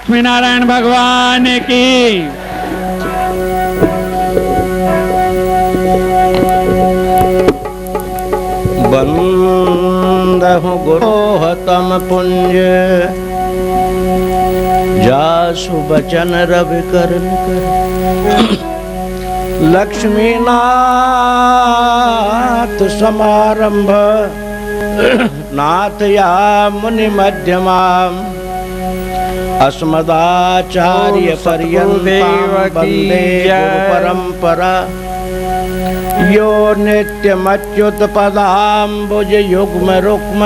लक्ष्मी नारायण भगवान की। बंदहु गुरोहतम पुंज जासु बचन रवि करन कर। लक्ष्मी नाथ समारंभ नाथ या मुनि मध्यमाम अस्मदाचार्य पर्यन्तां वन्दे गुरु परंपरा। यो नित्यमच्युत पदाम्बुज युग्म रुक्म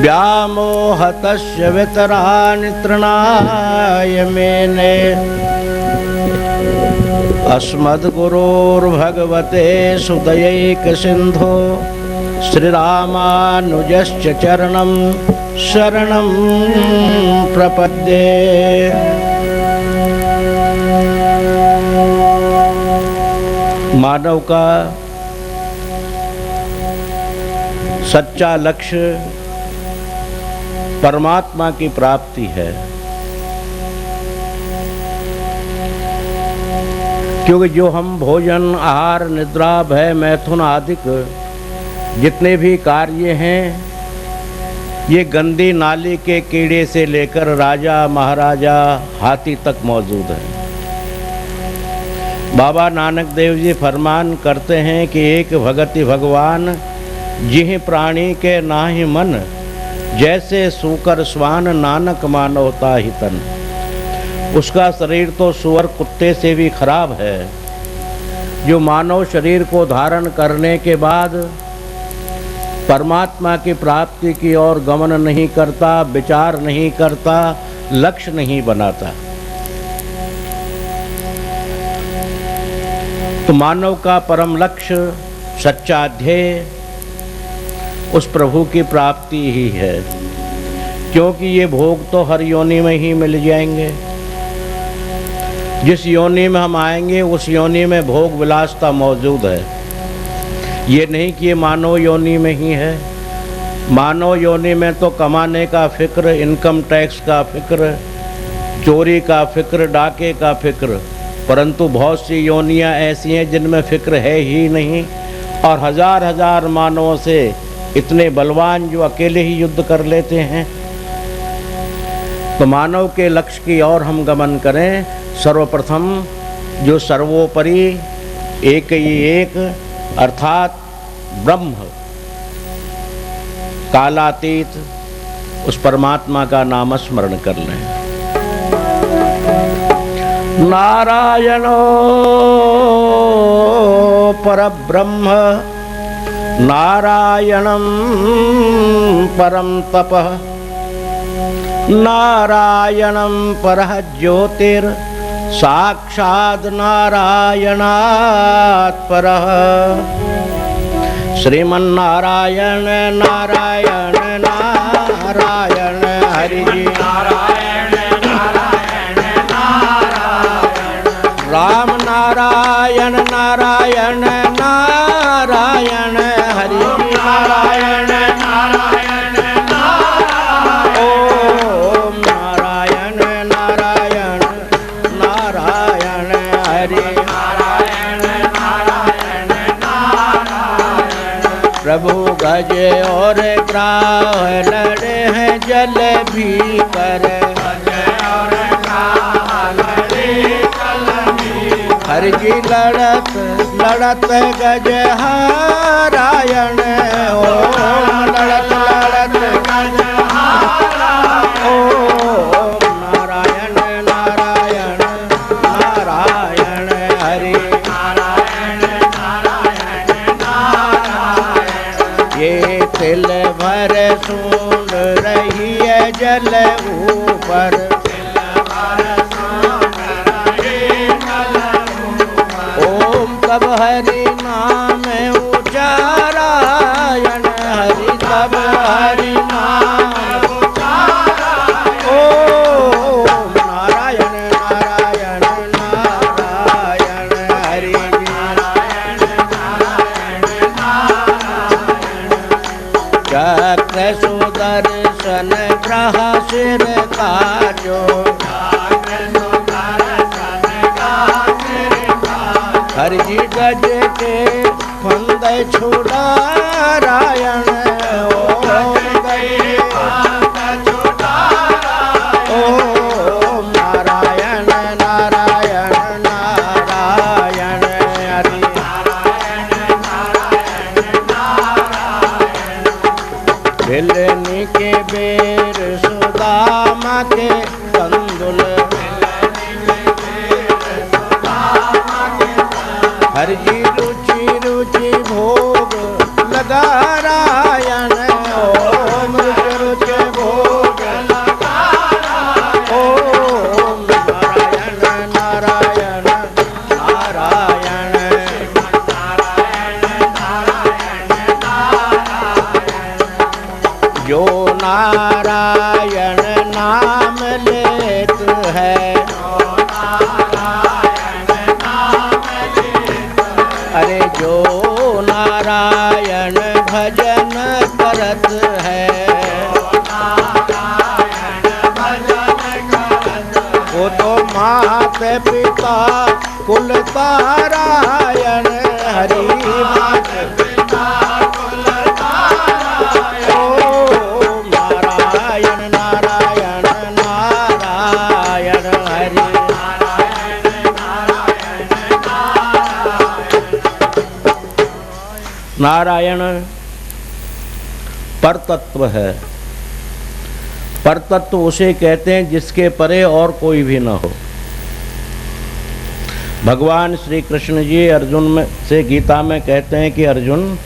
व्यामोहतस्य वितराणि तृणाय मेने। अस्मद्गुरोर्भगवते सुदयैक सिन्धो श्रीरामानुजस्य चरणं शरणं प्रपद्ये। मानव का सच्चा लक्ष्य परमात्मा की प्राप्ति है, क्योंकि जो हम भोजन आहार निद्रा भय मैथुन आदि जितने भी कार्य हैं ये गंदी नाली के कीड़े से लेकर राजा महाराजा हाथी तक मौजूद हैं। बाबा नानक देव जी फरमान करते हैं कि एक भगति भगवान जिह प्राणी के नाहि मन, जैसे सूकर स्वान नानक मानवता ही तन। उसका शरीर तो सुअर कुत्ते से भी खराब है, जो मानव शरीर को धारण करने के बाद परमात्मा की प्राप्ति की ओर गमन नहीं करता, विचार नहीं करता, लक्ष्य नहीं बनाता। तो मानव का परम लक्ष्य सच्चा ध्येय उस प्रभु की प्राप्ति ही है, क्योंकि ये भोग तो हर योनि में ही मिल जाएंगे। जिस योनि में हम आएंगे उस योनि में भोग विलासता मौजूद है। ये नहीं कि ये मानव योनि में ही है। मानव योनि में तो कमाने का फिक्र, इनकम टैक्स का फिक्र, चोरी का फिक्र, डाके का फिक्र, परंतु बहुत सी योनियां ऐसी हैं जिनमें फिक्र है ही नहीं, और हजार हजार मानवों से इतने बलवान जो अकेले ही युद्ध कर लेते हैं। तो मानव के लक्ष्य की ओर हम गमन करें। सर्वप्रथम जो सर्वोपरि एक ही एक अर्थात ब्रह्म कालातीत उस परमात्मा का नाम स्मरण कर लें। नारायणो परब्रह्म नारायणं परम तपः नारायणं परः ज्योतिर् साक्षात् नारायणात् परः। श्रीमन्नारायण नारायण नारायण हरि नारायण नारायण नारायण राम नारायण नारायण नारायण हरि नारायण नारायण नारायण ओम नारायण नारायण नारायण हरि नारायण नारायण नारायण। प्रभु गजे और ग्राह लड़े हैं जल भीतर, हर जी लड़त लड़त गज हारायण ओम लड़त लड़त गज ओम नारायण नारायण नारायण हरि नारायण नारायण नारायण। ये तिल भर सूंड रही है जल ऊपर, तब हरि नाम उचारायण हरि तब हरि नाम ओम नारायण नारायण नारायण हरि नारायण नारायण नारायण। चक्र सुदर्शन ग्रह सिर काजो हरि जी गज के फंद छुड़ारायण ओम गज ओम नारायण नारायण नारायण हरि बिलनी के बेर सुदामा के कंदुल हरि जी रुचि रुचि भोग लगारायण ओम रुचि रुचि भोग ओम नारायण नारायण नारायण जो नारायण नाम लेत है अरे जो नारायण भजन करत है वो तो मात पिता कुल तारायण हरि मात पिता कुल ओम नारायण नारायण नारायण हरि नारायण परतत्व है। परतत्व उसे कहते हैं जिसके परे और कोई भी न हो। भगवान श्री कृष्ण जी अर्जुन में से गीता में कहते हैं कि अर्जुन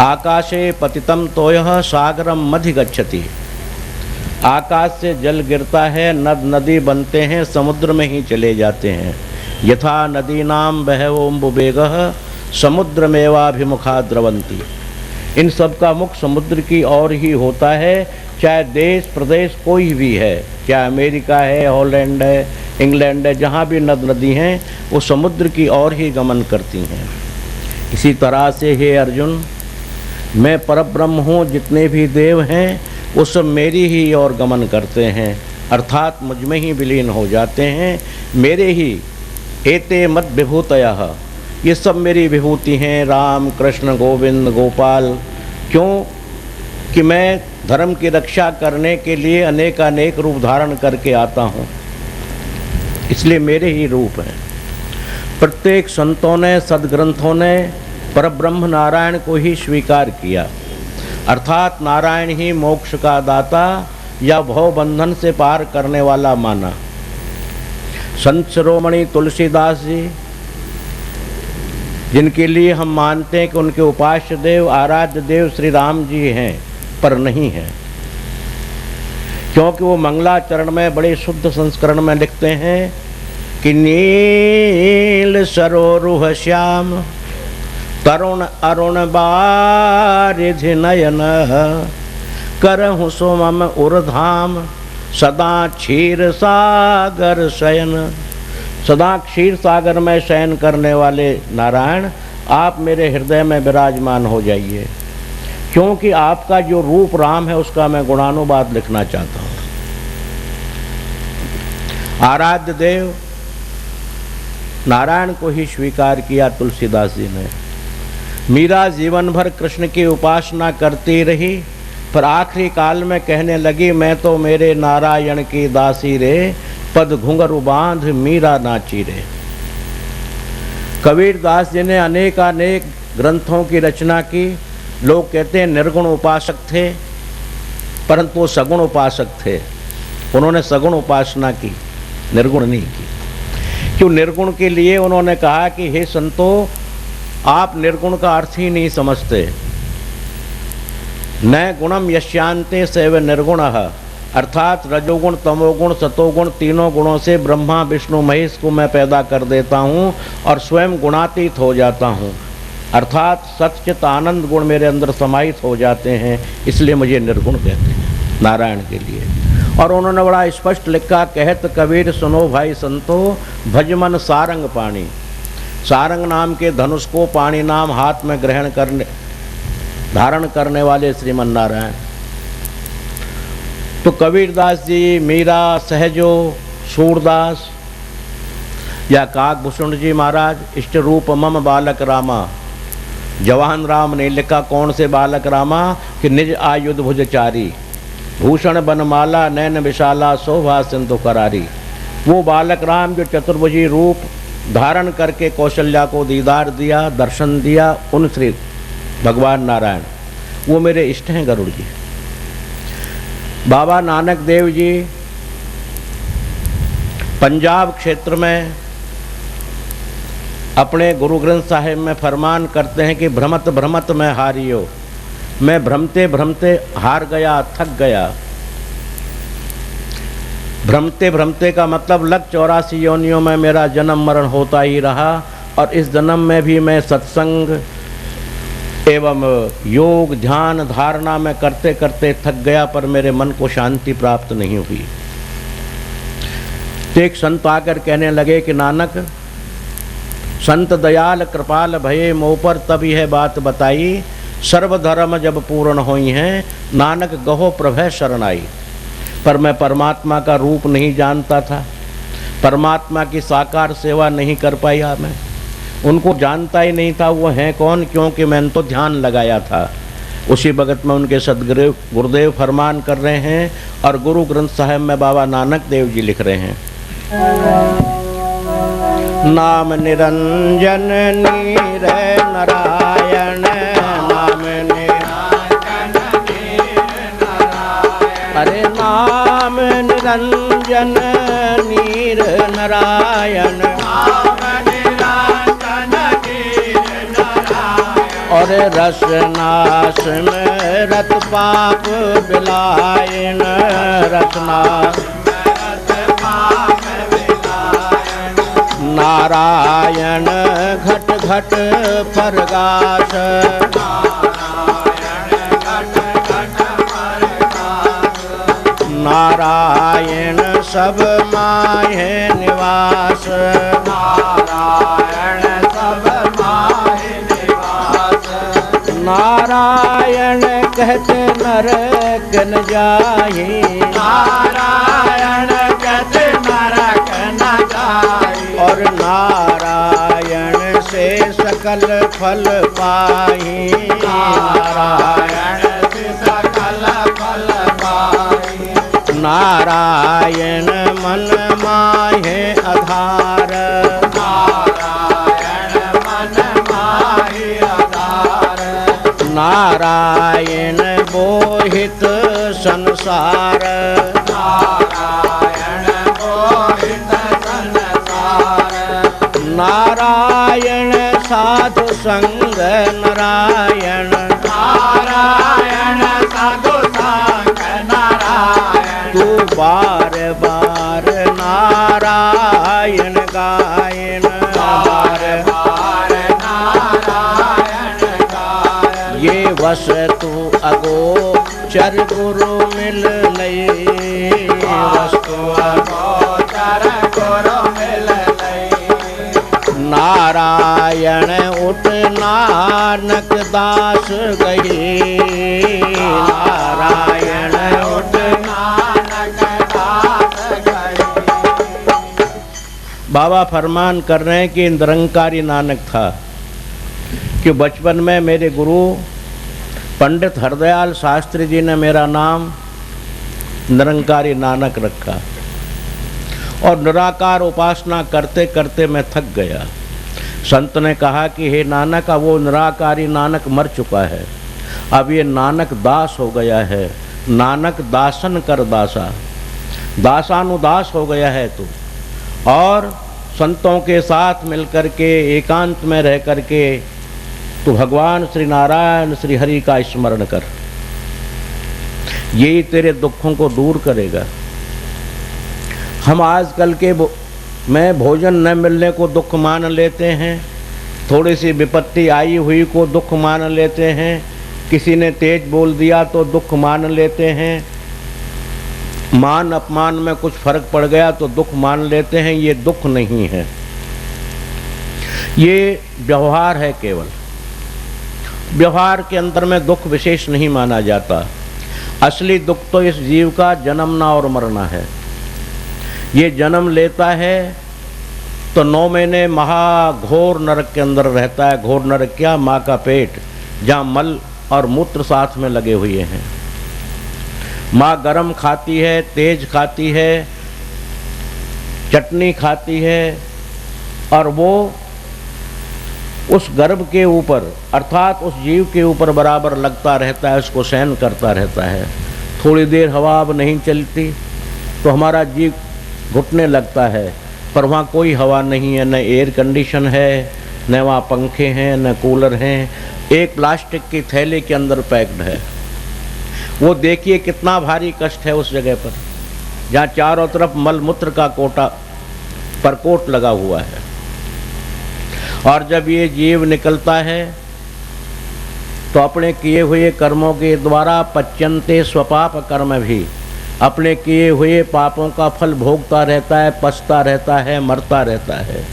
आकाशे पतितम तोयः सागरम मधिगच्छति। आकाश से जल गिरता है, नद नदी बनते हैं, समुद्र में ही चले जाते हैं। यथा नदीनां बहवोम्बुवेगः समुद्रमेवाभिमुखा द्रवंती। इन सब का मुख समुद्र की ओर ही होता है, चाहे देश प्रदेश कोई भी है, चाहे अमेरिका है, हॉलैंड है, इंग्लैंड है, जहाँ भी नद नदी हैं वो समुद्र की ओर ही गमन करती हैं। इसी तरह से हे अर्जुन, मैं परब्रह्म हूँ, जितने भी देव हैं वो सब मेरी ही ओर गमन करते हैं, अर्थात मुझ में ही विलीन हो जाते हैं। मेरे ही एते मद विभूतयः, ये सब मेरी विभूति हैं, राम कृष्ण गोविंद गोपाल। क्यों कि मैं धर्म की रक्षा करने के लिए अनेकानेक रूप धारण करके आता हूँ, इसलिए मेरे ही रूप हैं। प्रत्येक संतों ने सदग्रंथों ने परब्रह्म नारायण को ही स्वीकार किया, अर्थात नारायण ही मोक्ष का दाता या भव बंधन से पार करने वाला माना। संत शिरोमणि तुलसीदास जी, जिनके लिए हम मानते हैं कि उनके उपास्य देव आराध्य देव श्री राम जी हैं, पर नहीं हैं, क्योंकि वो मंगलाचरण में बड़े शुद्ध संस्करण में लिखते हैं कि नील सरोरुह श्याम तरुण अरुण बारिधि नयन करहु सोमम उर्धाम सदा क्षीर सागर शयन। सदा क्षीर सागर में शयन करने वाले नारायण, आप मेरे हृदय में विराजमान हो जाइए, क्योंकि आपका जो रूप राम है उसका मैं गुणानुवाद लिखना चाहता हूँ। आराध्य देव नारायण को ही स्वीकार किया तुलसीदास जी ने। मीरा जीवन भर कृष्ण की उपासना करती रही, पर आखिरी काल में कहने लगी, मैं तो मेरे नारायण की दासी रे, पद घुंघरू बांध मीरा नाची रे। कबीरदास जी ने अनेकानेक ग्रंथों की रचना की। लोग कहते हैं निर्गुण उपासक थे, परंतु वो सगुण उपासक थे। उन्होंने सगुण उपासना की, निर्गुण नहीं की। क्यों? निर्गुण के लिए उन्होंने कहा कि हे संतो, आप निर्गुण का अर्थ ही नहीं समझते। न गुणम यश्यांते सैव निर्गुणः, अर्थात रजोगुण तमोगुण सतोगुण तीनों गुणों से ब्रह्मा विष्णु महेश को मैं पैदा कर देता हूँ और स्वयं गुणातीत हो जाता हूँ, अर्थात सच्चित आनंद गुण मेरे अंदर समाहित हो जाते हैं, इसलिए मुझे निर्गुण कहते हैं नारायण के लिए। और उन्होंने बड़ा स्पष्ट लिखा, कहत कबीर सुनो भाई संतो, भजमन सारंग पाणी। सारंग नाम के धनुष को पाणी नाम हाथ में धारण करने वाले श्रीमन नारायण। तो कबीरदास जी, मीरा, सहजो, सूरदास, या काकभूषण जी महाराज, इष्ट रूप मम बालक रामा। जवान राम ने लिखा कौन से बालक रामा कि निज आयुध भुजचारी, भूषण बनमाला नैन विशाला शोभा सिंधु करारी। वो बालक राम जो चतुर्भुजी रूप धारण करके कौशल्या को दीदार दिया, दर्शन दिया, उन श्री भगवान नारायण, वो मेरे इष्ट हैं गरुड़ जी। बाबा नानक देव जी पंजाब क्षेत्र में अपने गुरु ग्रंथ साहिब में फरमान करते हैं कि भ्रमत भ्रमत मैं हारियो, मैं भ्रमते भ्रमते हार गया, थक गया। भ्रमते भ्रमते का मतलब लग 84 योनियों में मेरा जन्म मरण होता ही रहा, और इस जन्म में भी मैं सत्संग एवं योग ध्यान धारणा में करते करते थक गया, पर मेरे मन को शांति प्राप्त नहीं हुई। तो एक संत आकर कहने लगे कि नानक, संत दयाल कृपाल भये मोह पर तब यह बात बताई, सर्वधर्म जब पूर्ण हुई हैं, नानक गहो प्रभय शरण आई। पर मैं परमात्मा का रूप नहीं जानता था, परमात्मा की साकार सेवा नहीं कर पाया, मैं उनको जानता ही नहीं था वो हैं कौन, क्योंकि मैंने तो ध्यान लगाया था। उसी वक्त में उनके सदगुरु गुरुदेव फरमान कर रहे हैं, और गुरु ग्रंथ साहिब में बाबा नानक देव जी लिख रहे हैं, नाम निरंजन नीर नारायण, नाम निरंजन नीर नारायण, अरे नाम निरंजन नीर नारायण, नाम निरंजन नीर नारायण, और रसनाश में रत पाप बिलायन, रसनाश नारायण घट घट परगाश, नारायण सब माहे निवास, नारायण सब माहे निवास, नारायण कहते नरक न जाहि, नारायण कहते नरक न जाहि, और नारायण से सकल फल पाहि, नारायण से सकल फल पाहि, नारायण मन माहे आधार, नारायण मन माहे आधार, नारायण बोहित संसार, नारायण बोहित संसार, नारायण साधु संग नारायण, नारायण साधु संग नारायण, तू बार बार नारायण गायन, बार बार नारायण गायन, ये वस्तु अगोचर गुरु मिल लई, वस्तु अगोचर गुरु मिल लई, नारायण उठ नानक दास गई, नारायण उठ नानक दास गई। बाबा फरमान कर रहे हैं कि निरंकारी नानक था, कि बचपन में मेरे गुरु पंडित हरदयाल शास्त्री जी ने मेरा नाम निरंकारी नानक रखा, और निराकार उपासना करते करते मैं थक गया। संत ने कहा कि हे नानक, वो निराकारी नानक मर चुका है, अब ये नानक दास हो गया है, नानक दासन कर दासा, दासानुदास हो गया है तू, और संतों के साथ मिलकर के एकांत में रह कर के तू भगवान श्री नारायण श्री हरि का स्मरण कर, यही तेरे दुखों को दूर करेगा। हम आजकल के में भोजन न मिलने को दुख मान लेते हैं, थोड़ी सी विपत्ति आई हुई को दुख मान लेते हैं, किसी ने तेज बोल दिया तो दुख मान लेते हैं, मान अपमान में कुछ फर्क पड़ गया तो दुख मान लेते हैं। ये दुख नहीं है, ये व्यवहार है, केवल व्यवहार के अंदर में दुख विशेष नहीं माना जाता। असली दुख तो इस जीव का जन्मना और मरना है। ये जन्म लेता है तो 9 महीने महाघोर नरक के अंदर रहता है। घोर नरक क्या? माँ का पेट, जहाँ मल और मूत्र साथ में लगे हुए हैं। माँ गरम खाती है, तेज खाती है, चटनी खाती है, और वो उस गर्भ के ऊपर अर्थात उस जीव के ऊपर बराबर लगता रहता है, उसको सहन करता रहता है। थोड़ी देर हवा अब नहीं चलती तो हमारा जीव घुटने लगता है, पर वहाँ कोई हवा नहीं है, न एयर कंडीशन है, न वहाँ पंखे हैं, न कूलर हैं। एक प्लास्टिक की थैले के अंदर पैक्ड है। वो देखिए कितना भारी कष्ट है उस जगह पर, जहाँ चारों तरफ मल मूत्र का परकोट लगा हुआ है। और जब ये जीव निकलता है तो अपने किए हुए कर्मों के द्वारा पच्यन्ते स्वपाप कर्म भी, अपने किए हुए पापों का फल भोगता रहता है, पछता रहता है, मरता रहता है।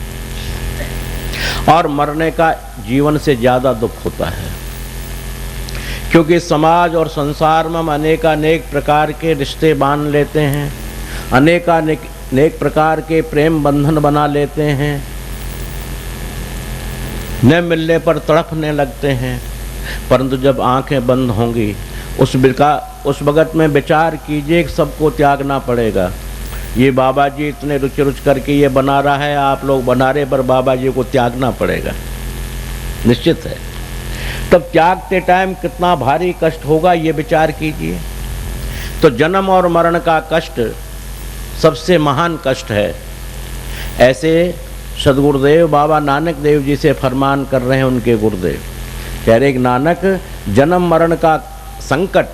और मरने का जीवन से ज़्यादा दुख होता है, क्योंकि समाज और संसार में हम अनेकानेक प्रकार के रिश्ते बांध लेते हैं, अनेक प्रकार के प्रेम बंधन बना लेते हैं, न मिलने पर तड़पने लगते हैं। परंतु जब आंखें बंद होंगी उस वक़्त में विचार कीजिए कि सबको त्यागना पड़ेगा। ये बाबा जी इतने रुच करके ये बना रहा है, आप लोग बना रहे, पर बाबा जी को त्यागना पड़ेगा, निश्चित है। तब त्यागते टाइम कितना भारी कष्ट होगा ये विचार कीजिए। तो जन्म और मरण का कष्ट सबसे महान कष्ट है। ऐसे सदगुरुदेव बाबा नानक देव जी से फरमान कर रहे हैं उनके गुरुदेव, कह रहे नानक, जन्म मरण का संकट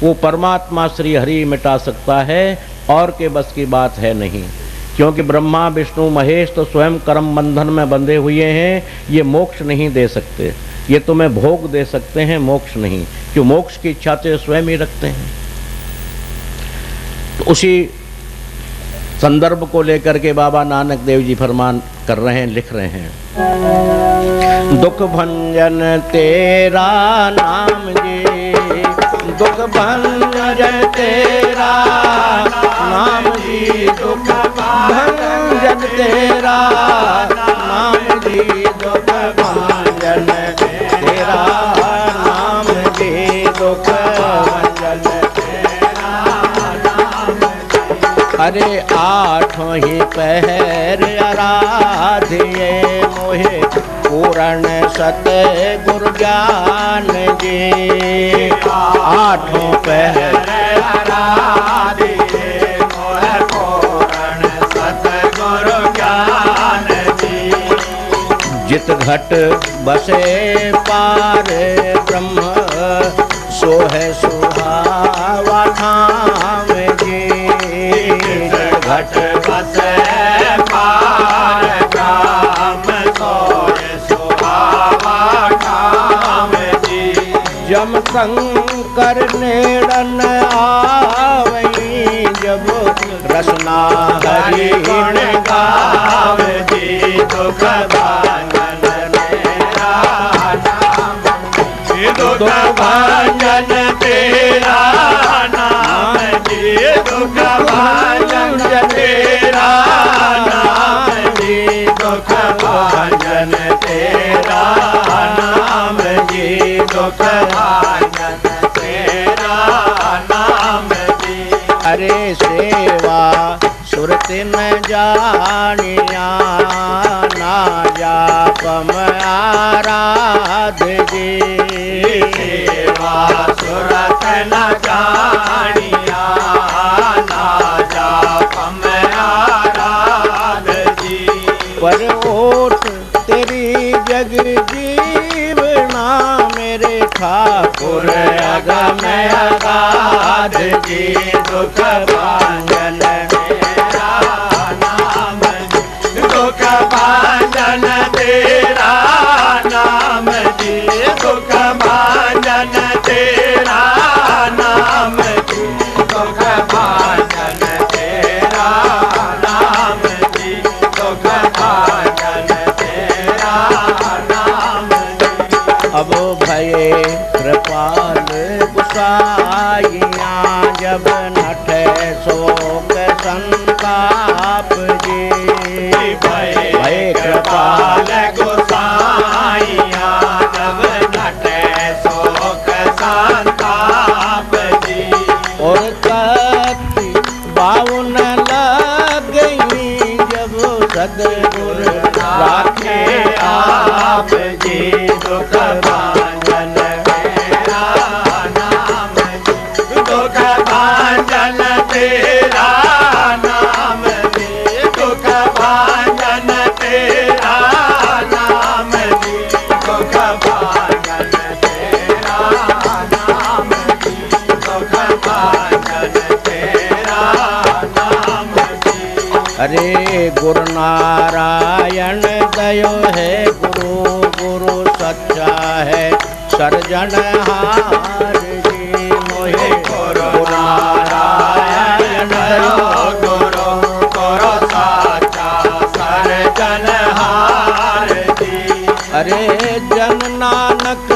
वो परमात्मा श्री हरि मिटा सकता है, और के बस की बात है नहीं। क्योंकि ब्रह्मा विष्णु महेश तो स्वयं कर्म बंधन में बंधे हुए हैं, ये मोक्ष नहीं दे सकते। ये तुम्हें भोग दे सकते हैं, मोक्ष नहीं, क्यों मोक्ष की इच्छा तो स्वयं ही रखते हैं। तो उसी संदर्भ को लेकर के बाबा नानक देव जी फरमान कर रहे हैं, लिख रहे हैं, दुख भंजन तेरा नाम जी, दुख भंजन तेरा नाम जी, दुख भंजन तेरा नाम जी, दुख भंजन तेरा नाम जी, दुख भंजन तेरा नाम जी। अरे आठों ही पहर आराधिए मोहे पूर्ण सत्य गुरु ज्ञान जी, आठों पहर आराधिए मोहे पूर्ण सत्य गुरु ज्ञान जी। जित घट बसे पार ब्रह्म सो है सुहावा धाम जी, घट बसे पार ब्रह्म सो है सुहावा धाम जी। जम शंकर नेड़न आवई, जब रसना हरि गुण गावे जी, दुख भांजन तेरा नाम जी, दुख भांजन तेरा नाम जी, दुख भांजन तेरा नाम जी, दुख भांजन तेरा नाम जी, दुख भांजन तेरा नाम जी। अरे सेवा सुरति न जानिया, ना जापम आराध जी, सेवा सुरत न जानिया, ना जापम आराध जी। पर ओट तेरी जग जीवना मेरे ठाकुर अगम अगाध जी, दुख भांजन तेरा नाम जी, दुख भांजन तेरा नाम जी, दुख भांजन तेरा नाम जी, दुख भांजन तेरा नाम जी, दुख भांजन तेरा नाम जी। अब भये कृपाल गुसाइया, जब नठे शोक संताप जी, भये सदगुर राखे आप जी, दुख भांजन तेरा नाम जी, दुख भांजन तेरा नाम जी, दुख भांजन तेरा नाम जी, दुख भांजन तेरा नाम जी, दुख भांजन तेरा नाम जी। अरे गुरु नारायण दयो है, गुरु गुरु सच्चा है सर्जनहार जी मोहे। गुरु नारायण दयो, गुरु गुरु सच्चा सर्जनहार जी। अरे जन नानक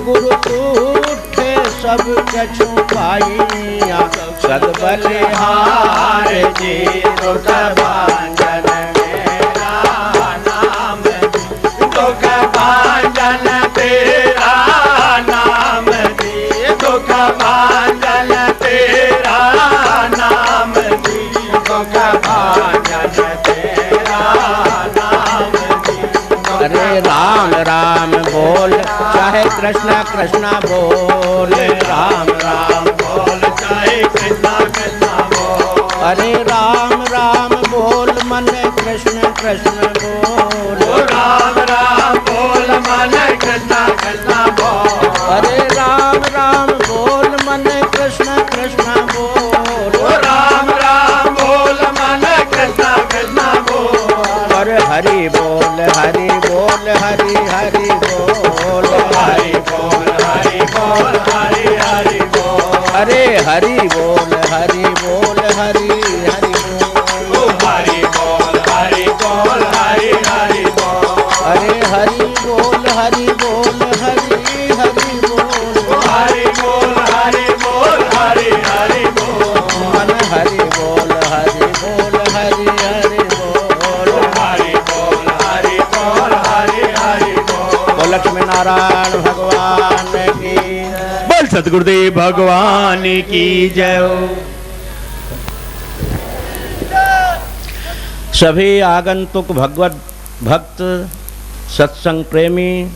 गुरु तूठे सब कछु पाइया, सदबलिहार जी, दुख भांजन तेरा नाम जी, दुख भांजन तेरा नाम जी, दुख भांजन तेरा नाम जी, दुख भांजन तेरा नाम जी। अरे राम राम बोल चाहे कृष्ण कृष्ण बोल, राम राम बोल चाहे कृष्ण कृष्ण बोल। अरे राम राम बोल मन कृष्ण कृष्ण बोल, राम राम बोल मन कृष्ण कृष्ण बोल। अरे राम राम बोल मन कृष्ण कृष्ण बोल, राम राम बोल मन कृष्ण कृष्ण बोल। और हरि बोल हरि बोल हरि हरि बोल, हरि बोल हरि बोल हरि हरि बोल। अरे हरि बोल हरि बोल हरि हरि बोल, हरि बोल हरि बोल हरि हरि बोल। अरे हरि बोल हरि बोल हरि हरि बोल, हरि बोल हरि बोल हरि हरि बोल। मन हरि बोल हरि बोल हरि हरि बोल, हरि बोल हरि बोल हरि हरि बोल। लक्ष्मी नारायण भगवान की, बोल सतगुरुदेव भगवान की जय हो। सभी आगंतुक भगवत भक्त, सत्संग प्रेमी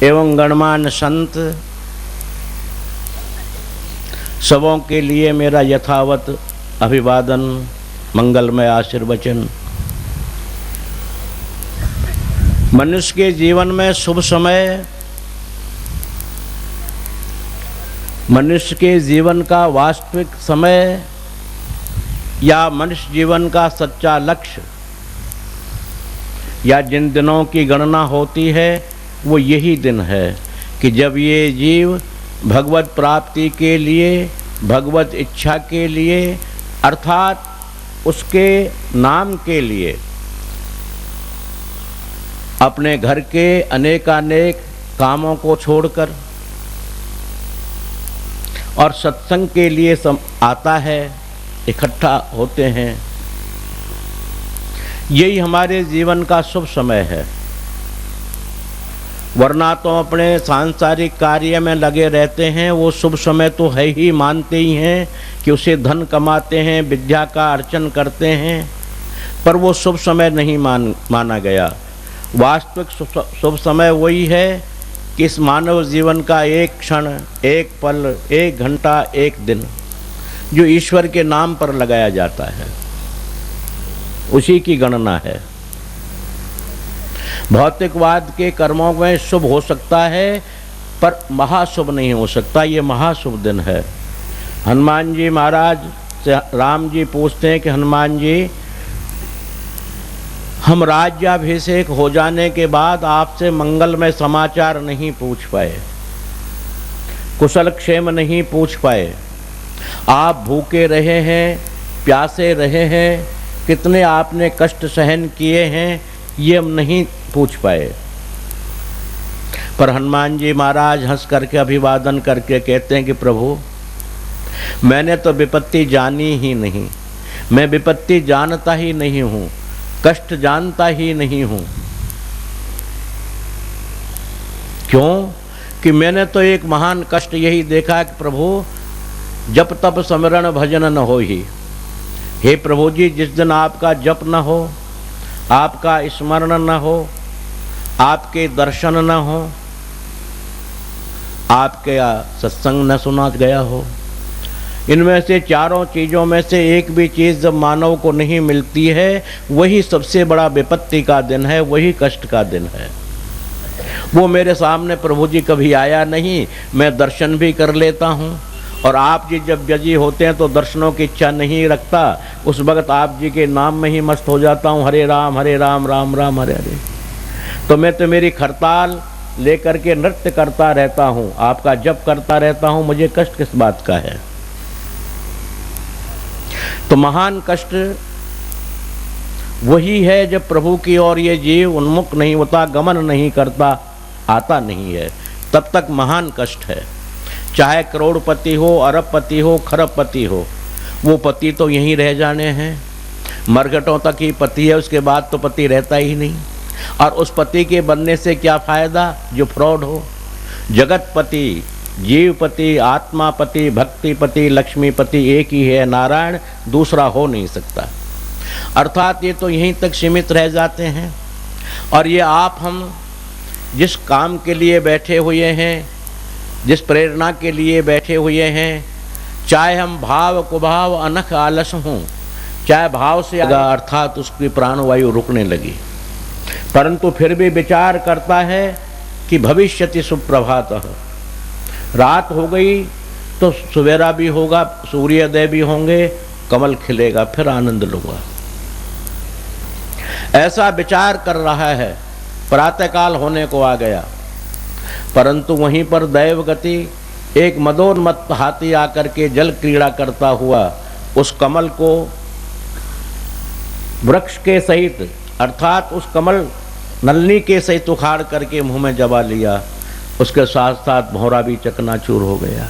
एवं गणमान्य संत सबों के लिए मेरा यथावत अभिवादन, मंगलमय आशीर्वचन। मनुष्य के जीवन में शुभ समय, मनुष्य के जीवन का वास्तविक समय या मनुष्य जीवन का सच्चा लक्ष्य या जिन दिनों की गणना होती है वो यही दिन है कि जब ये जीव भगवत प्राप्ति के लिए, भगवत इच्छा के लिए अर्थात उसके नाम के लिए अपने घर के अनेकानेक कामों को छोड़कर और सत्संग के लिए आता है, इकट्ठा होते हैं। यही हमारे जीवन का शुभ समय है। वरना तो अपने सांसारिक कार्य में लगे रहते हैं, वो शुभ समय तो है ही, मानते ही हैं कि उसे धन कमाते हैं, विद्या का अर्चन करते हैं, पर वो शुभ समय नहीं माना गया। वास्तविक शुभ समय वही है कि इस मानव जीवन का एक क्षण, एक पल, एक घंटा, एक दिन जो ईश्वर के नाम पर लगाया जाता है, उसी की गणना है। भौतिकवाद के कर्मों में शुभ हो सकता है पर महाशुभ नहीं हो सकता। ये महाशुभ दिन है। हनुमान जी महाराज से राम जी पूछते हैं कि हनुमान जी, हम राज्याभिषेक हो जाने के बाद आपसे मंगलमय समाचार नहीं पूछ पाए, कुशल क्षेम नहीं पूछ पाए। आप भूखे रहे हैं, प्यासे रहे हैं, कितने आपने कष्ट सहन किए हैं, ये हम नहीं पूछ पाए। पर हनुमान जी महाराज हंस करके अभिवादन करके कहते हैं कि प्रभु, मैंने तो विपत्ति जानी ही नहीं, मैं विपत्ति जानता ही नहीं हूँ, कष्ट जानता ही नहीं हूँ। क्यों? कि मैंने तो एक महान कष्ट यही देखा कि प्रभु, जप तप स्मरण भजन न हो ही। हे प्रभु जी, जिस दिन आपका जप न हो, आपका स्मरण न हो, आपके दर्शन न हो, आपके सत्संग न सुना गया हो, इनमें से चारों चीज़ों में से एक भी चीज़ जब मानव को नहीं मिलती है, वही सबसे बड़ा विपत्ति का दिन है, वही कष्ट का दिन है। वो मेरे सामने प्रभु जी कभी आया नहीं, मैं दर्शन भी कर लेता हूँ, और आप जी जब बिजी होते हैं तो दर्शनों की इच्छा नहीं रखता, उस वक्त आप जी के नाम में ही मस्त हो जाता हूँ, हरे राम राम राम हरे हरे। तो मैं तो मेरी खरताल लेकर के नृत्य करता रहता हूँ, आपका जप करता रहता हूँ, मुझे कष्ट किस बात का है। तो महान कष्ट वही है जब प्रभु की ओर ये जीव उन्मुख नहीं होता, गमन नहीं करता, आता नहीं है, तब तक महान कष्ट है। चाहे करोड़पति हो, अरबपति हो, खरबपति हो, वो पति तो यहीं रह जाने हैं, मरघटों तक ही पति है, उसके बाद तो पति रहता ही नहीं। और उस पति के बनने से क्या फायदा जो फ्रॉड हो। जगतपति, जीवपति, आत्मापति, भक्तिपति, लक्ष्मीपति एक ही है, नारायण, दूसरा हो नहीं सकता। अर्थात ये तो यहीं तक सीमित रह जाते हैं। और ये आप हम जिस काम के लिए बैठे हुए हैं, जिस प्रेरणा के लिए बैठे हुए हैं, चाहे हम भाव कुभाव अनख आलस हों, चाहे भाव से अर्थात उसकी प्राणवायु रुकने लगी, परंतु फिर भी विचार करता है कि भविष्यति सुप्रभातः, रात हो गई तो सवेरा भी होगा, सूर्योदय भी होंगे, कमल खिलेगा, फिर आनंद लूंगा। ऐसा विचार कर रहा है, प्रातःकाल होने को आ गया, परंतु वहीं पर दैव गति एक मदोन्मत्त हाथी आकर के जल क्रीड़ा करता हुआ उस कमल को वृक्ष के सहित अर्थात उस कमल नलनी के सहित उखाड़ करके मुंह में दबा लिया। उसके साथ साथ भंवरा भी चकनाचूर हो गया।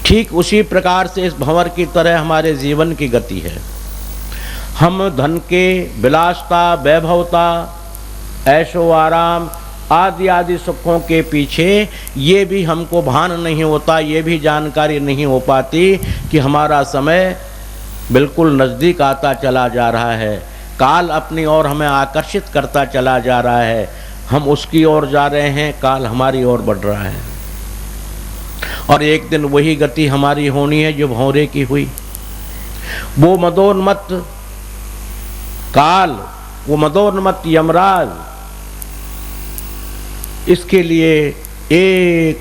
ठीक उसी प्रकार से इस भंवर की तरह हमारे जीवन की गति है। हम धन के विलासता, वैभवता, ऐशो आराम आदि आदि सुखों के पीछे ये भी हमको भान नहीं होता, ये भी जानकारी नहीं हो पाती कि हमारा समय बिल्कुल नज़दीक आता चला जा रहा है, काल अपनी ओर हमें आकर्षित करता चला जा रहा है, हम उसकी ओर जा रहे हैं, काल हमारी ओर बढ़ रहा है। और एक दिन वही गति हमारी होनी है जो भंवरे की हुई। वो मदोन्मत्त काल, वो मदोन्मत्त यमराज इसके लिए एक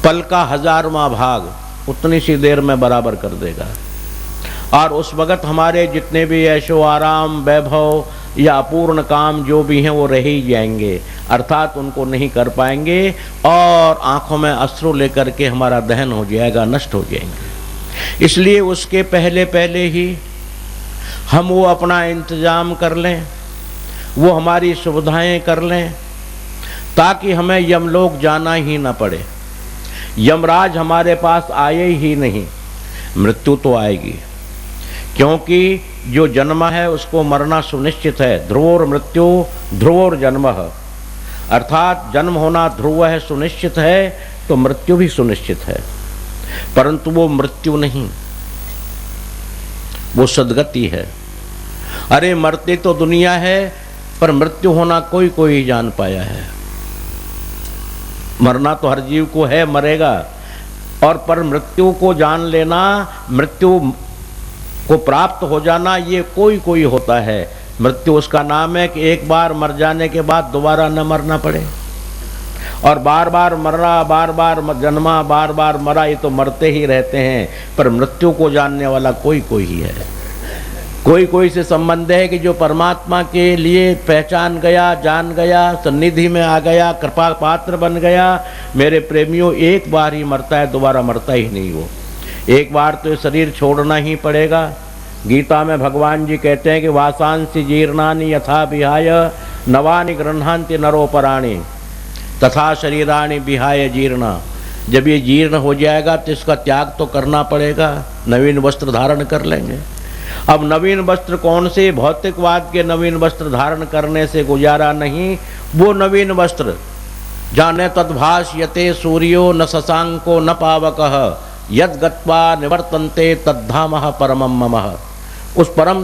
पल का 1000वां भाग उतनी सी देर में बराबर कर देगा। और उस वक़्त हमारे जितने भी ऐशो आराम, वैभव या अपूर्ण काम जो भी हैं वो रह ही जाएंगे, अर्थात उनको नहीं कर पाएंगे और आँखों में अश्रु लेकर के हमारा दहन हो जाएगा, नष्ट हो जाएंगे। इसलिए उसके पहले पहले ही हम वो अपना इंतज़ाम कर लें, वो हमारी सुविधाएं कर लें, ताकि हमें यमलोक जाना ही न पड़े, यमराज हमारे पास आए ही नहीं। मृत्यु तो आएगी, क्योंकि जो जन्म है उसको मरना सुनिश्चित है। ध्रुवोर मृत्यु ध्रुवोर जन्मः, अर्थात जन्म होना ध्रुव है, सुनिश्चित है, तो मृत्यु भी सुनिश्चित है। परंतु वो मृत्यु नहीं, वो सद्गति है। अरे मरते तो दुनिया है, पर मृत्यु होना कोई कोई जान पाया है। मरना तो हर जीव को है, मरेगा, और पर मृत्यु को जान लेना, मृत्यु को प्राप्त हो जाना, ये कोई कोई होता है। मृत्यु उसका नाम है कि एक बार मर जाने के बाद दोबारा न मरना पड़े। और बार बार मरा, बार बार जन्मा, बार बार मरा, ये तो मरते ही रहते हैं, पर मृत्यु को जानने वाला कोई कोई ही है। कोई कोई से संबंध है कि जो परमात्मा के लिए पहचान गया, जान गया, सन्निधि में आ गया, कृपा पात्र बन गया। मेरे प्रेमियों, एक बार ही मरता है, दोबारा मरता ही नहीं। वो एक बार तो शरीर छोड़ना ही पड़ेगा। गीता में भगवान जी कहते हैं कि वासांसि जीर्णानि यथा विहाय नवानि गृह्णान्ति नरोपराणि तथा शरीराणि विहाय जीर्णा। जब ये जीर्ण हो जाएगा तो इसका त्याग तो करना पड़ेगा, नवीन वस्त्र धारण कर लेंगे। अब नवीन वस्त्र कौन से? भौतिकवाद के नवीन वस्त्र धारण करने से गुजारा नहीं। वो नवीन वस्त्र जाने तद्भाष्यते सूर्यो न शशांको न पावकः यद् गत्वा निवर्तन्ते तद्धामः परमं ममः। उस परम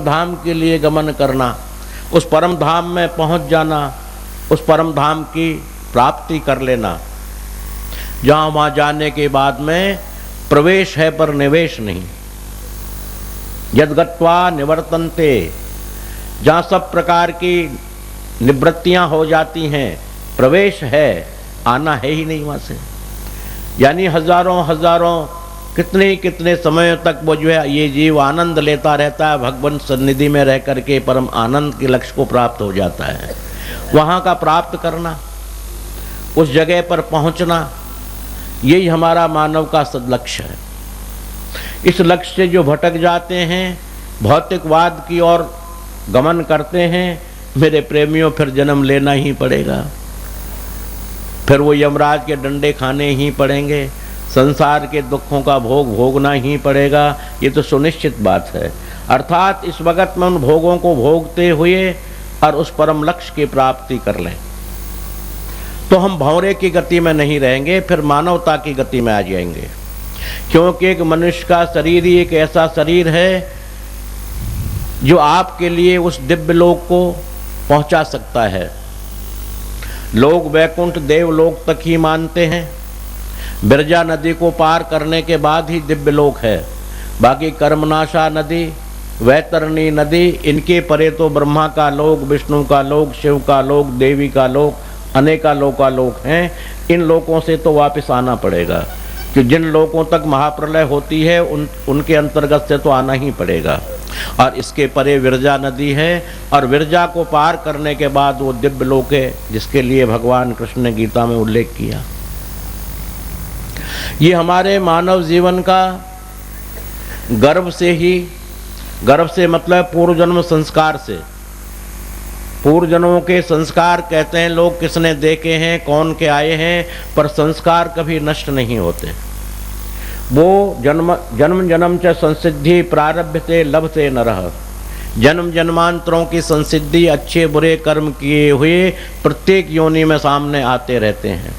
धाम के लिए गमन करना, उस परम धाम में पहुंच जाना, उस परम धाम की प्राप्ति कर लेना, जहाँ वहाँ जाने के बाद में प्रवेश है पर निवेश नहीं। यद गत्वा निवर्तन्ते, जहाँ सब प्रकार की निवृत्तियाँ हो जाती हैं, प्रवेश है, आना है ही नहीं वहाँ से। यानी हजारों कितने समय तक वो जो है ये जीव आनंद लेता रहता है, भगवान सन्निधि में रह करके परम आनंद के लक्ष्य को प्राप्त हो जाता है। वहाँ का प्राप्त करना, उस जगह पर पहुँचना, यही हमारा मानव का सदलक्ष्य है। इस लक्ष्य से जो भटक जाते हैं, भौतिकवाद की ओर गमन करते हैं, मेरे प्रेमियों फिर जन्म लेना ही पड़ेगा, फिर वो यमराज के डंडे खाने ही पड़ेंगे, संसार के दुखों का भोग भोगना ही पड़ेगा। ये तो सुनिश्चित बात है। अर्थात इस वक्त में उन भोगों को भोगते हुए और उस परम लक्ष्य की प्राप्ति कर लें तो हम भंवरे की गति में नहीं रहेंगे, फिर मानवता की गति में आ जाएंगे। क्योंकि एक मनुष्य का शरीर ही एक ऐसा शरीर है जो आपके लिए उस दिव्य लोक को पहुंचा सकता है। लोग वैकुंठ देवलोक तक ही मानते हैं, बिरजा नदी को पार करने के बाद ही दिव्य लोक है। बाकी कर्मनाशा नदी, वैतरणी नदी, इनके परे तो ब्रह्मा का लोक, विष्णु का लोक, शिव का लोक, देवी का लोक, अनेका लोक हैं। इन लोकों से तो वापस आना पड़ेगा, कि जिन लोकों तक महाप्रलय होती है उनके अंतर्गत से तो आना ही पड़ेगा। और इसके परे विरजा नदी है, और विरजा को पार करने के बाद वो दिव्य लोक है जिसके लिए भगवान कृष्ण ने गीता में उल्लेख किया। ये हमारे मानव जीवन का गर्भ से मतलब पूर्व जन्म संस्कार से, पूर्व जन्मों के संस्कार कहते हैं लोग किसने देखे हैं, कौन के आए हैं, पर संस्कार कभी नष्ट नहीं होते। वो जन्म च संसिद्धि प्रारभ्यते लभते नरः, जन्म जन्मांतरों की संसिद्धि अच्छे बुरे कर्म किए हुए प्रत्येक योनि में सामने आते रहते हैं।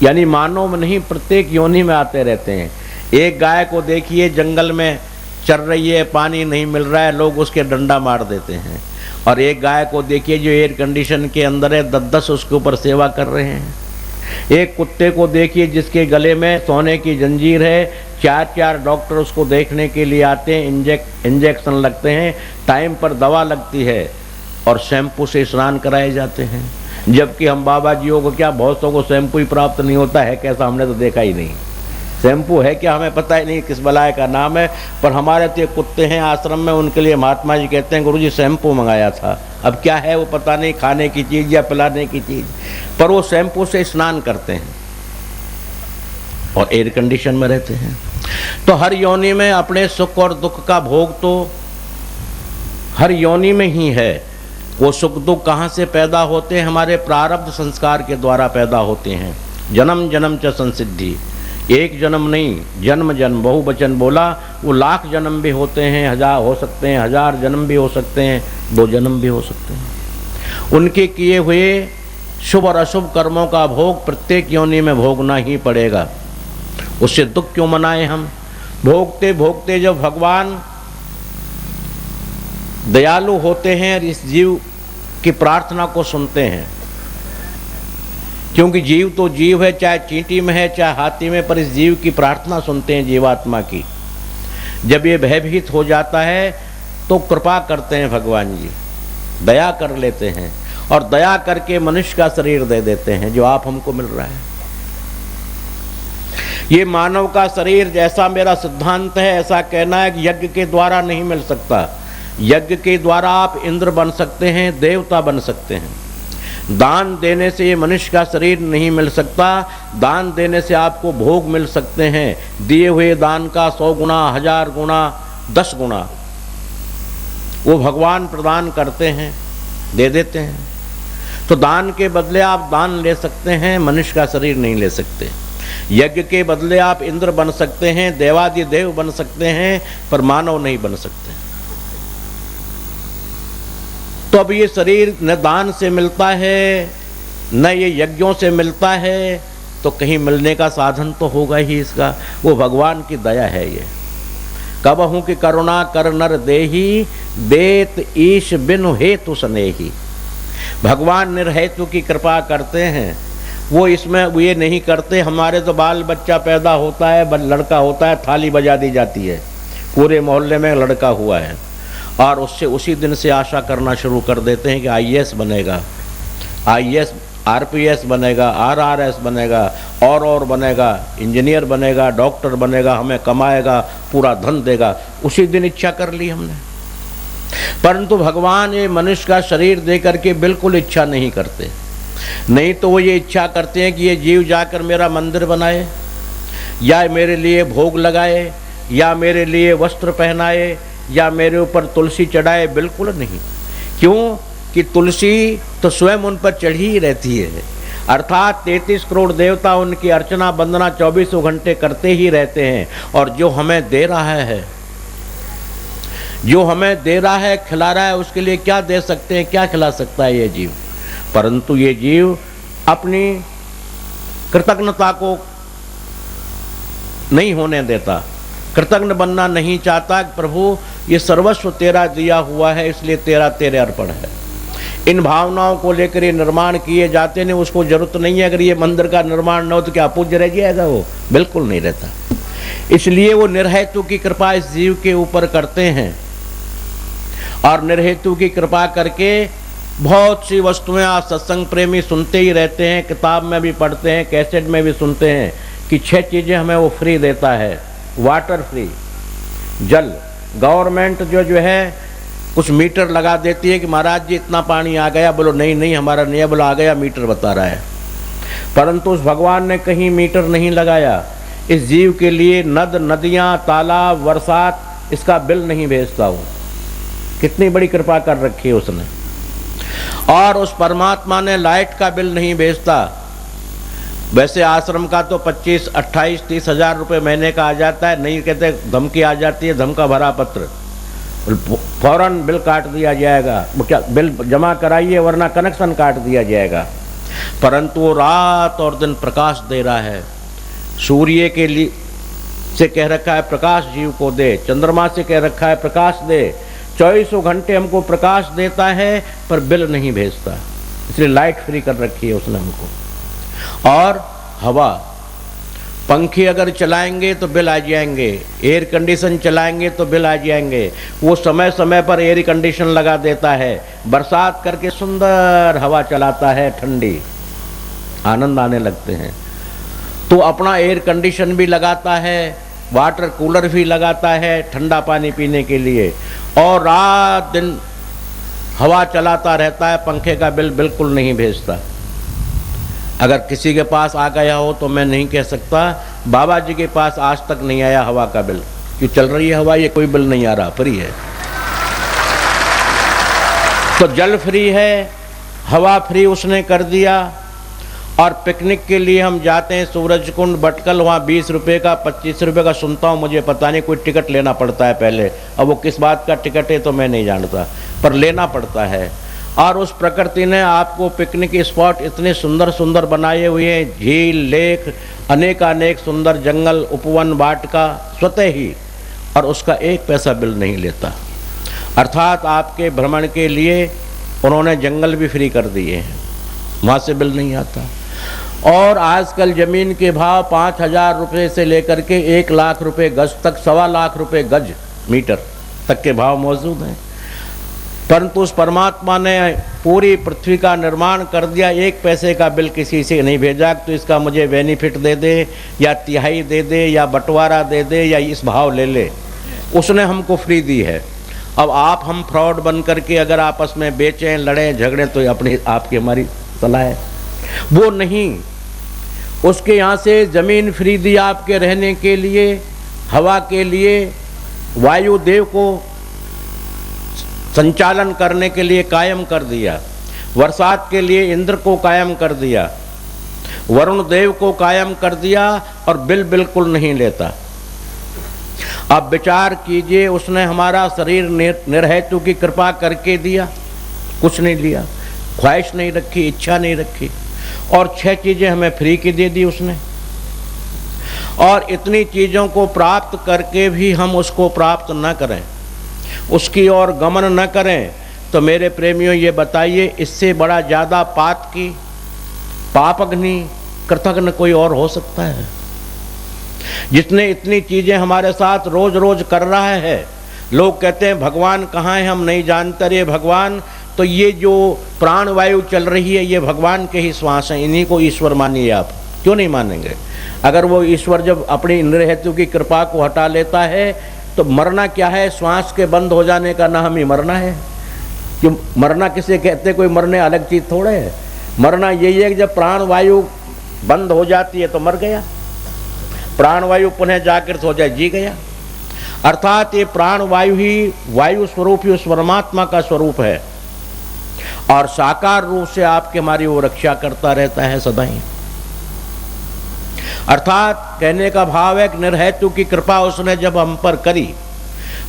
यानी मानव में नहीं, प्रत्येक योनि में आते रहते हैं। एक गाय को देखिए जंगल में चर रही है, पानी नहीं मिल रहा है, लोग उसके डंडा मार देते हैं। और एक गाय को देखिए जो एयर कंडीशन के अंदर है, 10 उसके ऊपर सेवा कर रहे हैं। एक कुत्ते को देखिए जिसके गले में सोने की जंजीर है, 4 डॉक्टर उसको देखने के लिए आते हैं, इंजेक्शन लगते हैं, टाइम पर दवा लगती है, और शैम्पू से स्नान कराए जाते हैं। जबकि हम बाबा जियों को क्या, बहुतों को शैम्पू ही प्राप्त नहीं होता है, कैसा हमने तो देखा ही नहीं। शैम्पू है क्या हमें पता ही नहीं किस बलाय का नाम है। पर हमारे तो कुत्ते हैं आश्रम में, उनके लिए महात्मा जी कहते हैं गुरुजी शैम्पू मंगाया था, अब क्या है वो पता नहीं, खाने की चीज़ या पिलाने की चीज़, पर वो शैम्पू से स्नान करते हैं और एयर कंडीशन में रहते हैं। तो हर योनि में अपने सुख और दुख का भोग तो हर योनि में ही है। वो सुख दुख कहाँ से पैदा होते हैं? हमारे प्रारब्ध संस्कार के द्वारा पैदा होते हैं। जन्म जन्म च संसिद्धि, एक जन्म नहीं, जन्म जन्म, बहुवचन बोला, वो लाख जन्म भी होते हैं, 1000 हो सकते हैं, 1000 जन्म भी हो सकते हैं, 2 जन्म भी हो सकते हैं। उनके किए हुए शुभ और अशुभ कर्मों का भोग प्रत्येक योनि में भोगना ही पड़ेगा। उससे दुख क्यों मनाएं हम? भोगते भोगते जब भगवान दयालु होते हैं और इस जीव की प्रार्थना को सुनते हैं, क्योंकि जीव तो जीव है, चाहे चींटी में है चाहे हाथी में, पर इस जीव की प्रार्थना सुनते हैं, जीवात्मा की। जब ये भयभीत हो जाता है तो कृपा करते हैं भगवान जी, दया कर लेते हैं, और दया करके मनुष्य का शरीर दे देते हैं जो आप हमको मिल रहा है। ये मानव का शरीर, जैसा मेरा सिद्धांत है ऐसा कहना है कि यज्ञ के द्वारा नहीं मिल सकता। यज्ञ के द्वारा आप इंद्र बन सकते हैं, देवता बन सकते हैं। दान देने से ये मनुष्य का शरीर नहीं मिल सकता। दान देने से आपको भोग मिल सकते हैं, दिए हुए दान का 100 गुना, 1000 गुना, 10 गुना वो भगवान प्रदान करते हैं, दे देते हैं। तो दान के बदले आप दान ले सकते हैं, मनुष्य का शरीर नहीं ले सकते। यज्ञ के बदले आप इंद्र बन सकते हैं, देवादिदेव बन सकते हैं, पर मानव नहीं बन सकते। तो अब ये शरीर न दान से मिलता है न ये यज्ञों से मिलता है, तो कहीं मिलने का साधन तो होगा ही इसका, वो भगवान की दया है। ये कबहू की करुणा कर नर देही, देत ईश बिनु हेतु स्नेही। भगवान निर्हेतु की कृपा करते हैं, वो इसमें ये नहीं करते। हमारे तो बाल बच्चा पैदा होता है, लड़का होता है, थाली बजा दी जाती है, पूरे मोहल्ले में लड़का हुआ है, और उससे उसी दिन से आशा करना शुरू कर देते हैं कि आईएएस बनेगा, आईएएस आरपीएस बनेगा, आरआरएस बनेगा, और बनेगा, इंजीनियर बनेगा, डॉक्टर बनेगा, हमें कमाएगा, पूरा धन देगा। उसी दिन इच्छा कर ली हमने। परंतु भगवान ये मनुष्य का शरीर दे करके बिल्कुल इच्छा नहीं करते। नहीं तो वो ये इच्छा करते हैं कि ये जीव जाकर मेरा मंदिर बनाए, या मेरे लिए भोग लगाए, या मेरे लिए वस्त्र पहनाए, या मेरे ऊपर तुलसी चढ़ाए। बिल्कुल नहीं। क्यों कि तुलसी तो स्वयं उन पर चढ़ी ही रहती है, अर्थात 33 करोड़ देवता उनकी अर्चना वंदना 24 घंटे करते ही रहते हैं। और जो हमें दे रहा है, जो हमें दे रहा है, खिला रहा है, उसके लिए क्या दे सकते हैं, क्या खिला सकता है ये जीव। परंतु ये जीव अपनी कृतज्ञता को नहीं होने देता, कृतज्ञ बनना नहीं चाहता। प्रभु ये सर्वस्व तेरा दिया हुआ है, इसलिए तेरा तेरे अर्पण है। इन भावनाओं को लेकर ये निर्माण किए जाते हैं। उसको जरूरत नहीं है। अगर ये मंदिर का निर्माण न हो तो क्या पूज्य रह जाएगा? वो बिल्कुल नहीं रहता। इसलिए वो निर्हेतु की कृपा इस जीव के ऊपर करते हैं, और निर्हेतु की कृपा करके बहुत सी वस्तुएं आज सत्संग प्रेमी सुनते ही रहते हैं, किताब में भी पढ़ते हैं, कैसेट में भी सुनते हैं कि 6 चीज़ें हमें वो फ्री देता है। वाटर फ्री, जल, गवर्नमेंट जो है कुछ मीटर लगा देती है कि महाराज जी इतना पानी आ गया, बोलो नहीं नहीं हमारा नहीं है, बोलो आ गया, मीटर बता रहा है। परंतु उस भगवान ने कहीं मीटर नहीं लगाया। इस जीव के लिए नद, नदियाँ, तालाब, बरसात, इसका बिल नहीं भेजता वो। कितनी बड़ी कृपा कर रखी है उसने। और उस परमात्मा ने लाइट का बिल नहीं भेजता। वैसे आश्रम का तो 25, 28, 30 हजार रुपये महीने का आ जाता है। नहीं कहते धमकी आ जाती है, धमका भरा पत्र, फौरन बिल काट दिया जाएगा, क्या बिल जमा कराइए वरना कनेक्शन काट दिया जाएगा। परंतु वो रात और दिन प्रकाश दे रहा है। सूर्य के लिए से कह रखा है प्रकाश जीव को दे, चंद्रमा से कह रखा है प्रकाश दे। 24 घंटे हमको प्रकाश देता है, पर बिल नहीं भेजता। इसलिए लाइट फ्री कर रखी है उसने हमको। और हवा, पंखे अगर चलाएंगे तो बिल आ जाएंगे, एयर कंडीशन चलाएंगे तो बिल आ जाएंगे। वो समय समय पर एयर कंडीशन लगा देता है, बरसात करके सुंदर हवा चलाता है, ठंडी, आनंद आने लगते हैं। तो अपना एयर कंडीशन भी लगाता है, वाटर कूलर भी लगाता है ठंडा पानी पीने के लिए, और रात दिन हवा चलाता रहता है, पंखे का बिल बिल्कुल नहीं भेजता। अगर किसी के पास आ गया हो तो मैं नहीं कह सकता, बाबा जी के पास आज तक नहीं आया हवा का बिल। क्यों चल रही है हवा, ये कोई बिल नहीं आ रहा, फ्री है। तो जल फ्री है, हवा फ्री उसने कर दिया। और पिकनिक के लिए हम जाते हैं सूरज कुंड, भटकल, वहाँ 20 रुपये का, 25 रुपये का सुनता हूँ, मुझे पता नहीं, कोई टिकट लेना पड़ता है पहले। अब वो किस बात का टिकट है तो मैं नहीं जानता, पर लेना पड़ता है। और उस प्रकृति ने आपको पिकनिक स्पॉट इतने सुंदर सुंदर बनाए हुए हैं, झील, लेक, अनेकानेक सुंदर जंगल, उपवन, वाटिका, स्वतः ही, और उसका 1 पैसा बिल नहीं लेता। अर्थात आपके भ्रमण के लिए उन्होंने जंगल भी फ्री कर दिए हैं, वहाँ से बिल नहीं आता। और आजकल ज़मीन के भाव 5,000 रुपये से लेकर के 1 लाख रुपये गज तक, 1.25 लाख रुपये गज मीटर तक के भाव मौजूद हैं। परंतु उस परमात्मा ने पूरी पृथ्वी का निर्माण कर दिया, 1 पैसे का बिल किसी से नहीं भेजा तो इसका मुझे बेनिफिट दे दे, या तिहाई दे दे, या बंटवारा दे दे, या इस भाव ले ले। उसने हमको फ्री दी है। अब आप हम फ्रॉड बन करके अगर आपस में बेचें, लड़ें, झगड़ें तो अपनी आपकी हमारी सलाह है। वो नहीं, उसके यहाँ से ज़मीन फ्री दी आपके रहने के लिए, हवा के लिए, वायुदेव को संचालन करने के लिए कायम कर दिया, बरसात के लिए इंद्र को कायम कर दिया, वरुण देव को कायम कर दिया, और बिल बिल्कुल नहीं लेता। अब विचार कीजिए, उसने हमारा शरीर निर्हेतु की कृपा करके दिया, कुछ नहीं लिया, ख्वाहिश नहीं रखी, इच्छा नहीं रखी, और 6 चीज़ें हमें फ्री की दे दी उसने। और इतनी चीज़ों को प्राप्त करके भी हम उसको प्राप्त न करें, उसकी ओर गमन न करें, तो मेरे प्रेमियों ये बताइए इससे बड़ा ज़्यादा पापग्नि कृतघ्न कोई और हो सकता है? जिसने इतनी चीज़ें हमारे साथ रोज रोज कर रहा है। लोग कहते हैं भगवान कहाँ है, हम नहीं जानते रे भगवान। तो ये जो प्राण वायु चल रही है ये भगवान के ही श्वास हैं, इन्हीं को ईश्वर मानिए आप। क्यों नहीं मानेंगे? अगर वो ईश्वर जब अपनी इंद्र हेतु की कृपा को हटा लेता है तो मरना क्या है? श्वास के बंद हो जाने का नाम ही मरना है। कि मरना किसे कहते? कोई मरने अलग चीज़ थोड़े है। मरना यही है कि जब प्राण वायु बंद हो जाती है तो मर गया, प्राण वायु पुनः जागृत हो जाए जी गया। अर्थात ये प्राण वायु ही वायु स्वरूप ही उस परमात्मा का स्वरूप है और साकार रूप से आपके हमारी वो रक्षा करता रहता है सदा ही। अर्थात कहने का भाव है कि निर्हेतु की कृपा उसने जब हम पर करी,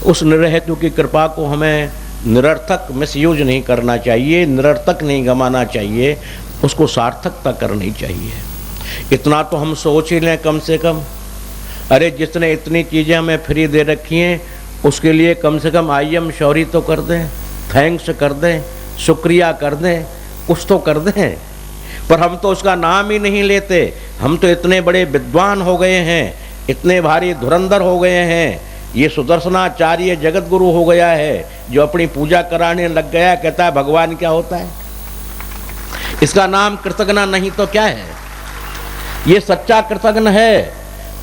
उस निर्हेतु की कृपा को हमें निरर्थक मिसयूज नहीं करना चाहिए, निरर्थक नहीं गमाना चाहिए, उसको सार्थकता करनी चाहिए। इतना तो हम सोच ही लें कम से कम। अरे जिसने इतनी चीज़ें हमें फ्री दे रखी हैं उसके लिए कम से कम आई एम सॉरी तो कर दें, थैंक्स कर दें, शुक्रिया कर दें, कुछ तो कर दें। पर हम तो उसका नाम ही नहीं लेते। हम तो इतने बड़े विद्वान हो गए हैं, इतने भारी धुरंधर हो गए हैं, ये सुदर्शनाचार्य जगत गुरु हो गया है जो अपनी पूजा कराने लग गया, कहता है भगवान क्या होता है? इसका नाम कृतघ्न नहीं तो क्या है? ये सच्चा कृतघ्न है।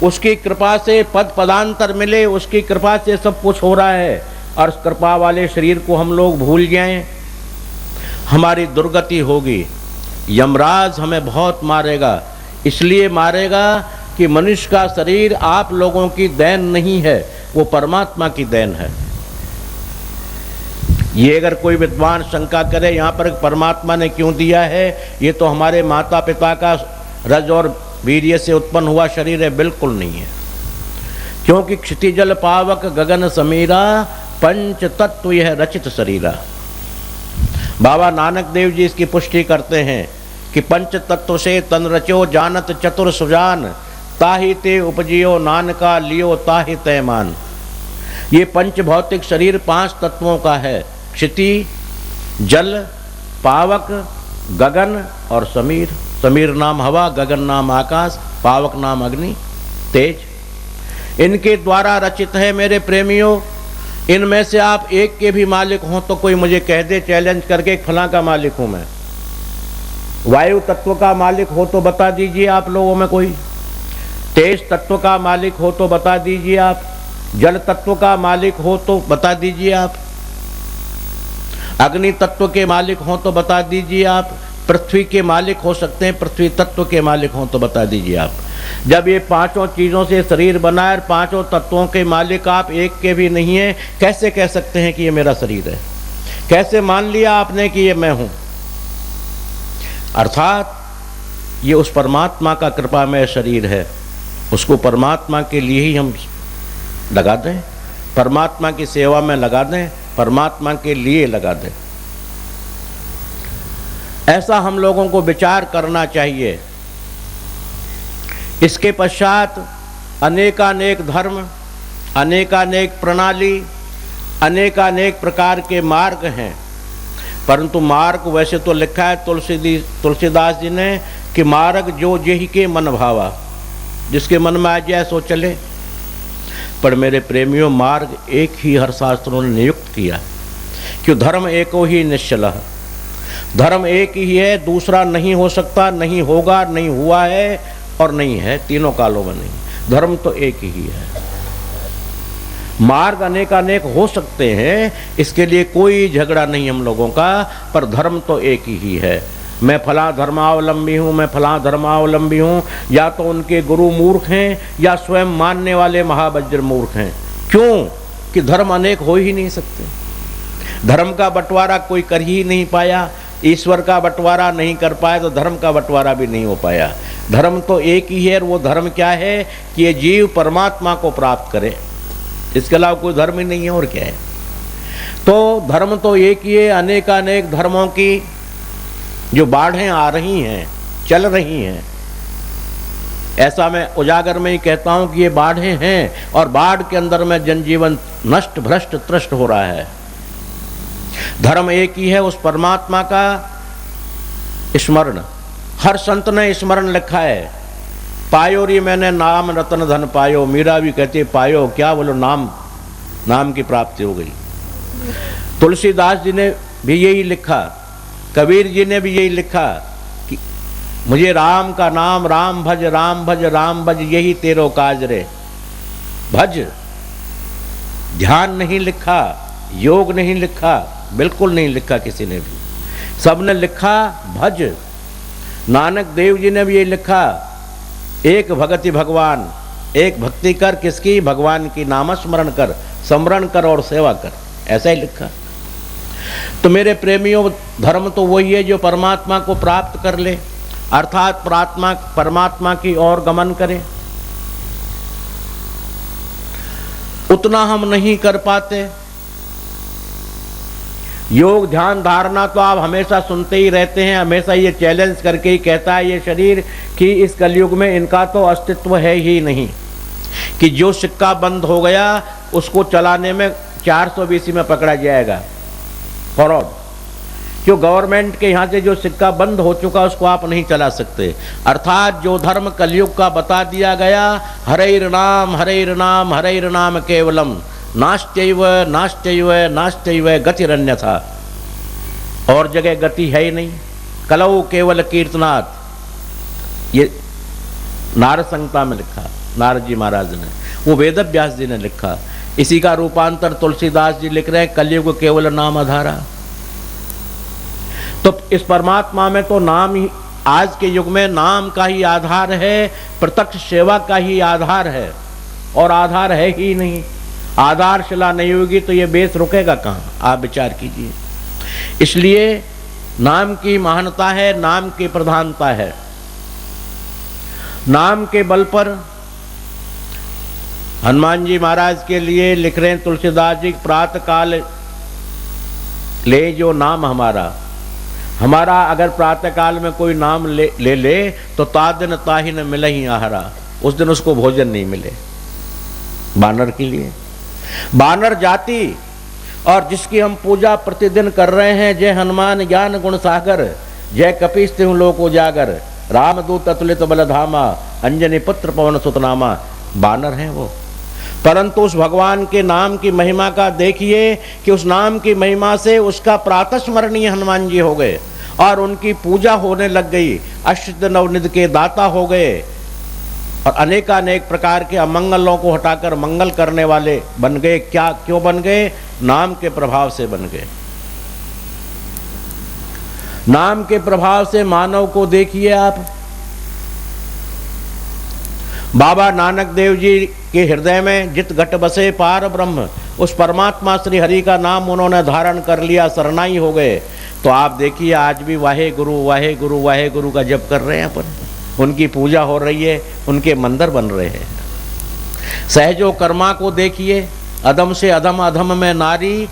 उसकी कृपा से पद पदांतर मिले, उसकी कृपा से सब कुछ हो रहा है और उस कृपा वाले शरीर को हम लोग भूल जाएं, हमारी दुर्गति होगी। यमराज हमें बहुत मारेगा, इसलिए मारेगा कि मनुष्य का शरीर आप लोगों की देन नहीं है, वो परमात्मा की देन है। ये अगर कोई विद्वान शंका करे यहाँ पर परमात्मा ने क्यों दिया है, ये तो हमारे माता पिता का रज और वीर्य से उत्पन्न हुआ शरीर है, बिल्कुल नहीं है। क्योंकि क्षितिजल पावक गगन समीरा, पंच तत्व यह रचित शरीरा। बाबा नानक देव जी इसकी पुष्टि करते हैं कि पंच तत्व से तन रचो, जानत चतुर सुजान, ताहि ते उपजियो नानका लियो ताहि तय मान। ये पंच भौतिक शरीर 5 तत्वों का है, क्षिति, जल, पावक, गगन और समीर। समीर नाम हवा, गगन नाम आकाश, पावक नाम अग्नि, तेज। इनके द्वारा रचित है मेरे प्रेमियों। इनमें से आप एक के भी मालिक हों तो कोई मुझे कह दे चैलेंज करके फलां का मालिक हूं मैं। वायु तत्व का मालिक हो तो बता दीजिए आप लोगों में कोई। तेज तत्व का मालिक हो तो बता दीजिए आप। जल तत्व का मालिक हो तो बता दीजिए आप। अग्नि तत्व के मालिक हो तो बता दीजिए आप। पृथ्वी के मालिक हो सकते हैं, पृथ्वी तत्व के मालिक हो तो बता दीजिए आप। जब ये 5 चीज़ों से शरीर बना है, 5 तत्वों के मालिक आप एक के भी नहीं है, कैसे कह सकते हैं कि ये मेरा शरीर है? कैसे मान लिया आपने कि ये मैं हूं? अर्थात ये उस परमात्मा का कृपामय शरीर है, उसको परमात्मा के लिए ही हम लगा दें, परमात्मा की सेवा में लगा दें, परमात्मा के लिए लगा दें। ऐसा हम लोगों को विचार करना चाहिए। इसके पश्चात अनेकानेक धर्म, अनेकानेक प्रणाली, अनेकानेक प्रकार के मार्ग हैं, परंतु मार्ग वैसे तो लिखा है तुलसीदास जी ने कि मार्ग जो जेहि के मन भावा, जिसके मन में आ जाए सो चले। पर मेरे प्रेमियों, मार्ग एक ही हर शास्त्रों ने नियुक्त किया, क्यों? धर्म एको ही निश्चल, धर्म एक ही है, दूसरा नहीं हो सकता, नहीं होगा, नहीं हुआ है और नहीं है, तीनों कालों में नहीं। धर्म तो एक ही है। मार्ग अनेकानेक हो सकते हैं, इसके लिए कोई झगड़ा नहीं हम लोगों का, पर धर्म तो एक ही है। मैं फला धर्मावलंबी हूँ, मैं फला धर्मावलंबी हूँ, या तो उनके गुरु मूर्ख हैं या स्वयं मानने वाले महावज्र मूर्ख हैं। क्यों? कि धर्म अनेक हो ही नहीं सकते। धर्म का बंटवारा कोई कर ही नहीं पाया, ईश्वर का बंटवारा नहीं कर पाया तो धर्म का बंटवारा भी नहीं हो पाया। धर्म तो एक ही है, और वो धर्म क्या है कि ये जीव परमात्मा को प्राप्त करे, इसके अलावा कोई धर्म ही नहीं है। और क्या है? तो धर्म तो एक ही है। अनेकानेक धर्मों की जो बाढ़ें आ रही हैं, चल रही हैं, ऐसा मैं उजागर में ही कहता हूं कि ये बाढ़ें हैं और बाढ़ के अंदर में जनजीवन नष्ट भ्रष्ट त्रष्ट हो रहा है। धर्म एक ही है, उस परमात्मा का स्मरण। हर संत ने स्मरण लिखा है, पायो री मैंने नाम रतन धन पायो। मीरा भी कहती पायो क्या, बोलो नाम की प्राप्ति हो गई। तुलसीदास जी ने भी यही लिखा, कबीर जी ने भी यही लिखा कि मुझे राम का नाम, राम भज राम भज राम भज, यही तेरो काज रे। भज, ध्यान नहीं लिखा, योग नहीं लिखा, बिल्कुल नहीं लिखा किसी ने भी, सबने लिखा भज। नानक देव जी ने भी ये लिखा, एक भगति भगवान, एक भक्ति कर किसकी, भगवान की, नाम स्मरण कर, स्मरण कर और सेवा कर, ऐसा ही लिखा। तो मेरे प्रेमियों, धर्म तो वही है जो परमात्मा को प्राप्त कर ले, अर्थात परमात्मा की ओर गमन करे। उतना हम नहीं कर पाते। योग ध्यान धारणा तो आप हमेशा सुनते ही रहते हैं, हमेशा ये चैलेंज करके ही कहता है ये शरीर कि इस कलयुग में इनका तो अस्तित्व है ही नहीं, कि जो सिक्का बंद हो गया उसको चलाने में 420 में पकड़ा जाएगा फ्रॉड। जो गवर्नमेंट के यहाँ से जो सिक्का बंद हो चुका उसको आप नहीं चला सकते। अर्थात जो धर्म कलयुग का बता दिया गया, हरैर नाम हरैर नाम हरैर नाम केवलम नास्त्यैव नास्त्यैव नास्त्यैव गतिरन्यथा, और जगह गति है ही नहीं। कलौ केवल कीर्तनाथ, ये नारद संहिता में लिखा, नारद जी महाराज ने, वो वेद व्यास जी ने लिखा। इसी का रूपांतर तुलसीदास जी लिख रहे हैं, कलयुग केवल नाम आधारा। तो इस परमात्मा में तो नाम ही, आज के युग में नाम का ही आधार है, प्रत्यक्ष सेवा का ही आधार है, और आधार है ही नहीं। आधारशिला नहीं होगी तो ये बेस रुकेगा कहाँ, आप विचार कीजिए। इसलिए नाम की महानता है, नाम की प्रधानता है। नाम के बल पर हनुमान जी महाराज के लिए लिख रहे हैं तुलसीदास जी, प्रातः काल ले जो नाम हमारा अगर प्रातः काल में कोई नाम ले तो तादिन ताहि न मिले ही आहारा, उस दिन उसको भोजन नहीं मिले। बानर के लिए, बानर जाति और जिसकी हम पूजा प्रतिदिन कर रहे हैं, जय हनुमान ज्ञान गुण सागर, जय कपीस तिहु लोक उजागर, रामदूत अतुलित बलधामा, अंजनी पुत्र पवन सुतनामा, बानर हैं वो। परंतु उस भगवान के नाम की महिमा का देखिए कि उस नाम की महिमा से उसका प्रातः स्मरणीय हनुमान जी हो गए और उनकी पूजा होने लग गई, अष्ट नवनिधि के दाता हो गए और अनेकानेक प्रकार के अमंगलों को हटाकर मंगल करने वाले बन गए। क्या, क्यों बन गए? नाम के प्रभाव से बन गए। नाम के प्रभाव से मानव को देखिए आप, बाबा नानक देव जी के हृदय में जित घट बसे पार ब्रह्म, उस परमात्मा श्री हरि का नाम उन्होंने धारण कर लिया, शरणाई हो गए। तो आप देखिए आज भी वाहे गुरु वाहे गुरु वाहे गुरु का जप कर रहे हैं अपन, उनकी पूजा हो रही है, उनके मंदिर बन रहे हैं। सहजो कर्मा को देखिए, अधम से अधम, अधम में नारी,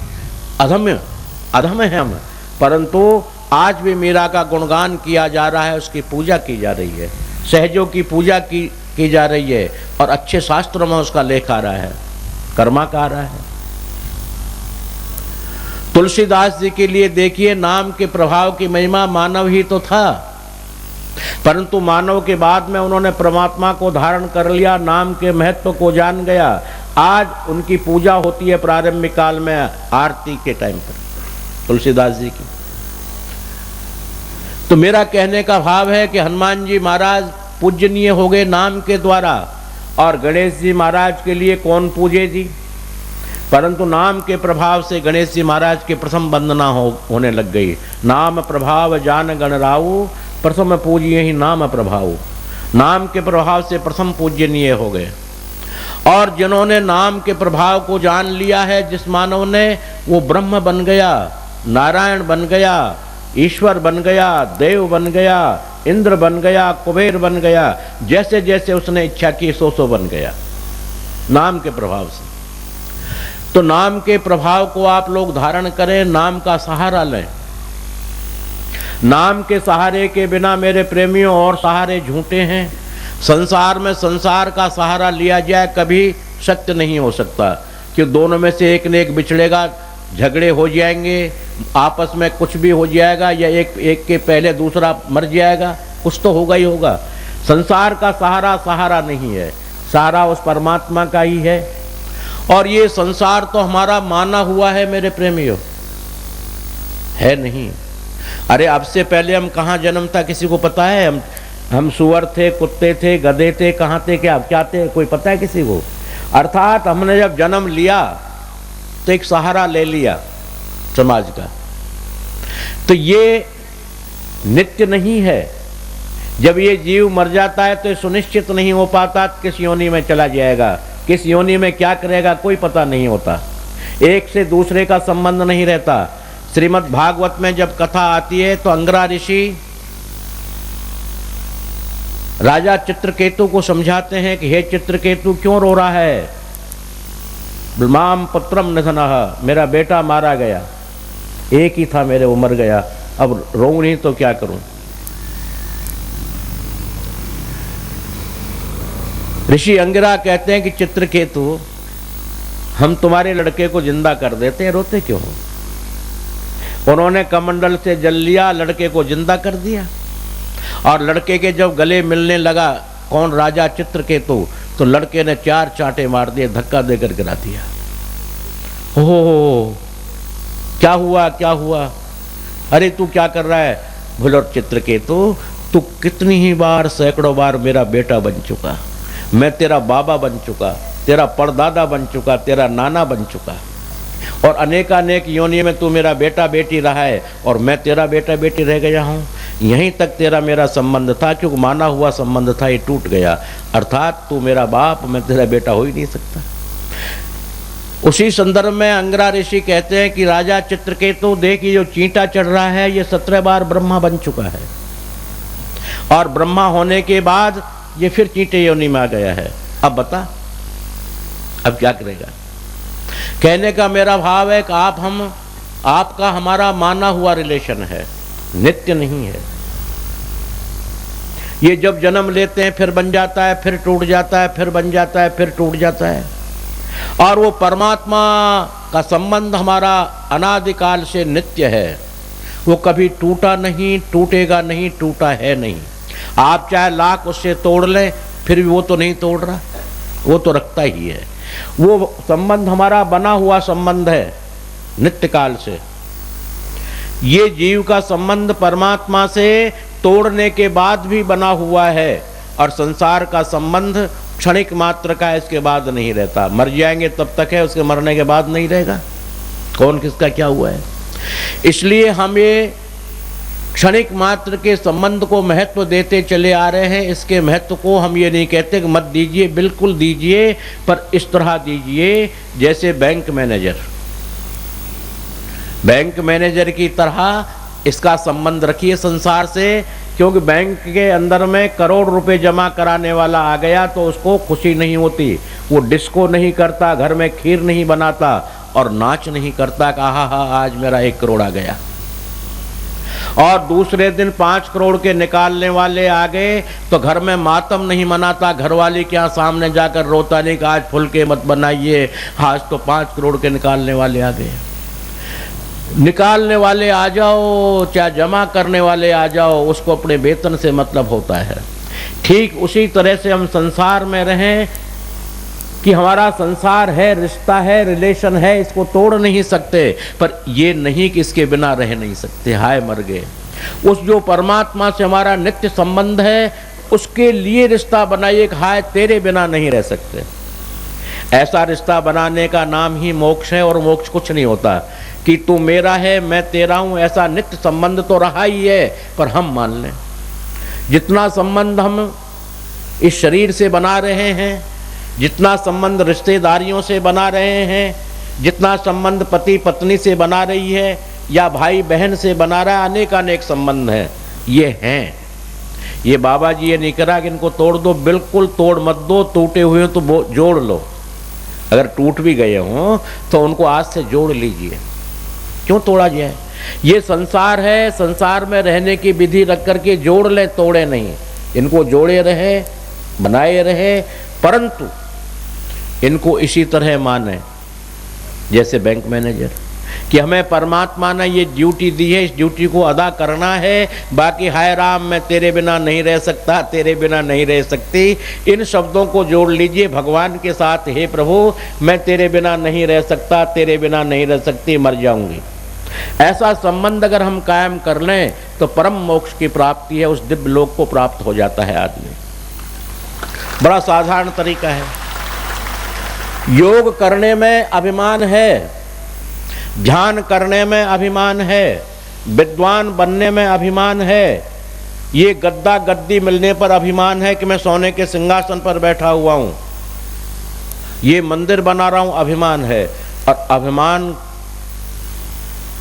अधम है हम, परंतु आज भी मीरा का गुणगान किया जा रहा है, उसकी पूजा की जा रही है, सहजों की पूजा की जा रही है और अच्छे शास्त्रों में उसका लेख आ रहा है, कर्मा का आ रहा है। तुलसीदास जी के लिए देखिए, नाम के प्रभाव की महिमा, मानव ही तो था, परंतु मानव के बाद में उन्होंने परमात्मा को धारण कर लिया, नाम के महत्व को जान गया। आज उनकी पूजा होती है प्रारंभिक काल में आरती के टाइम पर तुलसीदास जी की। तो मेरा कहने का भाव है कि हनुमान जी महाराज पूजनीय हो गए नाम के द्वारा, और गणेश जी महाराज के लिए कौन पूजे जी, परंतु नाम के प्रभाव से गणेश जी महाराज की प्रथम वंदना होने लग गई। नाम प्रभाव जान गण राऊ, प्रथम पूजिए ही नाम प्रभाव। नाम के प्रभाव से प्रथम पूजनीय हो गए। और जिन्होंने नाम के प्रभाव को जान लिया है, जिस मानव ने, वो ब्रह्म बन गया, नारायण बन गया, ईश्वर बन गया, देव बन गया, इंद्र बन गया, कुबेर बन गया, जैसे जैसे उसने इच्छा की सो बन गया नाम के प्रभाव से। तो नाम के प्रभाव को आप लोग धारण करें, नाम का सहारा लें। नाम के सहारे के बिना मेरे प्रेमियों और सहारे झूठे हैं। संसार में संसार का सहारा लिया जाए कभी सत्य नहीं हो सकता, कि दोनों में से एक न एक बिछड़ेगा, झगड़े हो जाएंगे, आपस में कुछ भी हो जाएगा, या एक के पहले दूसरा मर जाएगा, कुछ तो होगा ही होगा। संसार का सहारा सहारा नहीं है, सहारा उस परमात्मा का ही है। और ये संसार तो हमारा माना हुआ है मेरे प्रेमियों, है नहीं। अरे अब से पहले हम कहाँ जन्म था किसी को पता है? हम सुअर थे, कुत्ते थे, गधे थे, कहाँ थे, क्या थे, कोई पता है किसी को? अर्थात हमने जब जन्म लिया तो एक सहारा ले लिया समाज का। तो ये नित्य नहीं है। जब ये जीव मर जाता है तो ये सुनिश्चित नहीं हो पाता किस योनि में चला जाएगा, किस योनि में क्या करेगा, कोई पता नहीं होता। एक से दूसरे का संबंध नहीं रहता। श्रीमद् भागवत में जब कथा आती है तो अंगरा ऋषि राजा चित्रकेतु को समझाते हैं कि हे चित्रकेतु क्यों रो रहा है? माम पुत्रम निधनः, मेरा बेटा मारा गया, एक ही था मेरे, वो मर गया, अब रोऊं नहीं तो क्या करूं? ऋषि अंगिरा कहते हैं कि चित्रकेतु हम तुम्हारे लड़के को जिंदा कर देते हैं, रोते क्यों हो? उन्होंने कमंडल से जल लिया, लड़के को जिंदा कर दिया, और लड़के के जब गले मिलने लगा कौन? राजा चित्रकेतु, तो लड़के ने 4 चांटे मार दिए, धक्का देकर गिरा दिया। हो क्या हुआ, क्या हुआ? अरे तू क्या कर रहा है? बोलो चित्रकेतु, तू कितनी ही बार, सैकड़ों बार मेरा बेटा बन चुका, मैं तेरा बाबा बन चुका, तेरा परदादा बन चुका, तेरा नाना बन चुका, और अनेकानेक योनि में तू मेरा बेटा बेटी रहा है, और मैं तेरा बेटा बेटी रह गया हूँ। यहीं तक तेरा मेरा संबंध था, क्योंकि माना हुआ संबंध था, ये टूट गया। अर्थात तू मेरा बाप, मैं तेरा बेटा हो ही नहीं सकता। उसी संदर्भ में अंगरा ऋषि कहते हैं कि राजा चित्रकेतु देखिए जो चींटा चढ़ रहा है, ये 17 बार ब्रह्मा बन चुका है, और ब्रह्मा होने के बाद ये फिर चींटे योनि में आ गया है। अब बता, अब क्या करेगा? कहने का मेरा भाव है कि आपका हमारा माना हुआ रिलेशन है, नित्य नहीं है। ये जब जन्म लेते हैं फिर बन जाता है, फिर टूट जाता है, फिर बन जाता है, फिर टूट जाता है। और वो परमात्मा का संबंध हमारा अनादिकाल से नित्य है, वो कभी टूटा नहीं, टूटेगा नहीं, टूटा है नहीं। आप चाहे लाख उससे तोड़ लें फिर भी वो तो नहीं तोड़ रहा, वो तो रखता ही है। वो संबंध हमारा बना हुआ संबंध है नित्य काल से। ये जीव का संबंध परमात्मा से तोड़ने के बाद भी बना हुआ है, और संसार का संबंध क्षणिक मात्र का है, इसके बाद नहीं रहता। मर जाएंगे तब तक है, उसके मरने के बाद नहीं रहेगा। कौन किसका क्या हुआ है? इसलिए हम ये क्षणिक मात्र के संबंध को महत्व देते चले आ रहे हैं। इसके महत्व को हम ये नहीं कहते कि मत दीजिए, बिल्कुल दीजिए, पर इस तरह दीजिए जैसे बैंक मैनेजर की तरह इसका संबंध रखिए संसार से। क्योंकि बैंक के अंदर में करोड़ रुपए जमा कराने वाला आ गया तो उसको खुशी नहीं होती, वो डिस्को नहीं करता, घर में खीर नहीं बनाता, और नाच नहीं करता कि हा आज मेरा 1 करोड़ आ गया। और दूसरे दिन 5 करोड़ के निकालने वाले आ गए तो घर में मातम नहीं मनाता, घरवाली के यहाँ सामने जाकर रोता नहीं कि आज फुलके मत बनाइए, आज तो 5 करोड़ के निकालने वाले आ गए। निकालने वाले आ जाओ चाहे जमा करने वाले आ जाओ, उसको अपने वेतन से मतलब होता है। ठीक उसी तरह से हम संसार में रहें कि हमारा संसार है, रिश्ता है, रिलेशन है, इसको तोड़ नहीं सकते, पर ये नहीं कि इसके बिना रह नहीं सकते, हाय मर गए। उस जो परमात्मा से हमारा नित्य संबंध है उसके लिए रिश्ता बनाइए कि हाय तेरे बिना नहीं रह सकते। ऐसा रिश्ता बनाने का नाम ही मोक्ष है, और मोक्ष कुछ नहीं होता कि तू मेरा है मैं तेरा हूँ। ऐसा नित्य संबंध तो रहा ही है, पर हम मान लें जितना संबंध हम इस शरीर से बना रहे हैं, जितना संबंध रिश्तेदारियों से बना रहे हैं, जितना संबंध पति पत्नी से बना रही है या भाई बहन से बना रहा है, अनेक संबंध हैं, ये हैं। ये बाबा जी ये नहीं करा कि इनको तोड़ दो, बिल्कुल तोड़ मत दो। टूटे हुए तो जोड़ लो, अगर टूट भी गए हों तो उनको आज से जोड़ लीजिए। क्यों तोड़ा जाए? ये संसार है, संसार में रहने की विधि रख करके जोड़ ले, तोड़े नहीं। इनको जोड़े रहे बनाए रहे, परंतु इनको इसी तरह माने जैसे बैंक मैनेजर, कि हमें परमात्मा ने ये ड्यूटी दी है, इस ड्यूटी को अदा करना है, बाकी हाय राम मैं तेरे बिना नहीं रह सकता, तेरे बिना नहीं रह सकती, इन शब्दों को जोड़ लीजिए भगवान के साथ। हे प्रभु मैं तेरे बिना नहीं रह सकता, तेरे बिना नहीं रह सकती, मर जाऊंगी। ऐसा संबंध अगर हम कायम कर लें तो परम मोक्ष की प्राप्ति है, उस दिव्य लोक को प्राप्त हो जाता है आदमी। बड़ा साधारण तरीका है। योग करने में अभिमान है, ध्यान करने में अभिमान है, विद्वान बनने में अभिमान है, ये गद्दा गद्दी मिलने पर अभिमान है कि मैं सोने के सिंहासन पर बैठा हुआ हूं, ये मंदिर बना रहा हूं, अभिमान है। और अभिमान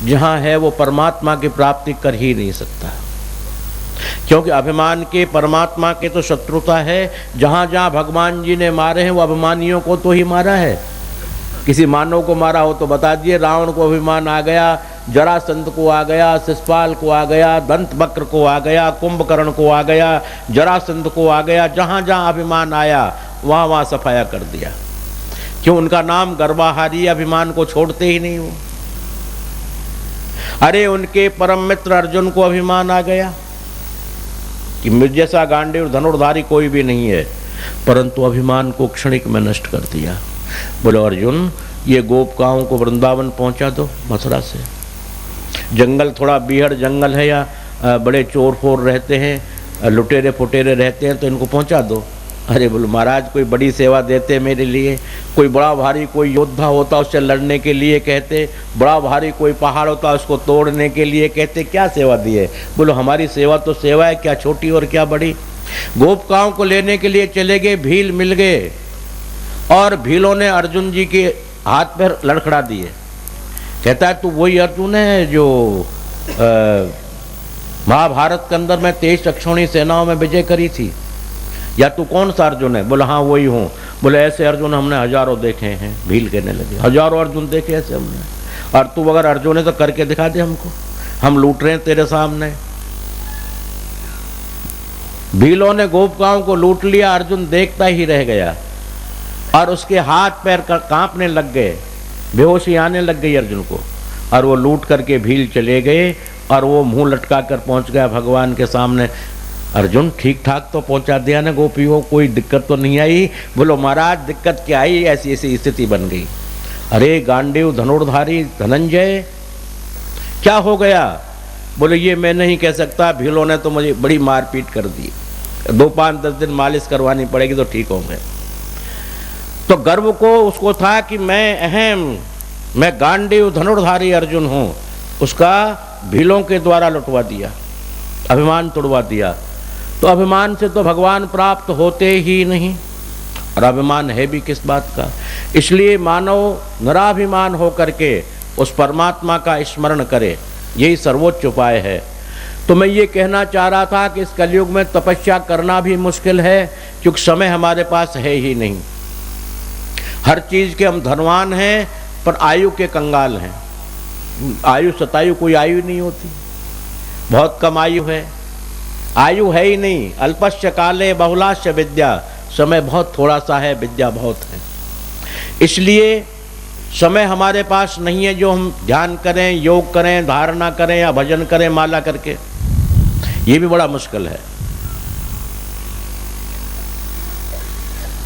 जहां है वो परमात्मा की प्राप्ति कर ही नहीं सकता, क्योंकि अभिमान के परमात्मा के तो शत्रुता है। जहां जहां भगवान जी ने मारे हैं वो अभिमानियों को तो ही मारा है। किसी मानव को मारा हो तो बता दिए। रावण को अभिमान आ गया, जरासंध को आ गया, शिशुपाल को आ गया, दंतवक्र को आ गया, कुंभकर्ण को आ गया, जरासंध को आ गया। जहां जहां अभिमान आया वहां वहां सफाया कर दिया। क्यों? उनका नाम गर्वाहारी, अभिमान को छोड़ते ही नहीं वो। अरे उनके परम मित्र अर्जुन को अभिमान आ गया कि मुझ जैसा गांडीव धनुर्धारी कोई भी नहीं है, परंतु अभिमान को क्षणिक में नष्ट कर दिया। बोलो अर्जुन ये गोपिकाओं को वृंदावन पहुंचा दो मथुरा से। जंगल थोड़ा बीहड़ जंगल है या बड़े चोर फोर रहते हैं, लुटेरे फुटेरे रहते हैं, तो इनको पहुंचा दो। अरे बोलो महाराज कोई बड़ी सेवा देते मेरे लिए, कोई बड़ा भारी कोई योद्धा होता उससे लड़ने के लिए कहते, बड़ा भारी कोई पहाड़ होता उसको तोड़ने के लिए कहते, क्या सेवा दी है? बोलो हमारी सेवा तो सेवा है, क्या छोटी और क्या बड़ी। गोपिकाओं को लेने के लिए चले गए, भील मिल गए और भीलों ने अर्जुन जी के हाथ पर लड़खड़ा दिए। कहता है तू वही अर्जुन है जो महाभारत के अंदर में 23 अक्षौणी सेनाओं में विजय करी थी, या तू कौन सा अर्जुन है? बोला हाँ वही हूँ। बोले ऐसे अर्जुन हमने हजारों देखे हैं। भील कहने लगे हजारों अर्जुन देखे ऐसे हमने, और तू अगर अर्जुन है तो करके दिखा दे हमको, हम लूट रहे हैं तेरे सामने। भीलों ने गोपिकाओं को लूट लिया, अर्जुन देखता ही रह गया और उसके हाथ पैर कांपने लग गए, बेहोशी आने लग गई अर्जुन को, और वो लूट करके भील चले गए और वो मुंह लटका कर पहुंच गया भगवान के सामने। अर्जुन ठीक ठाक तो पहुंचा दिया ना गोपियों, कोई दिक्कत तो नहीं आई? बोलो महाराज दिक्कत क्या आई, ऐसी ऐसी स्थिति बन गई। अरे गांडीव धनुर्धारी धनंजय क्या हो गया? बोले ये मैं नहीं कह सकता, भीलों ने तो मुझे बड़ी मारपीट कर दी, 2-5-10 दिन मालिश करवानी पड़ेगी तो ठीक होंगे। तो गर्व को उसको था कि मैं अहम, मैं गांडीव धनुर्धारी अर्जुन हूं, उसका भीलों के द्वारा लुटवा दिया, अभिमान तोड़वा दिया। तो अभिमान से तो भगवान प्राप्त होते ही नहीं, और अभिमान है भी किस बात का। इसलिए मानव निराभिमान होकर के उस परमात्मा का स्मरण करे, यही सर्वोच्च उपाय है। तो मैं ये कहना चाह रहा था कि इस कलयुग में तपस्या करना भी मुश्किल है, क्योंकि समय हमारे पास है ही नहीं। हर चीज के हम धनवान हैं पर आयु के कंगाल हैं। आयु शतायु कोई आयु नहीं होती, बहुत कम आयु है, आयु है ही नहीं। अल्पस्य काले बहुलास्य विद्या, समय बहुत थोड़ा सा है, विद्या बहुत है। इसलिए समय हमारे पास नहीं है जो हम ध्यान करें, योग करें, धारणा करें या भजन करें माला करके, ये भी बड़ा मुश्किल है।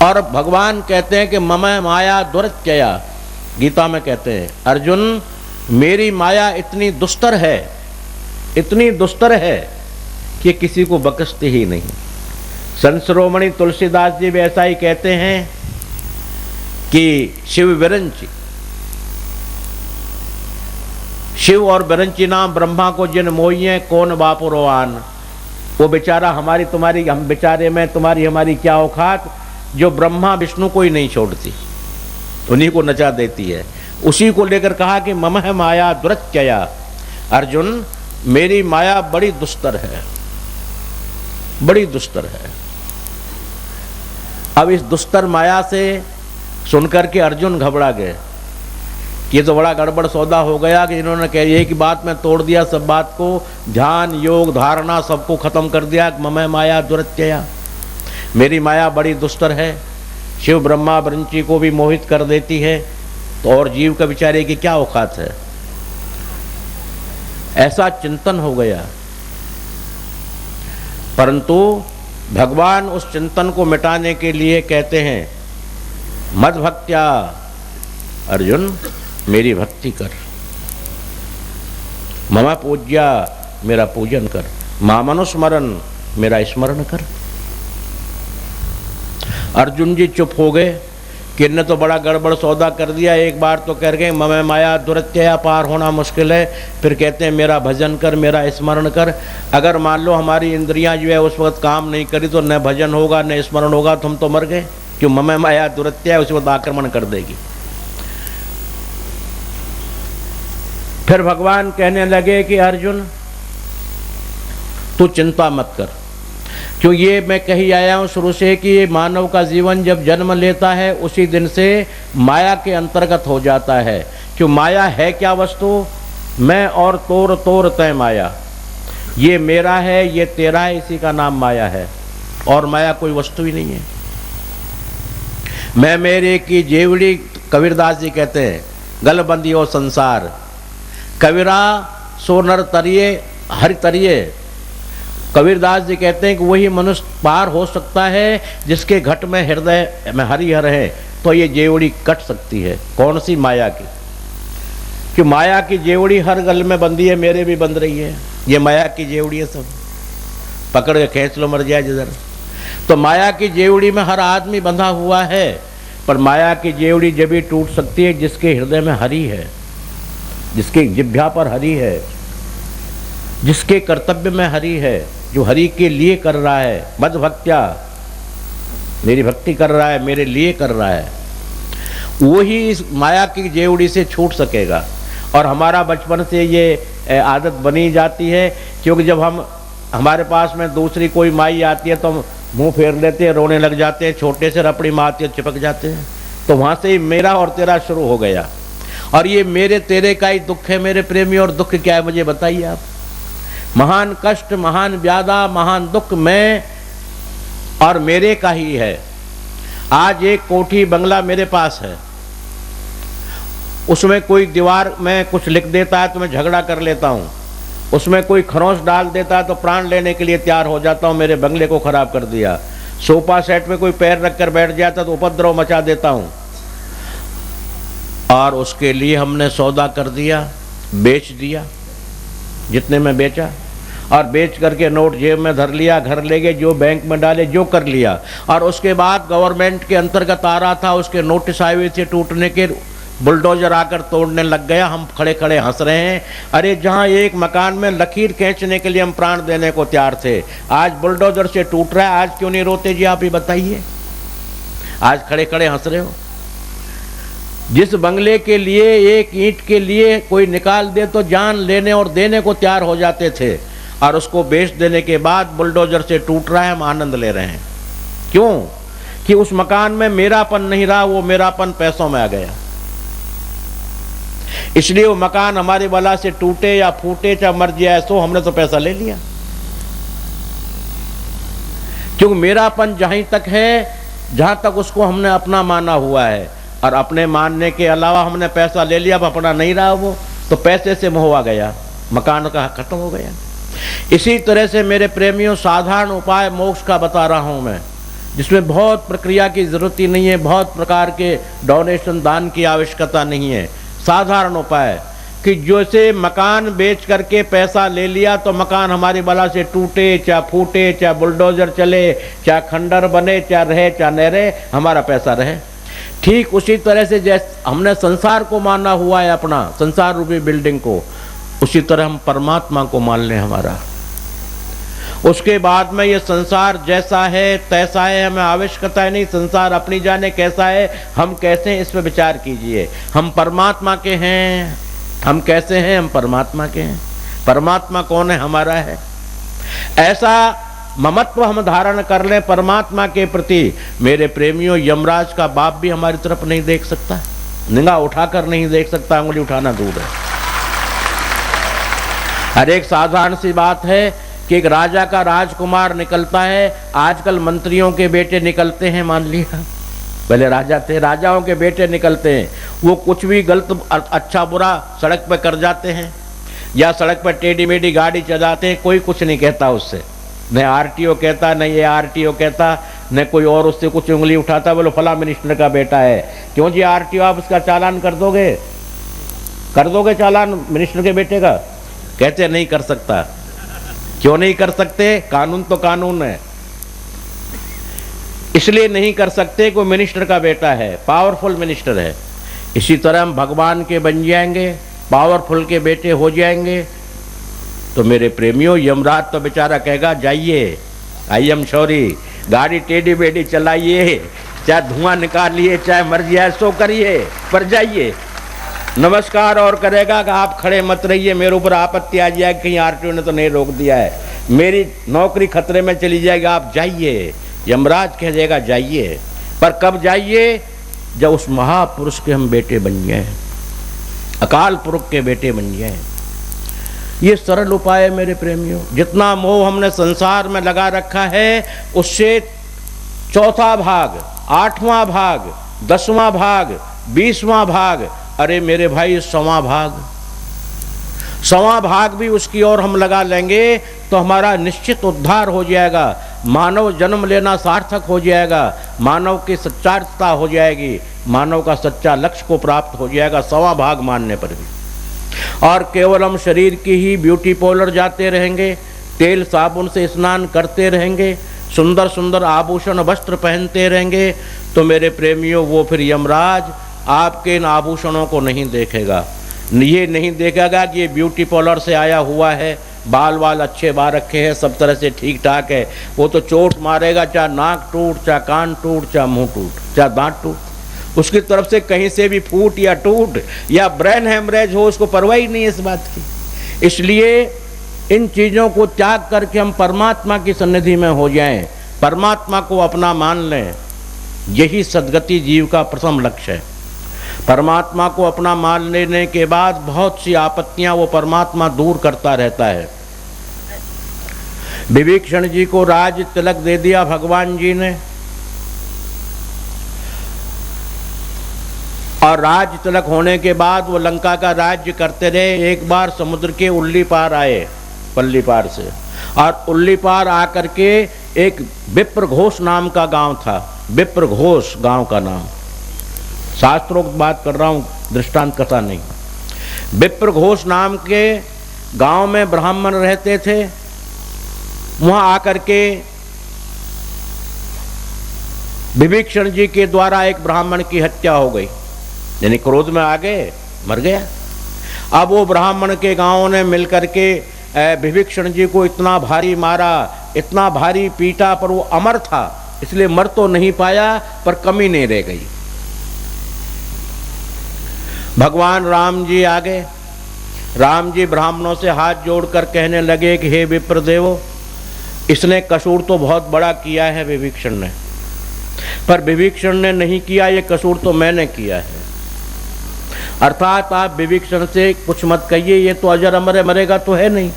और भगवान कहते हैं कि मम माया दुरत्यया, गीता में कहते हैं अर्जुन मेरी माया इतनी दुस्तर है, इतनी दुस्तर है कि किसी को बख्शती ही नहीं। संत शिरोमणि तुलसीदास जी भी ऐसा ही कहते हैं कि शिव विरंची, शिव और विरंची नाम ब्रह्मा को जिन मोहिए कौन बापुरोआन। वो बेचारा हमारी तुम्हारी, हम बेचारे में तुम्हारी हमारी क्या औकात, जो ब्रह्मा विष्णु को ही नहीं छोड़ती, उन्हीं को नचा देती है। उसी को लेकर कहा कि ममह माया दुरत्यया, अर्जुन मेरी माया बड़ी दुस्तर है, बड़ी दुस्तर है। अब इस दुस्तर माया से सुनकर के अर्जुन घबरा गए, ये तो बड़ा गड़बड़ सौदा हो गया कि इन्होंने कह एक ही बात में तोड़ दिया सब बात को, ध्यान योग धारणा सबको खत्म कर दिया। ममह माया दुरत्यया, मेरी माया बड़ी दुस्तर है, शिव ब्रह्मा ब्रंची को भी मोहित कर देती है, तो और जीव का बेचारे की क्या औकात है। ऐसा चिंतन हो गया। परंतु भगवान उस चिंतन को मिटाने के लिए कहते हैं, मद भक्त्या, अर्जुन मेरी भक्ति कर, मम पूज्या, मेरा पूजन कर, मामनुस्मरण, मेरा स्मरण कर। अर्जुन जी चुप हो गए कि इनने तो बड़ा गड़बड़ सौदा कर दिया। एक बार तो कह गए मम माया दुरत्या, पार होना मुश्किल है, फिर कहते हैं मेरा भजन कर, मेरा स्मरण कर। अगर मान लो हमारी इंद्रियां जो है उस वक्त काम नहीं करी तो न भजन होगा न स्मरण होगा, तो हम तो मर गए। क्यों? मम माया दुरत्या उस वक्त आक्रमण कर देगी। फिर भगवान कहने लगे कि अर्जुन तू चिंता मत कर, क्यों ये मैं कही आया हूं शुरू से कि ये मानव का जीवन जब जन्म लेता है उसी दिन से माया के अंतर्गत हो जाता है। क्यों? माया है क्या वस्तु? मैं और तोर तोर तय माया, ये मेरा है ये तेरा है, इसी का नाम माया है। और माया कोई वस्तु ही नहीं है। मैं मेरे की जेवड़ी, कबीरदास जी कहते हैं, गलबंदी और संसार, कबीरा सो नर तरिए हरि तरिए। कबीरदास जी कहते हैं कि वही मनुष्य पार हो सकता है जिसके घट में हृदय में हरिहर है, तो ये जेवड़ी कट सकती है। कौन सी? माया की। कि माया की जेवड़ी हर गल में बंधी है, मेरे भी बंध रही है। ये माया की जेवड़ी है, सब पकड़ के खींच लो, मर जाए जिधर। तो माया की जेवड़ी में हर आदमी बंधा हुआ है, पर माया की जेवड़ी जब भी टूट सकती है जिसके हृदय में हरि है, जिसके जिह्वा पर हरि है, जिसके कर्तव्य में हरि है, जो हरि के लिए कर रहा है। मद भक्त्या, मेरी भक्ति कर रहा है, मेरे लिए कर रहा है, वही इस माया की जेवड़ी से छूट सकेगा। और हमारा बचपन से ये आदत बनी जाती है, क्योंकि जब हमारे पास में दूसरी कोई माई आती है तो हम मुंह फेर लेते हैं, रोने लग जाते हैं। छोटे से रपड़ी माँ आती है, चिपक जाते हैं। तो वहाँ से ही मेरा और तेरा शुरू हो गया। और ये मेरे तेरे का ही दुख है मेरे प्रेमी। और दुख क्या है मुझे बताइए आप? महान कष्ट, महान व्याधा, महान दुख मैं और मेरे का ही है। आज एक कोठी बंगला मेरे पास है, उसमें कोई दीवार में कुछ लिख देता है तो मैं झगड़ा कर लेता हूँ। उसमें कोई खरोंच डाल देता है तो प्राण लेने के लिए तैयार हो जाता हूँ, मेरे बंगले को खराब कर दिया। सोफा सेट में कोई पैर रख कर बैठ जाता तो उपद्रव मचा देता हूँ। और उसके लिए हमने सौदा कर दिया, बेच दिया जितने में बेचा, और बेच करके नोट जेब में धर लिया, घर ले गए, जो बैंक में डाले, जो कर लिया। और उसके बाद गवर्नमेंट के अंतर्गत आ रहा था, उसके नोटिस आए हुए थे टूटने के, बुलडोजर आकर तोड़ने लग गया। हम खड़े खड़े हंस रहे हैं। अरे जहां एक मकान में लकीर खींचने के लिए हम प्राण देने को तैयार थे, आज बुलडोजर से टूट रहा है। आज क्यों नहीं रोते जी? आप ही बताइए। आज खड़े खड़े हंस रहे हो। जिस बंगले के लिए, एक ईंट के लिए कोई निकाल दे तो जान लेने और देने को तैयार हो जाते थे, और उसको बेच देने के बाद बुलडोजर से टूट रहा है, हम आनंद ले रहे हैं। क्यों? कि उस मकान में मेरापन नहीं रहा, वो मेरापन पैसों में आ गया। इसलिए वो मकान हमारी बला से टूटे या फूटे चाहे मर जाए, सो हमने तो पैसा ले लिया। क्योंकि मेरापन जहां तक है, जहां तक उसको हमने अपना माना हुआ है, और अपने मानने के अलावा हमने पैसा ले लिया, अब अपना नहीं रहा वो, तो पैसे से मोह आ गया, मकान का खत्म हो गया। इसी तरह से मेरे प्रेमियों, साधारण उपाय मोक्ष का बता रहा हूं मैं, जिसमें बहुत प्रक्रिया की जरूरत ही नहीं है, बहुत प्रकार के डोनेशन, दान की आवश्यकता नहीं है। साधारण उपाय कि जैसे मकान बेच करके पैसा ले लिया तो मकान हमारी बला से टूटे चाहे फूटे, चाहे बुलडोजर चले, चाहे खंडर बने, चाहे रहे चाहे न रहे, हमारा पैसा रहे। ठीक उसी तरह से जैसे हमने संसार को माना हुआ है, अपना संसार रूपी बिल्डिंग को, उसी तरह हम परमात्मा को मान लें हमारा। उसके बाद में ये संसार जैसा है तैसा है, हमें आवश्यकता नहीं। संसार अपनी जाने कैसा है, हम कैसे हैं, इस पर विचार कीजिए। हम परमात्मा के हैं। हम कैसे हैं? हम परमात्मा के हैं। परमात्मा कौन है? हमारा है। ऐसा ममत्व हम धारण कर लें परमात्मा के प्रति। मेरे प्रेमियों, यमराज का बाप भी हमारी तरफ नहीं देख सकता, निगाह उठाकर नहीं देख सकता, अंगुली उठाना दूर है। हर एक साधारण सी बात है कि एक राजा का राजकुमार निकलता है, आजकल मंत्रियों के बेटे निकलते हैं, मान लिया पहले राजा थे, राजाओं के बेटे निकलते हैं, वो कुछ भी गलत अच्छा बुरा सड़क पर कर जाते हैं या सड़क पर टेढ़ी मेढ़ी गाड़ी चलाते हैं, कोई कुछ नहीं कहता उससे, न आरटीओ कहता, न ये आरटीओ कहता, न कोई और उससे कुछ उंगली उठाता, बोलो फला मिनिस्टर का बेटा है। क्यों जी आरटीओ आप उसका चालान कर दोगे चालान मिनिस्टर के बेटे का? कहते नहीं कर सकता। क्यों नहीं कर सकते? कानून तो कानून है, इसलिए नहीं कर सकते कोई मिनिस्टर का बेटा है, पावरफुल मिनिस्टर है। इसी तरह हम भगवान के बन जाएंगे, पावरफुल के बेटे हो जाएंगे, तो मेरे प्रेमियों यमराज तो बेचारा कहेगा जाइए, आई एम सॉरी, गाड़ी टेढ़ी बेढ़ी चलाइए, चाहे धुआं निकालिए, चाहे मर जाए सो करिए, पर जाइए, नमस्कार और करेगा कि आप खड़े मत रहिए, मेरे ऊपर आपत्ति आ जाएगी, कहीं आरटीओ ने तो नहीं रोक दिया है, मेरी नौकरी खतरे में चली जाएगी, आप जाइए। यमराज कह देगा जाइए, पर कब जाइए? जब उस महापुरुष के हम बेटे बन जाएं, अकाल पुरुष के बेटे बन जाएं। ये सरल उपाय है मेरे प्रेमियों। जितना मोह हमने संसार में लगा रखा है, उससे चौथा भाग, 8वां भाग, 10वां भाग, 20वां भाग, अरे मेरे भाई 100वां भाग, 100वां भाग भी उसकी ओर हम लगा लेंगे तो हमारा निश्चित उद्धार हो जाएगा, मानव जन्म लेना सार्थक हो जाएगा, मानव की सच्चारता हो जाएगी, मानव का सच्चा लक्ष्य को प्राप्त हो जाएगा 100वां भाग मानने पर भी। और केवल हम शरीर की ही ब्यूटी पार्लर जाते रहेंगे, तेल साबुन से स्नान करते रहेंगे, सुंदर सुंदर आभूषण वस्त्र पहनते रहेंगे, तो मेरे प्रेमियों वो फिर यमराज आपके इन आभूषणों को नहीं देखेगा, ये नहीं देखेगा कि ये ब्यूटी पार्लर से आया हुआ है, बाल वाल अच्छे बाल रखे हैं, सब तरह से ठीक ठाक है, वो तो चोट मारेगा, चाहे नाक टूट, चाहे कान टूट, चाहे मुंह टूट, चाहे दांत टूट, उसकी तरफ से कहीं से भी फूट या टूट या ब्रेन हेमरेज हो, उसको परवाह ही नहीं है इस बात की। इसलिए इन चीज़ों को त्याग करके हम परमात्मा की सन्निधि में हो जाएं, परमात्मा को अपना मान लें, यही सद्गति जीव का प्रथम लक्ष्य है। परमात्मा को अपना मान लेने के बाद बहुत सी आपत्तियां वो परमात्मा दूर करता रहता है। विभीषण जी को राज तिलक दे दिया भगवान जी ने, और राज तिलक होने के बाद वो लंका का राज्य करते रहे। एक बार समुद्र के उल्ली पार आए, पल्ली पार से, और उल्ली पार आकर के एक विप्र घोष नाम का गांव था, विप्र घोष गांव का नाम, शास्त्रोक्त बात कर रहा हूं, दृष्टांत कथा नहीं। विप्र घोष नाम के गांव में ब्राह्मण रहते थे। वहां आकर के विभीषण जी के द्वारा एक ब्राह्मण की हत्या हो गई, यानी क्रोध में आ गए, मर गया। अब वो ब्राह्मण के गांव ने मिलकर के विभीषण जी को इतना भारी मारा, इतना भारी पीटा, पर वो अमर था, इसलिए मर तो नहीं पाया, पर कमी नहीं रह गई। भगवान राम जी आ गए। राम जी ब्राह्मणों से हाथ जोड़कर कहने लगे कि हे विप्रदेवो, इसने कसूर तो बहुत बड़ा किया है विभीषण ने, पर विभीषण ने नहीं किया, ये कसूर तो मैंने किया है। अर्थात आप विभीषण से कुछ मत कहिए, ये तो अजर अमर मरेगा तो है नहीं,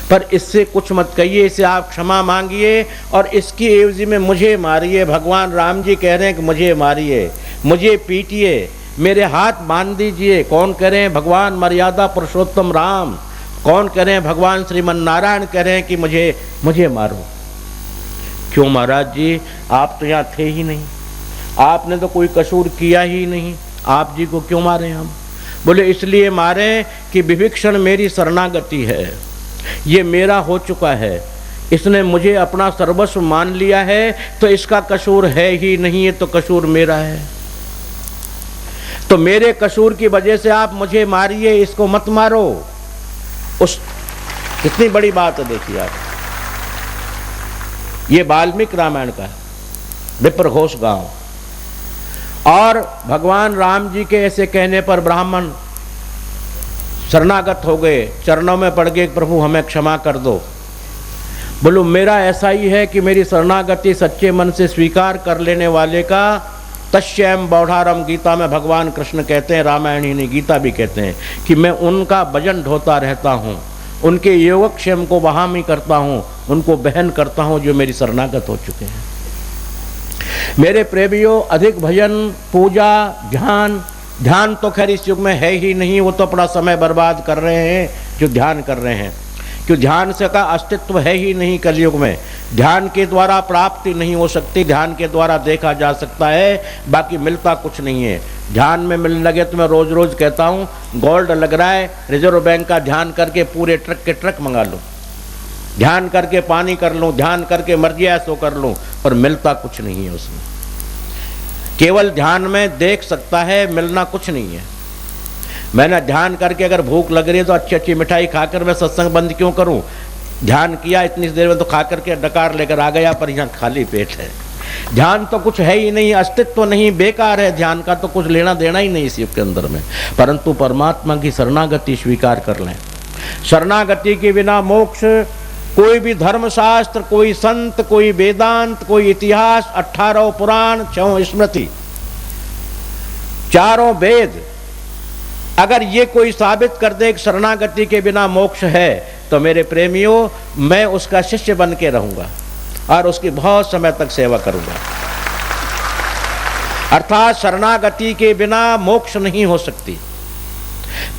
पर इससे कुछ मत कहिए, इसे आप क्षमा मांगिए और इसकी एवजी में मुझे मारिए। भगवान राम जी कह रहे हैं कि मुझे मारिए, मुझे पीटिए, मेरे हाथ बांध दीजिए। कौन कह रहे हैं? भगवान मर्यादा पुरुषोत्तम राम। कौन कह रहे हैं? भगवान श्रीमन नारायण कह रहे हैं कि मुझे मारो। क्यों महाराज जी, आप तो यहाँ थे ही नहीं, आपने तो कोई कसूर किया ही नहीं, आप जी को क्यों मारे हम? बोले इसलिए मारे कि विभीषण मेरी शरणागति है, ये मेरा हो चुका है, इसने मुझे अपना सर्वस्व मान लिया है, तो इसका कसूर है ही नहीं, ये तो कसूर मेरा है। तो मेरे कसूर की वजह से आप मुझे मारिए, इसको मत मारो। उस कितनी बड़ी बात है, देखिए आप, ये वाल्मीकि रामायण का विप्र घोष गांव। और भगवान राम जी के ऐसे कहने पर ब्राह्मण शरणागत हो गए, चरणों में पड़ गए, प्रभु हमें क्षमा कर दो। बोलो मेरा ऐसा ही है कि मेरी शरणागति सच्चे मन से स्वीकार कर लेने वाले का तस्यैम बौढ़ारम, गीता में भगवान कृष्ण कहते हैं, रामायण ही नहीं गीता भी कहते हैं कि मैं उनका भजन ढोता रहता हूँ, उनके योगक्षेम को बहामी करता हूँ, उनको बहन करता हूँ जो मेरी शरणागत हो चुके हैं। मेरे प्रेमियों, अधिक भजन, पूजा, ध्यान तो खैर इस युग में है ही नहीं, वो तो अपना समय बर्बाद कर रहे हैं जो ध्यान कर रहे हैं, क्यों ध्यान से का अस्तित्व है ही नहीं कलयुग में। ध्यान के द्वारा प्राप्ति नहीं हो सकती, ध्यान के द्वारा देखा जा सकता है, बाकी मिलता कुछ नहीं है। ध्यान में मिलने लगे तो मैं रोज रोज कहता हूँ, गोल्ड लग रहा है, रिजर्व बैंक का ध्यान करके पूरे ट्रक के ट्रक मंगा लो, ध्यान करके पानी कर लूँ, ध्यान करके मर्जी ऐसो कर लूँ, पर मिलता कुछ नहीं है उसमें। केवल ध्यान में देख सकता है, मिलना कुछ नहीं है। मैंने ध्यान करके अगर भूख लग रही है तो अच्छी अच्छी मिठाई खाकर मैं सत्संग बंद क्यों करूं? ध्यान किया इतनी देर में तो खा करके डकार लेकर आ गया, पर यहाँ खाली पेट है। ध्यान तो कुछ है ही नहीं, अस्तित्व तो नहीं, बेकार है। ध्यान का तो कुछ लेना देना ही नहीं इस युग के अंदर में। परंतु परमात्मा की शरणागति स्वीकार कर लें। शरणागति के बिना मोक्ष, कोई भी धर्मशास्त्र, कोई संत, कोई वेदांत, कोई इतिहास, 18 पुराण, 6 स्मृति, 4 वेद, अगर ये कोई साबित कर दे कि शरणागति के बिना मोक्ष है, तो मेरे प्रेमियों, मैं उसका शिष्य बन के रहूंगा और उसकी बहुत समय तक सेवा करूंगा। अर्थात शरणागति के बिना मोक्ष नहीं हो सकती।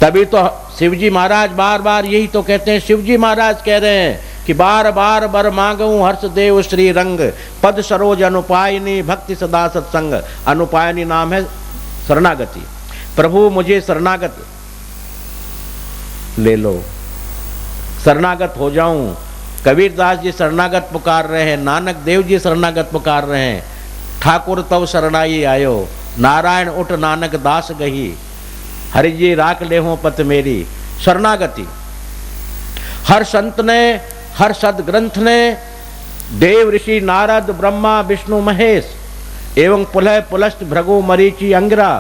तभी तो शिवजी महाराज बार बार यही तो कहते हैं। शिवजी महाराज कह रहे हैं कि बार बार बर मांगूं हर्ष देव श्री रंग, पद सरोज अनुपायनी भक्ति सदा सत्संग। अनुपायनी नाम है शरणागति। प्रभु मुझे शरणागत ले लो, शरणागत हो जाऊं। कबीरदास जी शरणागत पुकार रहे हैं, नानक देव जी शरणागत पुकार रहे हैं। ठाकुर तव शरणाई आयो, नारायण उठ नानक दास गही, हरि जी राख ले हो पत मेरी। शरणागति हर संत ने, हर सदग्रंथ ने, देव ऋषि नारद, ब्रह्मा, विष्णु, महेश एवं पुलह पुलस्त, भृगु, मरीचि, अंगिरा,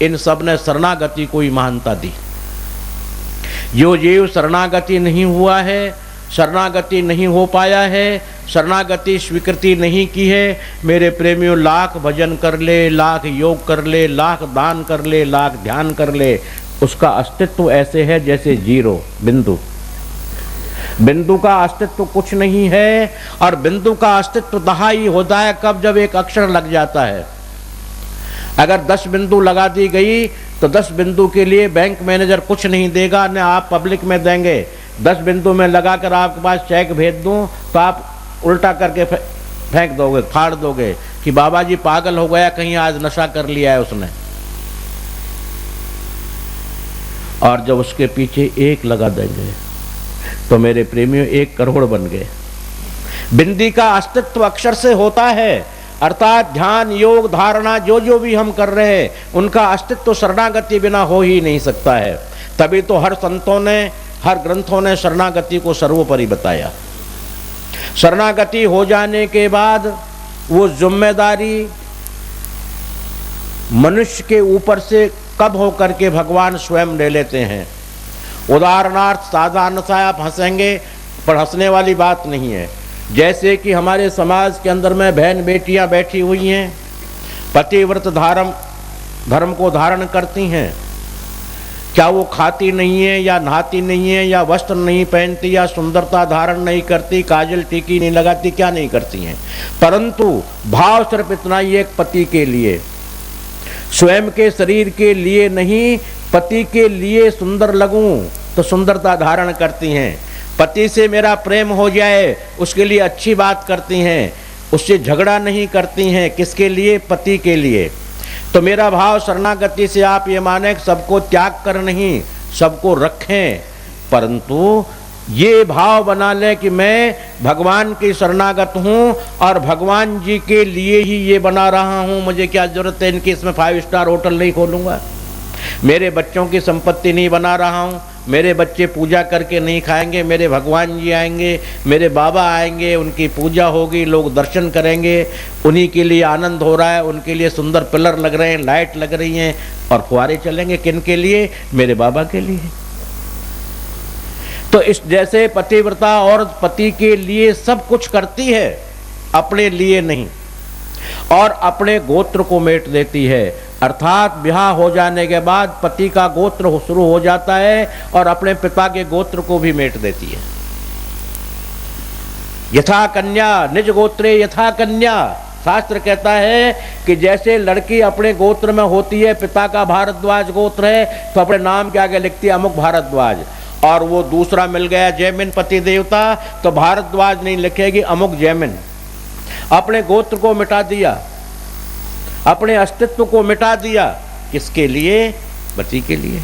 इन सब ने शरणागति को ही महानता दी। जो जीव शरणागति नहीं हुआ है, शरणागति नहीं हो पाया है, शरणागति स्वीकृति नहीं की है, मेरे प्रेमियों, लाख भजन कर ले, लाख योग कर ले, लाख दान कर ले, लाख ध्यान कर ले, उसका अस्तित्व ऐसे है जैसे जीरो, बिंदु। बिंदु का अस्तित्व कुछ नहीं है। और बिंदु का अस्तित्व दहाई होता है कब? जब एक अक्षर लग जाता है। अगर 10 बिंदु लगा दी गई तो 10 बिंदु के लिए बैंक मैनेजर कुछ नहीं देगा, न आप पब्लिक में देंगे। 10 बिंदु में लगाकर आपके पास चेक भेज दूं तो आप उल्टा करके फेंक दोगे, फाड़ दोगे कि बाबा जी पागल हो गया, कहीं आज नशा कर लिया है उसने। और जब उसके पीछे 1 लगा देंगे तो मेरे प्रेमियों 1 करोड़ बन गए। बिंदी का अस्तित्व अक्षर से होता है। अर्थात ध्यान, योग, धारणा जो भी हम कर रहे हैं, उनका अस्तित्व शरणागति बिना हो ही नहीं सकता है। तभी तो हर संतों ने, हर ग्रंथों ने शरणागति को सर्वोपरि बताया। शरणागति हो जाने के बाद वो जिम्मेदारी मनुष्य के ऊपर से कब हो करके भगवान स्वयं ले लेते हैं। उदाहरणार्थ, साधारण सा आप हंसेंगे, पर हंसने वाली बात नहीं है। जैसे कि हमारे समाज के अंदर में बहन बेटियां बैठी हुई हैं, पतिव्रत धर्म को धारण करती हैं। क्या वो खाती नहीं है, या नहाती नहीं है, या वस्त्र नहीं पहनती, या सुंदरता धारण नहीं करती, काजल टीकी नहीं लगाती, क्या नहीं करती हैं? परंतु भाव सिर्फ इतना ही, एक पति के लिए, स्वयं के शरीर के लिए नहीं, पति के लिए सुंदर लगूं तो सुंदरता धारण करती हैं। पति से मेरा प्रेम हो जाए उसके लिए अच्छी बात करती हैं, उससे झगड़ा नहीं करती हैं। किसके लिए? पति के लिए। तो मेरा भाव शरणागति से आप ये माने कि सबको त्याग कर नहीं, सबको रखें, परंतु ये भाव बना ले कि मैं भगवान की शरणागत हूँ और भगवान जी के लिए ही ये बना रहा हूँ। मुझे क्या जरूरत है इनकी, इसमें 5 स्टार होटल नहीं खोलूँगा, मेरे बच्चों की संपत्ति नहीं बना रहा हूँ, मेरे बच्चे पूजा करके नहीं खाएंगे, मेरे भगवान जी आएंगे, मेरे बाबा आएंगे, उनकी पूजा होगी, लोग दर्शन करेंगे, उन्हीं के लिए आनंद हो रहा है, उनके लिए सुंदर पिलर लग रहे हैं, लाइट लग रही हैं और फुहारे चलेंगे। किन के लिए? मेरे बाबा के लिए। तो इस जैसे पतिव्रता औरत पति के लिए सब कुछ करती है, अपने लिए नहीं, और अपने गोत्र को मेट देती है। अर्थात ब्याह हो जाने के बाद पति का गोत्र शुरू हो जाता है और अपने पिता के गोत्र को भी मेट देती है। यथा कन्या निज गोत्रे यथा कन्या, शास्त्र कहता है कि जैसे लड़की अपने गोत्र में होती है, पिता का भारद्वाज गोत्र है तो अपने नाम के आगे लिखती है अमुक भारद्वाज, और वो दूसरा मिल गया जैमिन पति देवता तो भारद्वाज नहीं लिखेगी, अमुक जैमिन। अपने गोत्र को मिटा दिया, अपने अस्तित्व को मिटा दिया, किसके लिए? पति के लिए।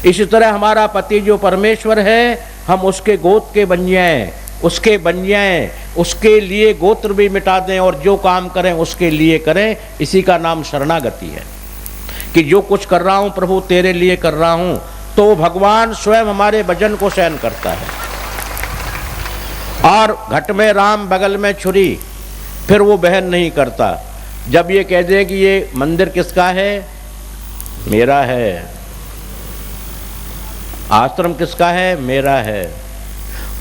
इसी तरह हमारा पति जो परमेश्वर है, हम उसके गोत्र के बन जाएं, उसके बन जाएं, उसके लिए गोत्र भी मिटा दें और जो काम करें उसके लिए करें। इसी का नाम शरणागति है कि जो कुछ कर रहा हूं प्रभु तेरे लिए कर रहा हूं। तो भगवान स्वयं हमारे भजन को सहन करता है। और घट में राम बगल में छुरी, फिर वो बहन नहीं करता। जब ये कह दें कि ये मंदिर किसका है? मेरा है। आश्रम किसका है? मेरा है।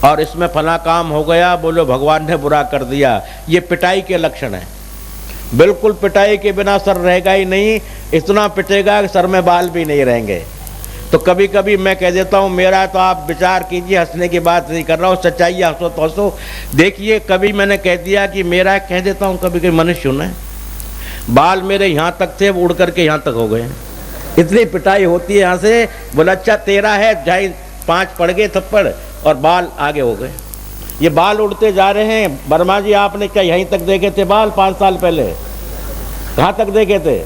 और इसमें फला काम हो गया, बोलो भगवान ने बुरा कर दिया। ये पिटाई के लक्षण है। बिल्कुल पिटाई के बिना सर रहेगा ही नहीं, इतना पिटेगा कि सर में बाल भी नहीं रहेंगे। तो कभी कभी मैं कह देता हूँ मेरा, तो आप विचार कीजिए, हंसने की बात नहीं कर रहा हूँ, सच्चाई हंसो तो हंसो। देखिए कभी मैंने कह दिया कि मेरा, कह देता हूँ कभी कभी मनुष्य सुने, बाल मेरे यहाँ तक थे, वो उड़ करके यहाँ तक हो गए। इतनी पिटाई होती है यहाँ से। बोला अच्छा तेरा है, जाए 5 पड़ गए थप्पड़ और बाल आगे हो गए। ये बाल उड़ते जा रहे हैं। वर्मा जी आपने क्या यहीं तक देखे थे बाल 5 साल पहले? कहाँ तक देखे थे?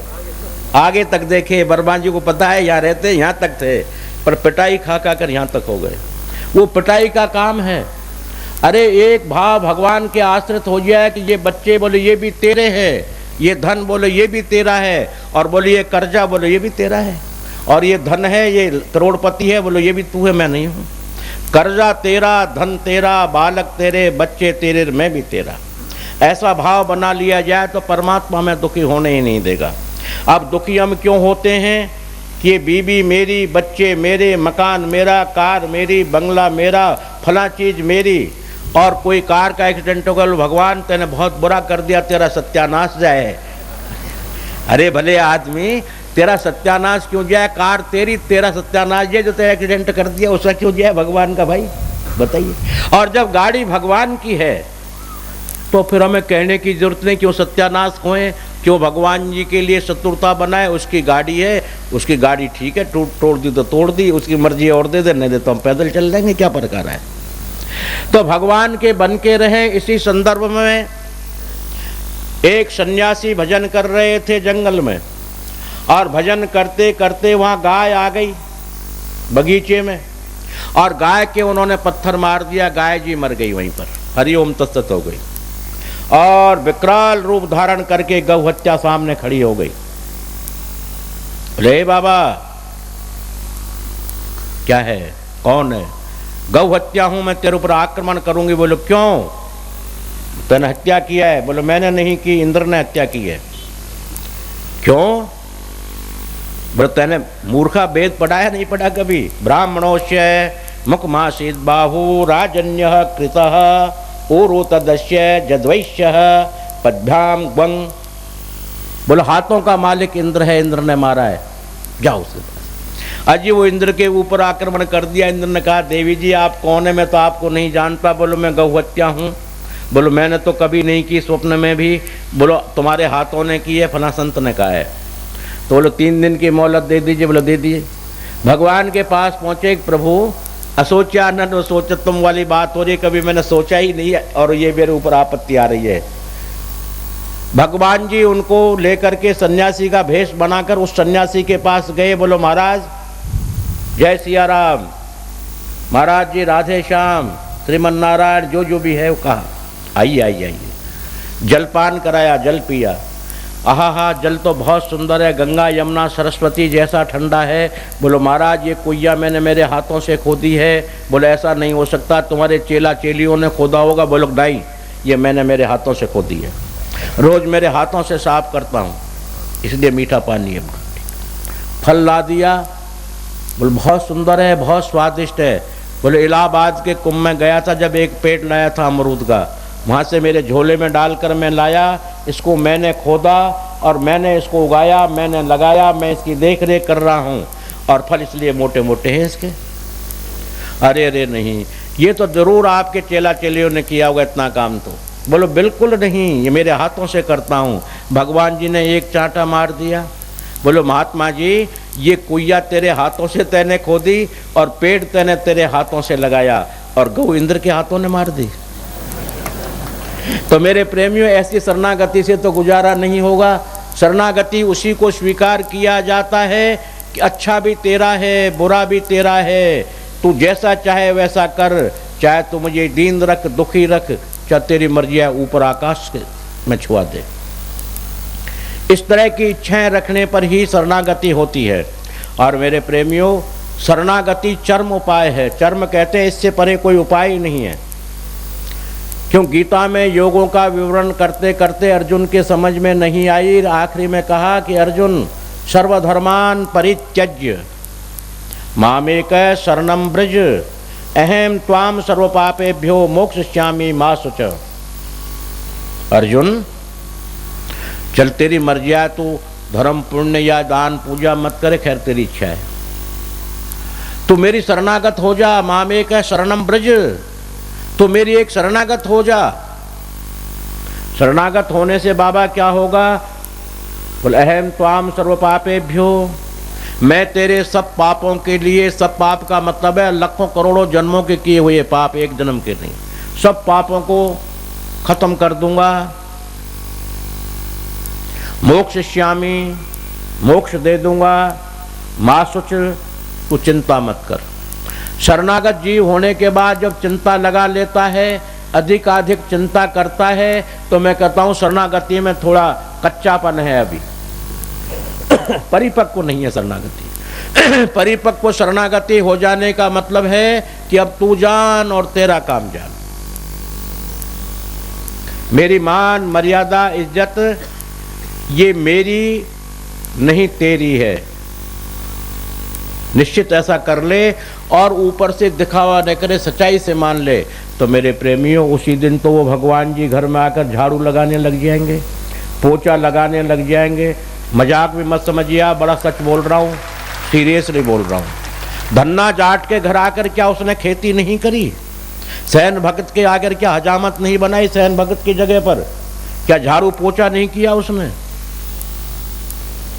आगे तक देखे। वर्मा जी को पता है यहाँ रहते यहाँ तक थे, पर पिटाई खा खा कर यहाँ तक हो गए। वो पिटाई का काम है। अरे एक भाव भगवान के आश्रित हो जाए कि ये बच्चे बोले ये भी तेरे हैं, ये धन बोले ये भी तेरा है, और बोले ये कर्जा बोले ये भी तेरा है, और ये धन है, ये करोड़पति है, बोलो ये भी तू है, मैं नहीं हूँ। कर्जा तेरा, धन तेरा, बालक तेरे, बच्चे तेरे, मैं भी तेरा। ऐसा भाव बना लिया जाए तो परमात्मा में दुखी होने ही नहीं देगा। अब दुखी हम क्यों होते हैं कि ये बीबी मेरी, बच्चे मेरे, मकान मेरा, कार मेरी, बंगला मेरा, फला चीज मेरी, और कोई कार का एक्सीडेंट हो गया, भगवान तेने बहुत बुरा कर दिया, तेरा सत्यानाश जाए। अरे भले आदमी, तेरा सत्यानाश क्यों जाए? कार तेरी, तेरा सत्यानाश है जो तेरा एक्सीडेंट कर दिया, उसका क्यों जाए भगवान का? भाई बताइए। और जब गाड़ी भगवान की है तो फिर हमें कहने की जरूरत नहीं क्यों सत्यानाश होए, क्यों भगवान जी के लिए शत्रुता बनाए। उसकी गाड़ी है, उसकी गाड़ी ठीक है, तोड़ दी तो तोड़ दी, उसकी मर्जी और दे दे, नहीं दे तो हम पैदल चल जाएंगे, क्या फर्क आ रहा है? तो भगवान के बन के रहे। इसी संदर्भ में एक सन्यासी भजन कर रहे थे जंगल में, और भजन करते करते वहां गाय आ गई बगीचे में, और गाय के उन्होंने पत्थर मार दिया, गाय जी मर गई वहीं पर, हरिओम तत्सत हो गई। और विकराल रूप धारण करके गौ हत्या सामने खड़ी हो गई। रे बाबा क्या है, कौन है? गौ हत्या हूं मैं, तेरे ऊपर आक्रमण करूंगी। बोलो क्यों? तूने हत्या किया है? बोलो मैंने नहीं की, इंद्र ने हत्या की है। क्यों? बोलो तैने मूर्खा वेद पढ़ाया नहीं पढ़ा कभी? ब्राह्मणोस्य मुखमासीद बाहु राजन्य कृतः ओरो तदस्य जद्वैश्य पद्भ्याम ग्वंग। बोलो हाथों का मालिक इंद्र है, इंद्र ने मारा है, जाओ उसके पास। अजी वो इंद्र के ऊपर आक्रमण कर दिया। इंद्र ने कहा देवी जी आप कौन है, मैं तो आपको नहीं जानता। बोलो मैं गौ हत्या हूँ। बोलो मैंने तो कभी नहीं की, स्वप्न में भी। बोलो तुम्हारे हाथों ने की है, फला संत ने कहा है। तो बोलो 3 दिन की मोहलत दे दीजिए। बोलो दे दिए। भगवान के पास पहुंचे, प्रभु असोचानंद सोचतम वाली बात हो रही, कभी मैंने सोचा ही नहीं है और ये मेरे ऊपर आपत्ति आ रही है। भगवान जी उनको लेकर के सन्यासी का भेष बनाकर उस सन्यासी के पास गए। बोलो महाराज जय सिया राम, महाराज जी राधे श्याम, श्रीमन नारायण, जो भी है वो कहा आइए आइए आइए। जलपान कराया, जल पिया। आहा जल तो बहुत सुंदर है, गंगा यमुना सरस्वती जैसा ठंडा है। बोलो महाराज ये कुइया मैंने मेरे हाथों से खोदी है। बोले ऐसा नहीं हो सकता, तुम्हारे चेला चेलियों ने खोदा होगा। बोलो नहीं, ये मैंने मेरे हाथों से खोदी है, रोज मेरे हाथों से साफ करता हूँ, इसलिए मीठा पानी है। फल ला दिया। बोले बहुत सुंदर है, बहुत स्वादिष्ट है। बोले इलाहाबाद के कुंभ में गया था, जब एक पेड़ लाया था अमरूद का, वहाँ से मेरे झोले में डालकर मैं लाया, इसको मैंने खोदा और मैंने इसको उगाया, मैंने लगाया, मैं इसकी देख रेख कर रहा हूँ और फल इसलिए मोटे मोटे हैं इसके। अरे अरे नहीं, ये तो जरूर आपके चेला चेलियों ने किया होगा इतना काम। तो बोलो बिल्कुल नहीं, ये मेरे हाथों से करता हूँ। भगवान जी ने एक चांटा मार दिया। बोलो महात्मा जी, ये कुइया तेरे हाथों से तैने खोदी और पेड़ तैने तेरे हाथों से लगाया और गौ इंद्र के हाथों ने मार दी। तो मेरे प्रेमियों, ऐसी शरणागति से तो गुजारा नहीं होगा। शरणागति उसी को स्वीकार किया जाता है कि अच्छा भी तेरा है, बुरा भी तेरा है, तू जैसा चाहे वैसा कर, चाहे तू मुझे दीन रख, दुखी रख, चाहे तेरी मर्जी है ऊपर आकाश में छुआ दे। इस तरह की इच्छाएं रखने पर ही शरणागति होती है। और मेरे प्रेमियों, शरणागति चरम उपाय है। चरम कहते हैं, इससे परे कोई उपाय ही नहीं है। क्यों? गीता में योगों का विवरण करते करते अर्जुन के समझ में नहीं आई। आखिरी में कहा कि अर्जुन, सर्वधर्मान परित्यज्य मामेक शरणं ब्रज, अहम त्वाम सर्वपापेभ्यो मोक्षयिष्यामि मा शुच। अर्जुन, चल तेरी मर्जी है, तू धर्म पुण्य या दान पूजा मत करे, खैर तेरी इच्छा है, तू मेरी शरणागत हो जा। मामेक शरणं ब्रज, तो मेरी एक शरणागत हो जा। शरणागत होने से बाबा क्या होगा? बोल, अहम त्वाम सर्वपापेभ्यो, मैं तेरे सब पापों के लिए, सब पाप का मतलब है लाखों करोड़ों जन्मों के किए हुए पाप, एक जन्म के नहीं, सब पापों को खत्म कर दूंगा। मोक्षयिष्यामि, मोक्ष दे दूंगा। मा शुच, तू चिंता मत कर। शरणागत जीव होने के बाद जब चिंता लगा लेता है, अधिक चिंता करता है, तो मैं कहता हूं शरणागति में थोड़ा कच्चापन है, अभी परिपक्व नहीं है शरणागति। परिपक्व शरणागति हो जाने का मतलब है कि अब तू जान और तेरा काम जान। मेरी मान मर्यादा इज्जत ये मेरी नहीं तेरी है, निश्चित ऐसा कर ले और ऊपर से दिखावा न करे, सच्चाई से मान ले। तो मेरे प्रेमियों, उसी दिन तो वो भगवान जी घर में आकर झाड़ू लगाने लग जाएंगे, पोछा लगाने लग जाएंगे। मजाक भी मत समझिए, आप, बड़ा सच बोल रहा हूँ, सीरियसली बोल रहा हूँ। धन्ना जाट के घर आकर क्या उसने खेती नहीं करी? सैन भगत के आकर क्या हजामत नहीं बनाई? सैन भगत की जगह पर क्या झाड़ू पोछा नहीं किया उसने?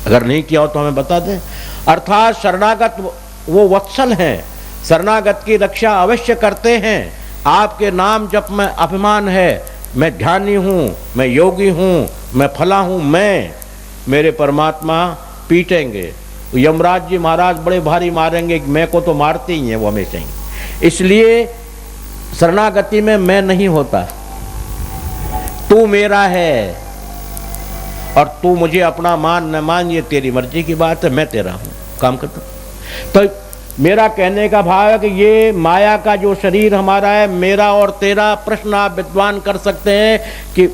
अगर नहीं किया हो तो हमें बता दें। अर्थात शरणागत वो वत्सल हैं, शरणागत की रक्षा अवश्य करते हैं। आपके नाम जप में अभिमान है, मैं ध्यानी हूँ, मैं योगी हूँ, मैं फला हूँ, मैं, मेरे परमात्मा पीटेंगे। यमराज जी महाराज बड़े भारी मारेंगे, मैं को तो मारते ही हैं वो हमेशा ही। इसलिए शरणागति में मैं नहीं होता, तू मेरा है और तू मुझे अपना मान न मान, ये तेरी मर्जी की बात है, मैं तेरा हूँ, काम करता। तो मेरा कहने का भाव है कि ये माया का जो शरीर हमारा है, मेरा और तेरा, प्रश्न आप विद्वान कर सकते हैं कि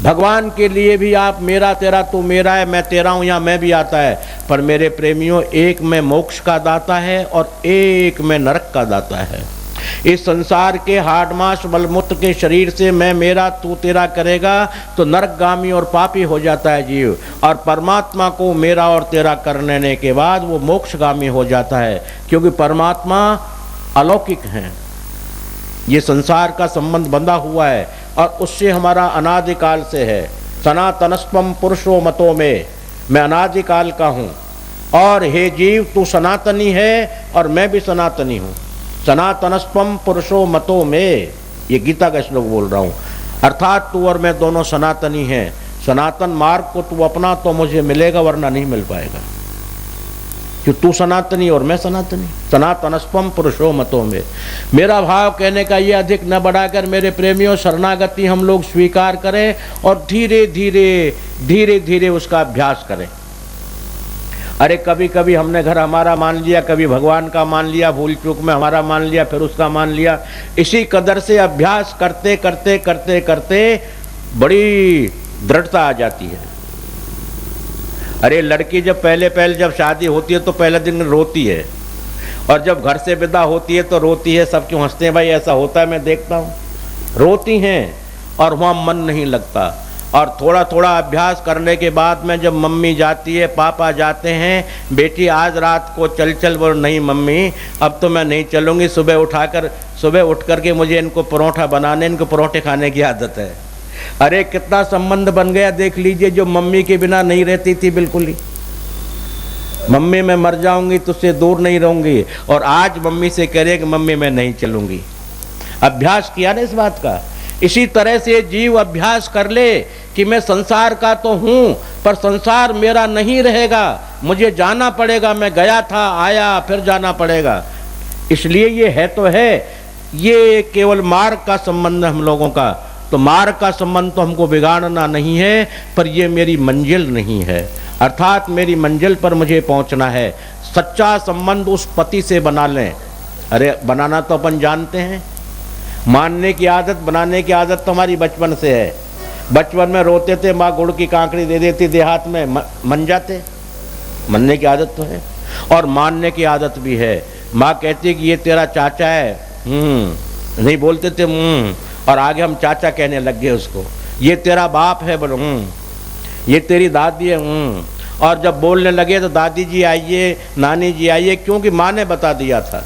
भगवान के लिए भी आप मेरा तेरा, तू मेरा है, मैं तेरा हूँ, यहाँ मैं भी आता है। पर मेरे प्रेमियों, एक में मोक्ष का दाता है और एक में नरक का दाता है। इस संसार के हाड मांस बलमूत्र के शरीर से मैं मेरा तू तेरा करेगा तो नरकगामी और पापी हो जाता है जीव, और परमात्मा को मेरा और तेरा कर लेने के बाद वो मोक्षगामी हो जाता है, क्योंकि परमात्मा अलौकिक हैं। ये संसार का संबंध बंधा हुआ है और उससे हमारा अनादिकाल से है। सनातनस्त्वम पुरुषो मतो में, मैं अनादिकाल का हूँ। और हे जीव, तू सनातनी है और मैं भी सनातनी हूँ। सनातनस्त्वम पुरुषो मतो में, ये गीता का श्लोक बोल रहा हूँ। अर्थात तू और मैं दोनों सनातनी हैं। सनातन मार्ग को तू अपना तो मुझे मिलेगा, वरना नहीं मिल पाएगा, कि तू सनातनी और मैं सनातनी। सनातनस्त्वम पुरुषो मतो में। मेरा भाव कहने का ये अधिक न बढ़ाकर मेरे प्रेमियों, शरणागति हम लोग स्वीकार करें और धीरे धीरे धीरे धीरे उसका अभ्यास करें। अरे कभी कभी हमने घर हमारा मान लिया, कभी भगवान का मान लिया, भूल चूक में हमारा मान लिया, फिर उसका मान लिया। इसी कदर से अभ्यास करते करते करते करते बड़ी दृढ़ता आ जाती है। अरे लड़की जब पहले जब शादी होती है तो पहले दिन रोती है, और जब घर से विदा होती है तो रोती है। सब क्यों हंसते हैं भाई? ऐसा होता है, मैं देखता हूँ, रोती हैं और वहाँ मन नहीं लगता। और थोड़ा थोड़ा अभ्यास करने के बाद में जब मम्मी जाती है, पापा जाते हैं, बेटी आज रात को चल चल, बोल नहीं मम्मी अब तो मैं नहीं चलूँगी, सुबह उठ करके मुझे इनको परोठा बनाने, इनको परोठे खाने की आदत है। अरे कितना संबंध बन गया देख लीजिए, जो मम्मी के बिना नहीं रहती थी बिल्कुल ही। मम्मी मैं मर जाऊंगी तुझसे दूर नहीं रहूंगी, और आज मम्मी से कह रहे कि मम्मी मैं नहीं चलूंगी। अभ्यास किया ना इस बात का। इसी तरह से जीव अभ्यास कर ले कि मैं संसार का तो हूं, पर संसार मेरा नहीं रहेगा, मुझे जाना पड़ेगा, मैं गया था आया फिर जाना पड़ेगा। इसलिए ये है तो है, ये केवल मार्ग का संबंध है हम लोगों का। तो मार्ग का संबंध तो हमको बिगाड़ना नहीं है, पर ये मेरी मंजिल नहीं है, अर्थात मेरी मंजिल पर मुझे पहुंचना है। सच्चा संबंध उस पति से बना लें। अरे बनाना तो अपन जानते हैं, मानने की आदत, बनाने की आदत तो हमारी बचपन से है। बचपन में रोते थे, माँ गुड़ की कांकड़ी दे देती देहात में, मन जाते। मनने की आदत तो है, और मानने की आदत भी है। माँ कहती कि ये तेरा चाचा है, नहीं बोलते थे और आगे हम चाचा कहने लग गए उसको। ये तेरा बाप है, बोलो ये तेरी दादी है, और जब बोलने लगे तो दादी जी आइए, नानी जी आइए, क्योंकि माँ ने बता दिया था।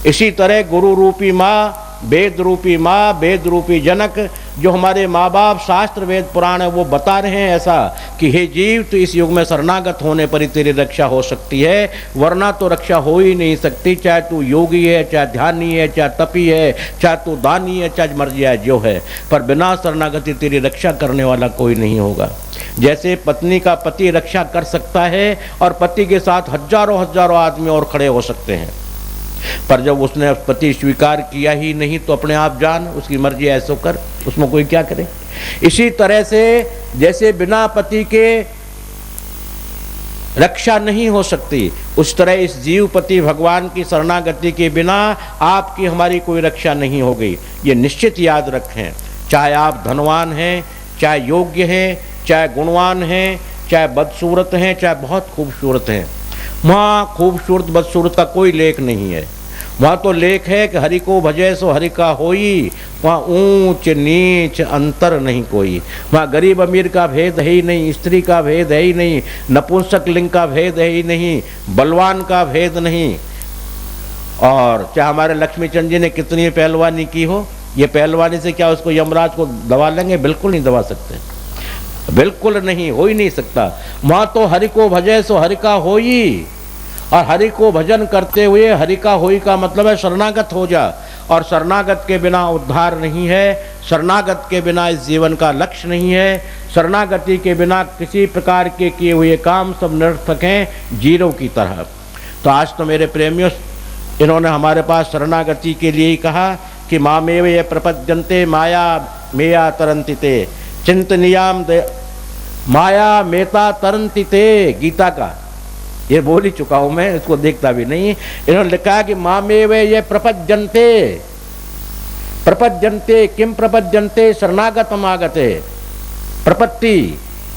इसी तरह गुरु रूपी माँ, वेद रूपी माँ, वेद रूपी जनक, जो हमारे माँ बाप, शास्त्र वेद पुराण है, वो बता रहे हैं ऐसा कि हे जीव, तो इस युग में शरणागत होने पर ही तेरी रक्षा हो सकती है, वरना तो रक्षा हो ही नहीं सकती। चाहे तू योगी है, चाहे ध्यानी है, चाहे तपी है, चाहे तू दानी है, चाहे मर्जी है जो है, पर बिना शरणागति तेरी रक्षा करने वाला कोई नहीं होगा। जैसे पत्नी का पति रक्षा कर सकता है, और पति के साथ हजारों हजारों आदमी और खड़े हो सकते हैं, पर जब उसने पति स्वीकार किया ही नहीं तो अपने आप जान, उसकी मर्जी ऐसो कर, उसमें कोई क्या करे। इसी तरह से जैसे बिना पति के रक्षा नहीं हो सकती, उस तरह इस जीवपति भगवान की शरणागति के बिना आपकी हमारी कोई रक्षा नहीं होगी। ये निश्चित याद रखें। चाहे आप धनवान हैं, चाहे योग्य हैं, चाहे गुणवान हैं, चाहे बदसूरत हैं, चाहे बहुत खूबसूरत हैं, वहाँ खूबसूरत बदसूरत का कोई लेख नहीं है। वहाँ तो लेख है कि हरि को भजे सो हरि का होई, वहाँ ऊंच नीच अंतर नहीं कोई। वहाँ गरीब अमीर का भेद है ही नहीं, स्त्री का भेद है ही नहीं, नपुंसक लिंग का भेद है ही नहीं, बलवान का भेद नहीं। और चाहे हमारे लक्ष्मीचंद जी ने कितनी पहलवानी की हो, ये पहलवानी से क्या उसको यमराज को दबा लेंगे? बिल्कुल नहीं दबा सकते, बिल्कुल नहीं, हो ही नहीं सकता। वहाँ तो हरि को भजे सो हरि का होई, और हरि को भजन करते हुए हरि का होई का मतलब है शरणागत हो जा। और शरणागत के बिना उद्धार नहीं है, शरणागत के बिना इस जीवन का लक्ष्य नहीं है, शरणागति के बिना किसी प्रकार के किए हुए काम सब निरर्थक हैं, जीरो की तरह। तो आज तो मेरे प्रेमियों, इन्होंने हमारे पास शरणागति के लिए ही कहा कि मामेव ये प्रपद्यन्ते माया मेया तरंतिते चिंतनियाम माया मेता तरंतिते, गीता का ये बोल ही चुका हूं मैं, इसको देखता भी नहीं। इन्होंने लिखा कि मामेव ये प्रपद्यन्ते, प्रपद्यन्ते किम प्रपद्यन्ते शरणागतम आगते, प्रपत्ति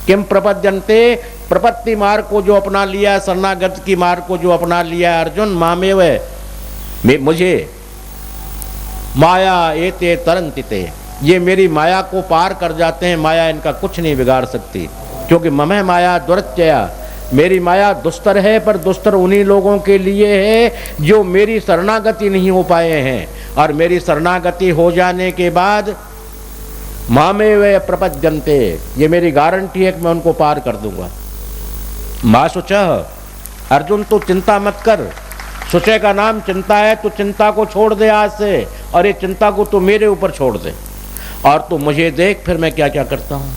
किम प्रपद्यन्ते, प्रपत्ति मार्ग को जो अपना लिया, शरणागत की मार्ग को जो अपना लिया अर्जुन, मामेव मुझे माया एते तरंतिते, ये मेरी माया को पार कर जाते हैं, माया इनका कुछ नहीं बिगाड़ सकती, क्योंकि ममह माया दुरत्यया, मेरी माया दुस्तर है, पर दुस्तर उन्हीं लोगों के लिए है जो मेरी शरणागति नहीं हो पाए हैं। और मेरी शरणागति हो जाने के बाद मामे वे प्रपद्यन्ते, ये मेरी गारंटी है कि मैं उनको पार कर दूंगा। माँ सुचह, अर्जुन तू चिंता मत कर, सुचय का नाम चिंता है, तू चिंता को छोड़ दे आज से, और ये चिंता को तू मेरे ऊपर छोड़ दे, और तू मुझे देख फिर मैं क्या क्या करता हूँ,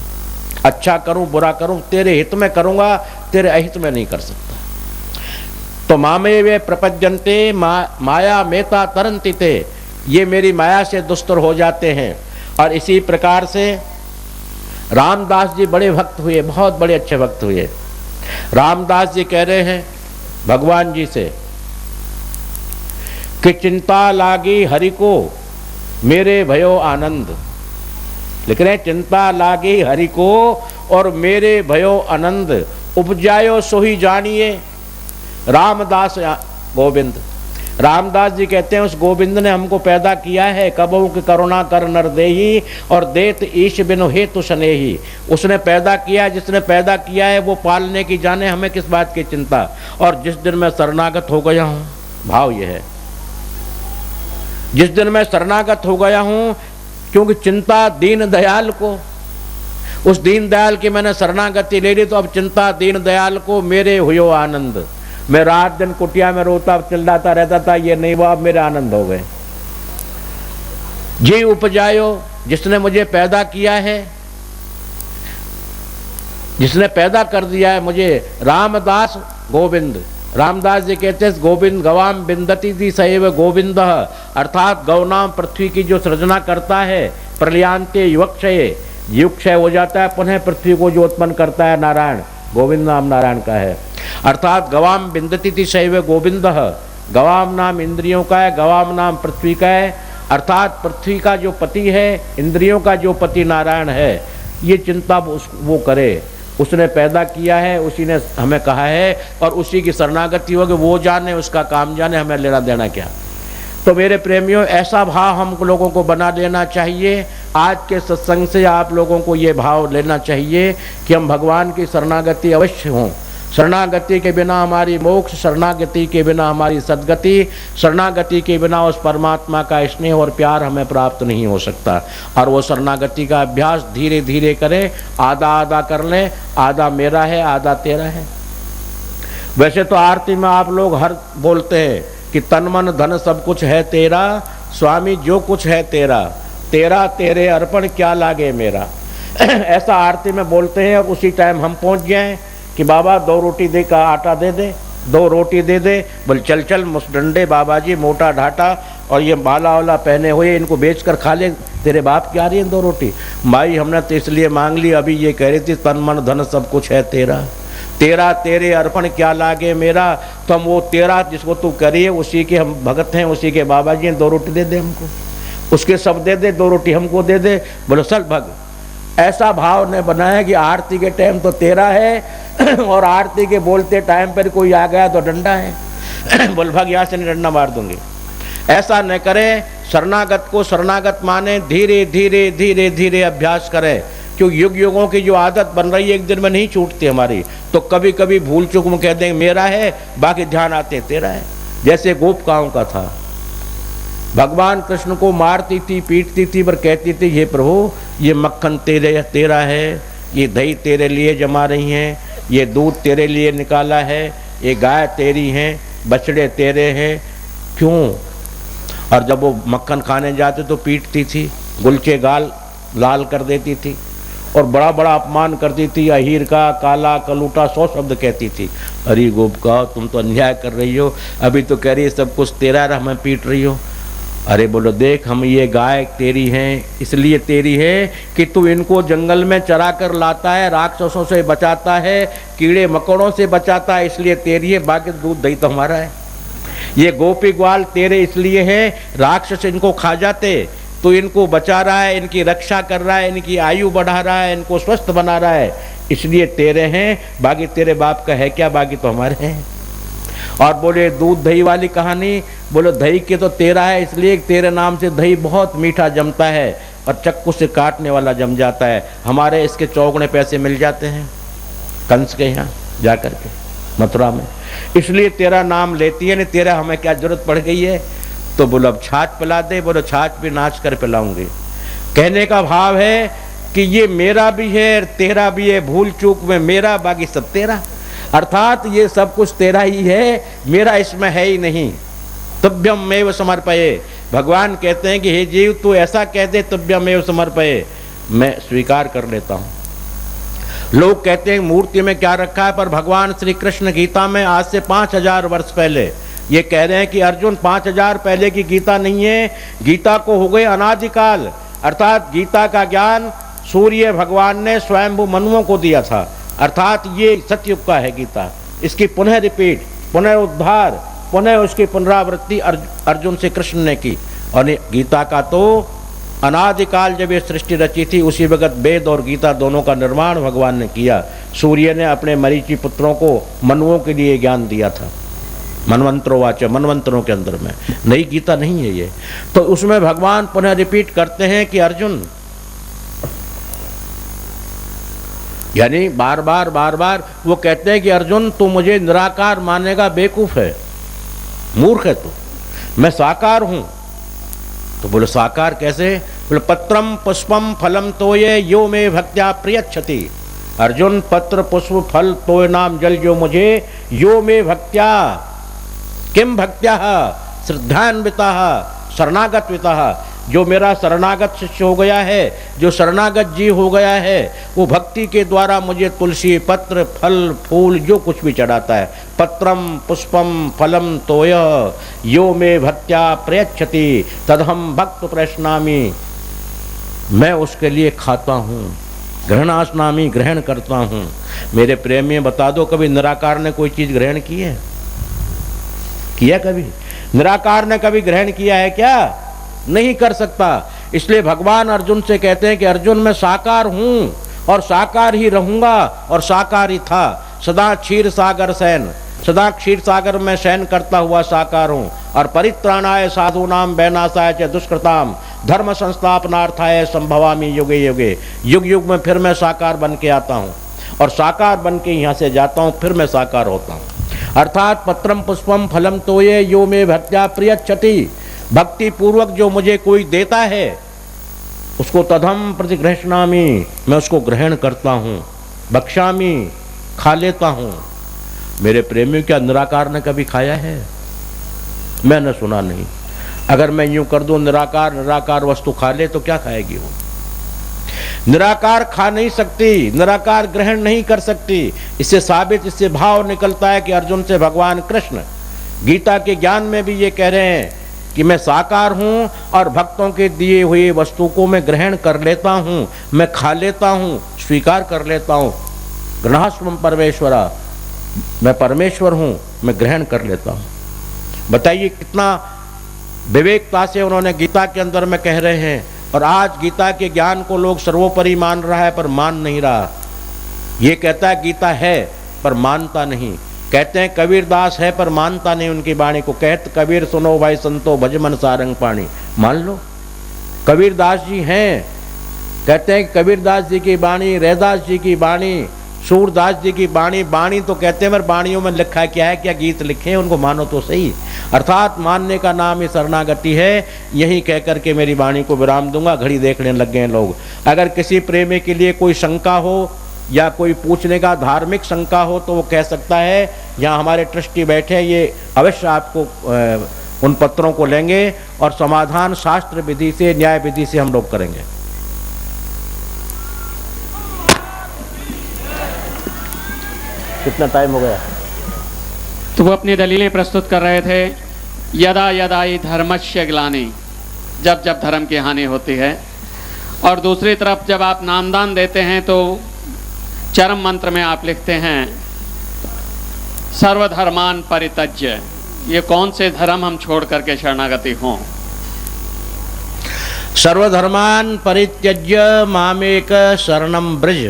अच्छा करूं बुरा करूं, तेरे हित में करूंगा, तेरे अहित में नहीं कर सकता। तो मामे वे प्रपद्यन्ते माया मेता तरंतिते, ये मेरी माया से दुस्तर हो जाते हैं। और इसी प्रकार से रामदास जी बड़े भक्त हुए, बहुत बड़े अच्छे भक्त हुए। रामदास जी कह रहे हैं भगवान जी से कि चिंता लागी हरि को मेरे भयो आनंद, लिख रहे हैं चिंता लागी हरि को और मेरे भयो आनंद, उपजायो सोही जानिए रामदास गोविंद। रामदास जी कहते हैं उस गोविंद ने हमको पैदा किया है, कबहू की करुणा कर नर देही और देत ईश बिनु हेतु स्नेही। उसने पैदा किया, जिसने पैदा किया है वो पालने की जाने, हमें किस बात की चिंता। और जिस दिन मैं शरणागत हो गया हूँ, भाव ये है, जिस दिन मैं शरणागत हो गया हूँ, क्योंकि चिंता दीन दयाल को, उस दीन दयाल की मैंने शरणागति ले ली, तो अब चिंता दीन दयाल को मेरे हुयो आनंद। मैं रात दिन कुटिया में रोता चिल्लाता रहता था, ये नहीं हुआ, अब मेरे आनंद हो गए। जी उपजायो, जिसने मुझे पैदा किया है, जिसने पैदा कर दिया है मुझे, रामदास गोविंद। रामदास जी कहते हैं गोविंद गवाम बिंदती थी सैव गोविंद, अर्थात गौनाम पृथ्वी की जो सृजना करता है, प्रलयांते युवक्षय, युगक्षय हो जाता है, पुनः पृथ्वी को जो उत्पन्न करता है नारायण, गोविंद नाम नारायण का है। अर्थात गवाम बिंदती थी शैव गोविंद, गवाम नाम इंद्रियों का है, गवाम नाम पृथ्वी का है। अर्थात पृथ्वी का जो पति है, इंद्रियों का जो पति नारायण है, ये चिंता वो करे। उसने पैदा किया है, उसी ने हमें कहा है, और उसी की शरणागति होगी, वो जाने, उसका काम जाने, हमें लेना देना क्या। तो मेरे प्रेमियों, ऐसा भाव हम लोगों को बना लेना चाहिए। आज के सत्संग से आप लोगों को ये भाव लेना चाहिए कि हम भगवान की शरणागति अवश्य हों। शरणागति के बिना हमारी मोक्ष, शरणागति के बिना हमारी सद्गति, शरणागति के बिना उस परमात्मा का स्नेह और प्यार हमें प्राप्त नहीं हो सकता। और वो शरणागति का अभ्यास धीरे धीरे करें, आधा आधा कर लें, आधा मेरा है, आधा तेरा है। वैसे तो आरती में आप लोग हर बोलते हैं कि तन मन धन सब कुछ है तेरा, स्वामी जो कुछ है तेरा, तेरा तेरे अर्पण क्या लागे मेरा। ऐसा आरती में बोलते हैं। और उसी टाइम हम पहुंच गए कि बाबा 2 रोटी दे का आटा दे दे, 2 रोटी दे दे। बोल चल चल मुसडंडे बाबा जी, मोटा ढाटा और ये माला वाला पहने हुए, इनको बेच कर खा ले, तेरे बाप की आ रही है 2 रोटी। माई हमने तो इसलिए मांग ली, अभी ये कह रही थी तन मन धन सब कुछ है तेरा, तेरा तेरे अर्पण क्या लागे मेरा। तो हम वो तेरा जिसको तू करिए, उसी के हम भगत हैं, उसी के बाबा जी हैं, 2 रोटी दे दे हमको, उसके सब दे दे, 2 रोटी हमको दे दे। बोलो चल भग। ऐसा भाव ने बनाया कि आरती के टाइम तो तेरा है और आरती के बोलते टाइम पर कोई आ गया तो डंडा है। बोल भाग, यहाँ से नहीं, डंडा मार दूंगी। ऐसा न करें। शरणागत को शरणागत माने, धीरे धीरे धीरे धीरे अभ्यास करें। क्योंकि युग युगों की जो आदत बन रही है, एक दिन में नहीं छूटती हमारी। तो कभी कभी भूल चूक में कह देंगे मेरा है, बाकी ध्यान आते तेरा है। जैसे गोपिकाओं का था, भगवान कृष्ण को मारती थी, पीटती थी, पर कहती थी हे प्रभु ये मक्खन तेरा है, ये दही तेरे लिए जमा रही हैं, ये दूध तेरे लिए निकाला है, ये गाय तेरी हैं, बछड़े तेरे हैं, क्यों। और जब वो मक्खन खाने जाते तो पीटती थी, गुलचे गाल लाल कर देती थी और बड़ा बड़ा अपमान करती थी, अहीर का, काला, कलूटा, 100 शब्द कहती थी। अरे गोपिका तुम तो अन्याय कर रही हो, अभी तो कह रही है सब कुछ तेरा है, हमें पीट रही हो। अरे बोलो देख, हम ये गाय तेरी हैं, इसलिए तेरी है कि तू इनको जंगल में चरा कर लाता है, राक्षसों से बचाता है, कीड़े मकोड़ों से बचाता है, इसलिए तेरी है, बाकी दूध दही तो हमारा है। ये गोपी ग्वाल तेरे इसलिए है, राक्षस इनको खा जाते, तो इनको बचा रहा है, इनकी रक्षा कर रहा है, इनकी आयु बढ़ा रहा है, इनको स्वस्थ बना रहा है, इसलिए तेरे हैं, बाकी तेरे बाप का है क्या, बाकी तो हमारे हैं। और बोले दूध दही वाली कहानी, बोलो दही के तो तेरा है, इसलिए तेरे नाम से दही बहुत मीठा जमता है और चक्कू से काटने वाला जम जाता है। हमारे इसके चौगुने पैसे मिल जाते हैं कंस के यहाँ जा कर के मथुरा में, इसलिए तेरा नाम लेती है, नहीं तेरा हमें क्या जरूरत पड़ गई है। तो बोलो अब छाछ पिला दे, बोलो छाछ भी नाच कर पिलाऊंगी। कहने का भाव है कि ये मेरा भी है, तेरा भी है, भूल चूक में मेरा, बाकी सब तेरा। अर्थात ये सब कुछ तेरा ही है, मेरा इसमें है ही नहीं। तुभ्यमेव समर्पये। भगवान कहते हैं कि हे जीव तू ऐसा कह दे, तुभ्यमेव समर्पये, मैं स्वीकार कर लेता हूँ। लोग कहते हैं मूर्ति में क्या रखा है, पर भगवान श्री कृष्ण गीता में आज से 5000 वर्ष पहले ये कह रहे हैं कि अर्जुन 5000 पहले की गीता नहीं है, गीता को हो गए अनादिकाल। अर्थात गीता का ज्ञान सूर्य भगवान ने स्वयंभू मनुओं को दिया था, अर्थात ये सतयुग का है गीता। इसकी पुनः रिपीट, पुनः उद्धार, पुनः उसकी पुनरावृत्ति अर्जुन से कृष्ण ने की। और गीता का तो अनादिकाल जब ये सृष्टि रची थी, उसी वक्त वेद और गीता दोनों का निर्माण भगवान ने किया। सूर्य ने अपने मरीचि पुत्रों को मनुओं के लिए ज्ञान दिया था। मनवंतरोवाच, मनवंतरों के अंदर में, नई गीता नहीं है ये। तो उसमें भगवान पुनः रिपीट करते हैं कि अर्जुन, यानी बार बार वो कहते हैं कि अर्जुन तू मुझे निराकार मानेगा, बेवकूफ है, मूर्ख है तू, मैं साकार हूं। तो बोले साकार कैसे? बोले पत्रम पुष्पम फलम तोये यो में भक्त्या प्रियच्छति। अर्जुन पत्र पुष्प फल तोय नाम जल जो मुझे यो में भक्त्या, किम भक्त्या श्रद्धान्विता शरणागतविता, जो मेरा शरणागत शिष्य हो गया है, जो शरणागत जी हो गया है, वो भक्ति के द्वारा मुझे तुलसी पत्र फल फूल जो कुछ भी चढ़ाता है, पत्रम पुष्पम फलम तोय यो में भक्त्या प्रयच्छति तदहम भक्त प्रश्नामी, मैं उसके लिए खाता हूँ, ग्रहणास्नामी ग्रहण करता हूँ। मेरे प्रेमी बता दो, कभी निराकार ने कोई चीज ग्रहण की है? किया कभी? निराकार ने कभी ग्रहण किया है क्या? नहीं कर सकता। इसलिए भगवान अर्जुन से कहते हैं कि अर्जुन मैं साकार हूं और साकार ही रहूंगा और साकार ही था। सदा क्षीर सागर शयन, सदा क्षीर सागर में शयन करता हुआ साकार हूं। और परित्राणाय साधूनाम वैनाशाय च दुष्कृताम धर्म संस्थापनार्थाय संभवामि युगे युगे, युग युग में फिर मैं साकार बन के आता हूं और साकार बन के यहाँ से जाता हूं, फिर मैं साकार होता हूं। अर्थात पत्रम पुष्पम फलम तोये यो में भक्त्या प्रियच्छति, भक्ति पूर्वक जो मुझे कोई देता है उसको तदहम प्रतिगृह्णामि, मैं उसको ग्रहण करता हूँ, बख्शामि खा लेता हूँ। मेरे प्रेमियों, क्या निराकार ने कभी खाया है? मैंने सुना नहीं। अगर मैं यूं कर दूं निराकार वस्तु खा ले तो क्या खाएगी वो? निराकार खा नहीं सकती, निराकार ग्रहण नहीं कर सकती। इससे साबित, इससे भाव निकलता है कि अर्जुन से भगवान कृष्ण गीता के ज्ञान में भी ये कह रहे हैं कि मैं साकार हूं और भक्तों के दिए हुए वस्तु को मैं ग्रहण कर लेता हूं, मैं खा लेता हूं, स्वीकार कर लेता हूं। गृहास्वम परमेश्वरा, मैं परमेश्वर हूं, मैं ग्रहण कर लेता हूं। बताइए कितना विवेकता से उन्होंने गीता के अंदर में कह रहे हैं। और आज गीता के ज्ञान को लोग सर्वोपरि मान रहा है पर मान नहीं रहा। ये कहता है गीता है पर मानता नहीं। कहते हैं कबीरदास है पर मानता नहीं उनकी वाणी को। कहते कबीर सुनो भाई संतो भजमन सारंग पाणी, मान लो कबीरदास जी हैं। कहते हैं कबीरदास जी की वाणी, रैदास जी की वाणी, सूरदास जी की वाणी, वाणी तो कहते हैं पर वाणियों में लिखा क्या है, क्या गीत लिखे हैं, उनको मानो तो सही। अर्थात मानने का नाम ही शरणागति है। यही कह करके मेरी वाणी को विराम दूंगा, घड़ी देखने लग गए हैं लोग। अगर किसी प्रेमी के लिए कोई शंका हो या कोई पूछने का धार्मिक शंका हो तो वो कह सकता है। यहाँ हमारे ट्रस्टी बैठे हैं, ये अवश्य आपको उन पत्रों को लेंगे और समाधान शास्त्र विधि से, न्याय विधि से हम लोग करेंगे। कितना टाइम हो गया? तो वो अपनी दलीलें प्रस्तुत कर रहे थे। यदा यदा ही धर्मस्य ग्लानि, जब जब धर्म की हानि होती है। और दूसरी तरफ जब आप नामदान देते हैं तो चरम मंत्र में आप लिखते हैं सर्वधर्मान परित्यज्य। ये कौन से धर्म हम छोड़ करके शरणागति हों? सर्वधर्मान परित्यज्य मामेक शरणम ब्रज,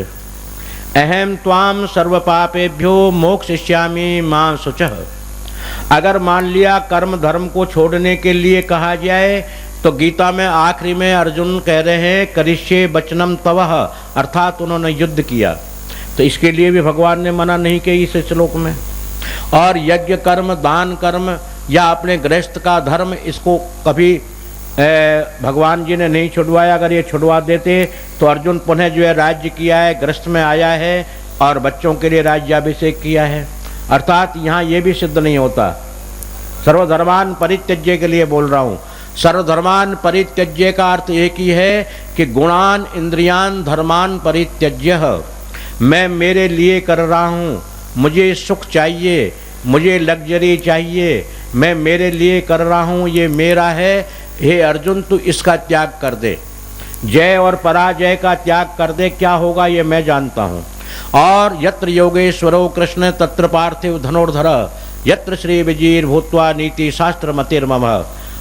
अहम त्वाम सर्व पापेभ्यो मोक्षयिष्यामि मां शुचः। अगर मान लिया कर्म धर्म को छोड़ने के लिए कहा जाए तो गीता में आखिरी में अर्जुन कह रहे हैं करिष्ये वचनम तवः, अर्थात उन्होंने युद्ध किया। तो इसके लिए भी भगवान ने मना नहीं किया इस श्लोक में। और यज्ञ कर्म, दान कर्म या अपने गृहस्थ का धर्म, इसको कभी भगवान जी ने नहीं छुड़वाया। अगर ये छुड़वा देते तो अर्जुन पुनः जो है राज्य किया है, गृहस्थ में आया है और बच्चों के लिए राज्याभिषेक किया है। अर्थात यहाँ ये भी सिद्ध नहीं होता। सर्वधर्मान परित्यज्य के लिए बोल रहा हूँ। सर्वधर्मान परित्यज्य का अर्थ एक ही है कि गुणान इंद्रियान धर्मान परित्यज्य। मैं मेरे लिए कर रहा हूँ, मुझे सुख चाहिए, मुझे लग्जरी चाहिए, मैं मेरे लिए कर रहा हूँ, ये मेरा है। हे अर्जुन तू इसका त्याग कर दे, जय और पराजय का त्याग कर दे। क्या होगा ये मैं जानता हूँ। और यत्र योगेश्वरो कृष्ण तत्र पार्थिव धनुर्धर यत्र श्री विजीर भूत्वा नीति शास्त्र मतिर्मम।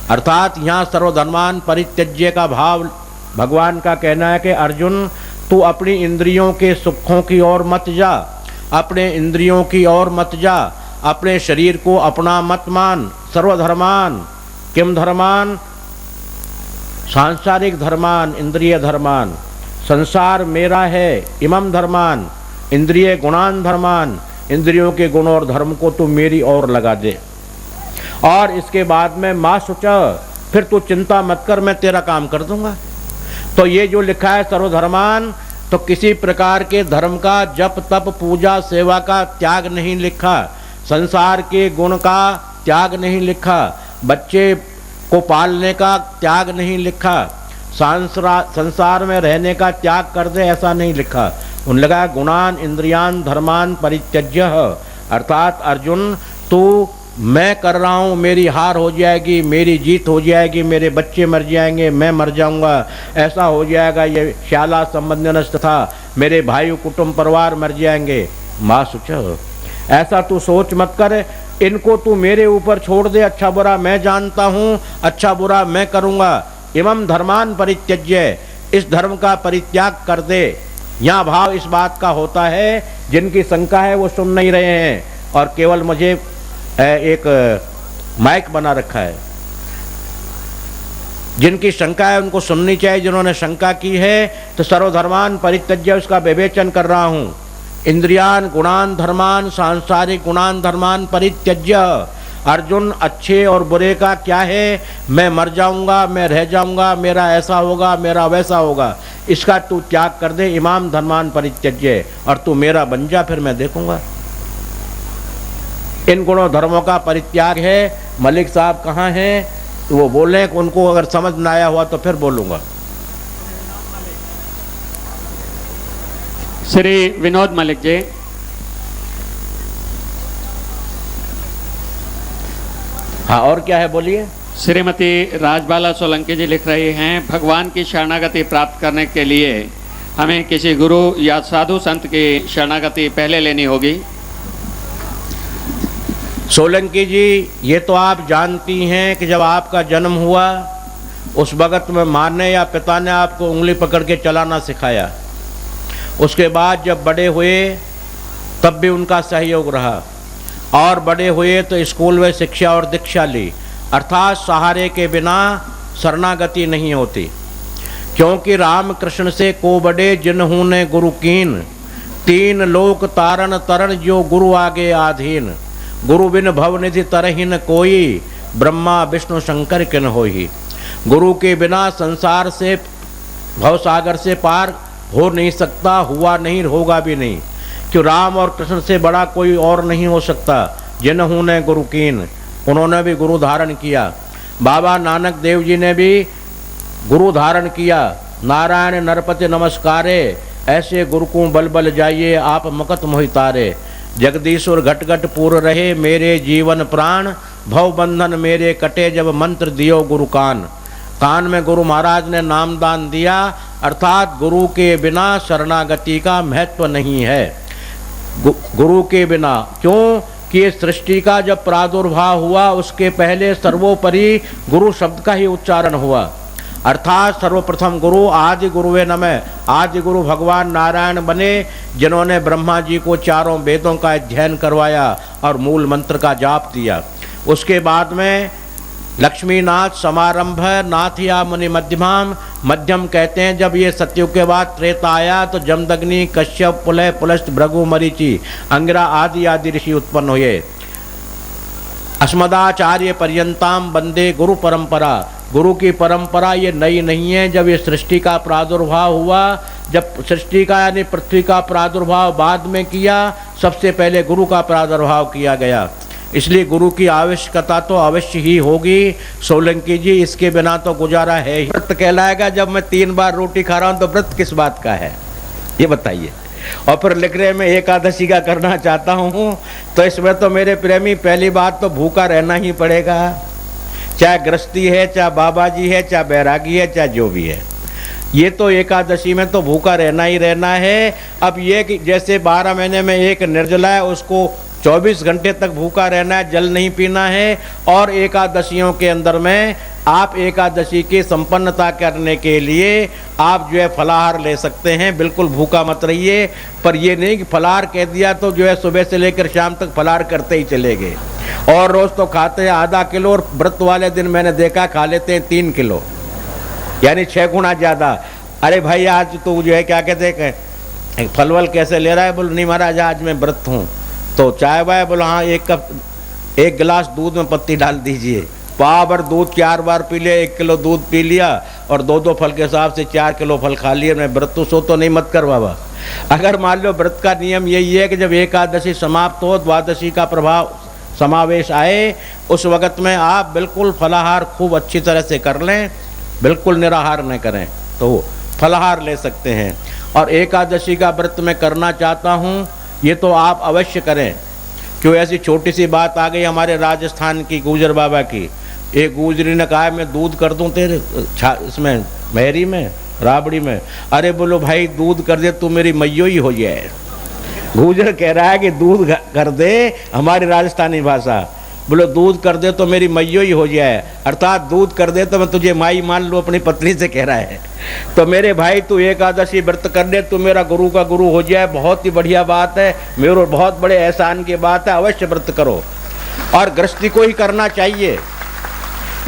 अर्थात यहाँ सर्वधर्मान परित्यज्य का भाव भगवान का कहना है कि अर्जुन तू अपनी इंद्रियों के सुखों की ओर मत जा, अपने इंद्रियों की ओर मत जा, अपने शरीर को अपना मत मान। सर्वधर्मान किम धर्मान, सांसारिक धर्मान इंद्रिय धर्मान, संसार मेरा है। इमम धर्मान इंद्रिय गुणान धर्मान, इंद्रियों के गुण और धर्म को तू मेरी ओर लगा दे। और इसके बाद में माँ सुचा, फिर तू चिंता मत कर, मैं तेरा काम कर दूंगा। तो ये जो लिखा है सर्वधर्मान, तो किसी प्रकार के धर्म का जप तप पूजा सेवा का त्याग नहीं लिखा, संसार के गुण का त्याग नहीं लिखा, बच्चे को पालने का त्याग नहीं लिखा, संसार में रहने का त्याग कर दे ऐसा नहीं लिखा। उन लगा गुणान इंद्रियान धर्मान परित्यज्य, अर्थात अर्जुन तू मैं कर रहा हूँ, मेरी हार हो जाएगी, मेरी जीत हो जाएगी, मेरे बच्चे मर जाएंगे, मैं मर जाऊंगा, ऐसा हो जाएगा, ये शाला संबंध नष्ट था, मेरे भाई कुटुंब परिवार मर जाएंगे। माँ सुच ऐसा तू सोच मत कर, इनको तू मेरे ऊपर छोड़ दे। अच्छा बुरा मैं जानता हूँ, अच्छा बुरा मैं करूँगा। इमम धर्मान परित्यज्य, इस धर्म का परित्याग कर दे। यहाँ भाव इस बात का होता है, जिनकी शंका है वो सुन नहीं रहे हैं और केवल मुझे एक माइक बना रखा है। जिनकी शंका है उनको सुननी चाहिए। जिन्होंने शंका की है तो सर्वधर्मान परित्यज्य उसका विवेचन कर रहा हूँ। इंद्रियान गुणान धर्मान सांसारिक गुणान धर्मान परित्यज्य, अर्जुन अच्छे और बुरे का क्या है, मैं मर जाऊंगा, मैं रह जाऊंगा, मेरा ऐसा होगा, मेरा वैसा होगा, इसका तू त्याग कर दे। इमाम धर्मान परित्यज्य, और तू मेरा बन जा, फिर मैं देखूंगा। इन गुणों धर्मों का परित्याग है। मलिक साहब कहाँ हैं, तो वो बोले, उनको अगर समझ न आया हुआ तो फिर बोलूंगा। श्री विनोद मलिक जी। हाँ, और क्या है बोलिए। श्रीमती राजबाला सोलंकी जी लिख रही हैं, भगवान की शरणागति प्राप्त करने के लिए हमें किसी गुरु या साधु संत की शरणागति पहले लेनी होगी। सोलंकी जी, ये तो आप जानती हैं कि जब आपका जन्म हुआ उस वक़्त में माँ ने या पिता ने आपको उंगली पकड़ के चलाना सिखाया। उसके बाद जब बड़े हुए तब भी उनका सहयोग रहा, और बड़े हुए तो स्कूल में शिक्षा और दीक्षा ली। अर्थात सहारे के बिना शरणागति नहीं होती, क्योंकि राम कृष्ण से को बड़े जिन्हों ने गुरु कीन, तीन लोक तारण तरण जो गुरु आगे आधीन, गुरु बिन भवनिधि तरहीन कोई, ब्रह्मा विष्णु शंकर किन होई। गुरु के बिना संसार से भवसागर से पार हो नहीं सकता, हुआ नहीं, होगा भी नहीं, क्यों राम और कृष्ण से बड़ा कोई और नहीं हो सकता। जिन्होंने गुरु कीन, उन्होंने भी गुरु धारण किया। बाबा नानक देव जी ने भी गुरु धारण किया। नारायण नरपति नमस्कारे, ऐसे गुरु को बल बल जाइए आप मुकत मोहितारे। जगदीश्वर घट घट पूर रहे मेरे जीवन प्राण, भव बंधन मेरे कटे जब मंत्र दियो गुरु कान। कान में गुरु महाराज ने नामदान दिया, अर्थात गुरु के बिना शरणागति का महत्व नहीं है। गुरु के बिना, क्यों कि ये सृष्टि का जब प्रादुर्भाव हुआ उसके पहले सर्वोपरि गुरु शब्द का ही उच्चारण हुआ। अर्थात सर्वप्रथम गुरु आदि गुरुवे नमः, आदि गुरु भगवान नारायण बने, जिन्होंने ब्रह्मा जी को चारों वेदों का अध्ययन करवाया और मूल मंत्र का जाप दिया। उसके बाद में लक्ष्मीनाथ समारंभ नाथ या मुनि मध्यमाम, मध्यम कहते हैं जब ये सतयुग के बाद त्रेता आया तो जमदग्नि कश्यप पुलह पुलस्त भृगु मरीचि अंगिरा आदि आदि ऋषि उत्पन्न हुए। अस्मदाचार्य पर्यंताम वंदे गुरु परंपरा, गुरु की परंपरा ये नई नहीं है। जब ये सृष्टि का प्रादुर्भाव हुआ, जब सृष्टि का यानी पृथ्वी का प्रादुर्भाव बाद में किया, सबसे पहले गुरु का प्रादुर्भाव किया गया। इसलिए गुरु की आवश्यकता तो अवश्य ही होगी। सोलंकी जी, इसके बिना तो गुजारा है ही। व्रत कहलाएगा जब मैं 3 बार रोटी खा रहा हूँ, तो व्रत किस बात का है ये बताइए। और फिर लिख रहे मैं एकादशी का करना चाहता हूँ, तो इसमें तो मेरे प्रेमी पहली बात तो भूखा रहना ही पड़ेगा, चाहे गृहस्थी है, चाहे बाबा जी है, चाहे बैरागी है, चाहे जो भी है। ये तो एकादशी में तो भूखा रहना ही रहना है। अब ये कि जैसे 12 महीने में एक निर्जला है, उसको 24 घंटे तक भूखा रहना है, जल नहीं पीना है। और एकादशियों के अंदर में आप एकादशी की संपन्नता करने के लिए आप जो है फलाहार ले सकते हैं, बिल्कुल भूखा मत रहिए। पर ये नहीं कि फलाहार कह दिया तो जो है सुबह से लेकर शाम तक फलाहार करते ही चले गए। और रोज़ तो खाते हैं आधा किलो, और व्रत वाले दिन मैंने देखा खा लेते हैं 3 किलो, यानी 6 गुना ज़्यादा। अरे भाई आज तो जो है क्या कहते हैं फल वल कैसे ले रहा है? बोल नहीं महाराज आज मैं व्रत हूँ। तो चाय वाय? बोलो हाँ 1 गिलास दूध में पत्ती डाल दीजिए। पावर दूध 4 बार पी लिया, 1 किलो दूध पी लिया और 2-2 फल के हिसाब से 4 किलो फल खा लिए। मैं व्रत तो नहीं मत कर बाबा। अगर मान लो व्रत का नियम यही है कि जब एकादशी समाप्त हो, द्वादशी का प्रभाव समावेश आए, उस वक़्त में आप बिल्कुल फलाहार खूब अच्छी तरह से कर लें, बिल्कुल निराहार न करें, तो फलाहार ले सकते हैं। और एकादशी का व्रत मैं करना चाहता हूँ, ये तो आप अवश्य करें। क्यों ऐसी छोटी सी बात आ गई हमारे राजस्थान की गुजर बाबा की। एक गुजरी ने कहा मैं दूध कर दूं तेरे इसमें महरी में राबड़ी में। अरे बोलो भाई दूध कर दे तू मेरी मैयो ही हो जाए। गुजर कह रहा है कि दूध कर दे, हमारी राजस्थानी भाषा, बोलो दूध कर दे तो मेरी मैयो ही हो जाए, अर्थात दूध कर दे तो मैं तुझे माई मान लूँ, अपनी पत्नी से कह रहा है। तो मेरे भाई तू एकादशी व्रत कर दे, तू मेरा गुरु का गुरु हो जाए, बहुत ही बढ़िया बात है, मेरे बहुत बड़े एहसान की बात है। अवश्य व्रत करो और गृहस्थी को ही करना चाहिए,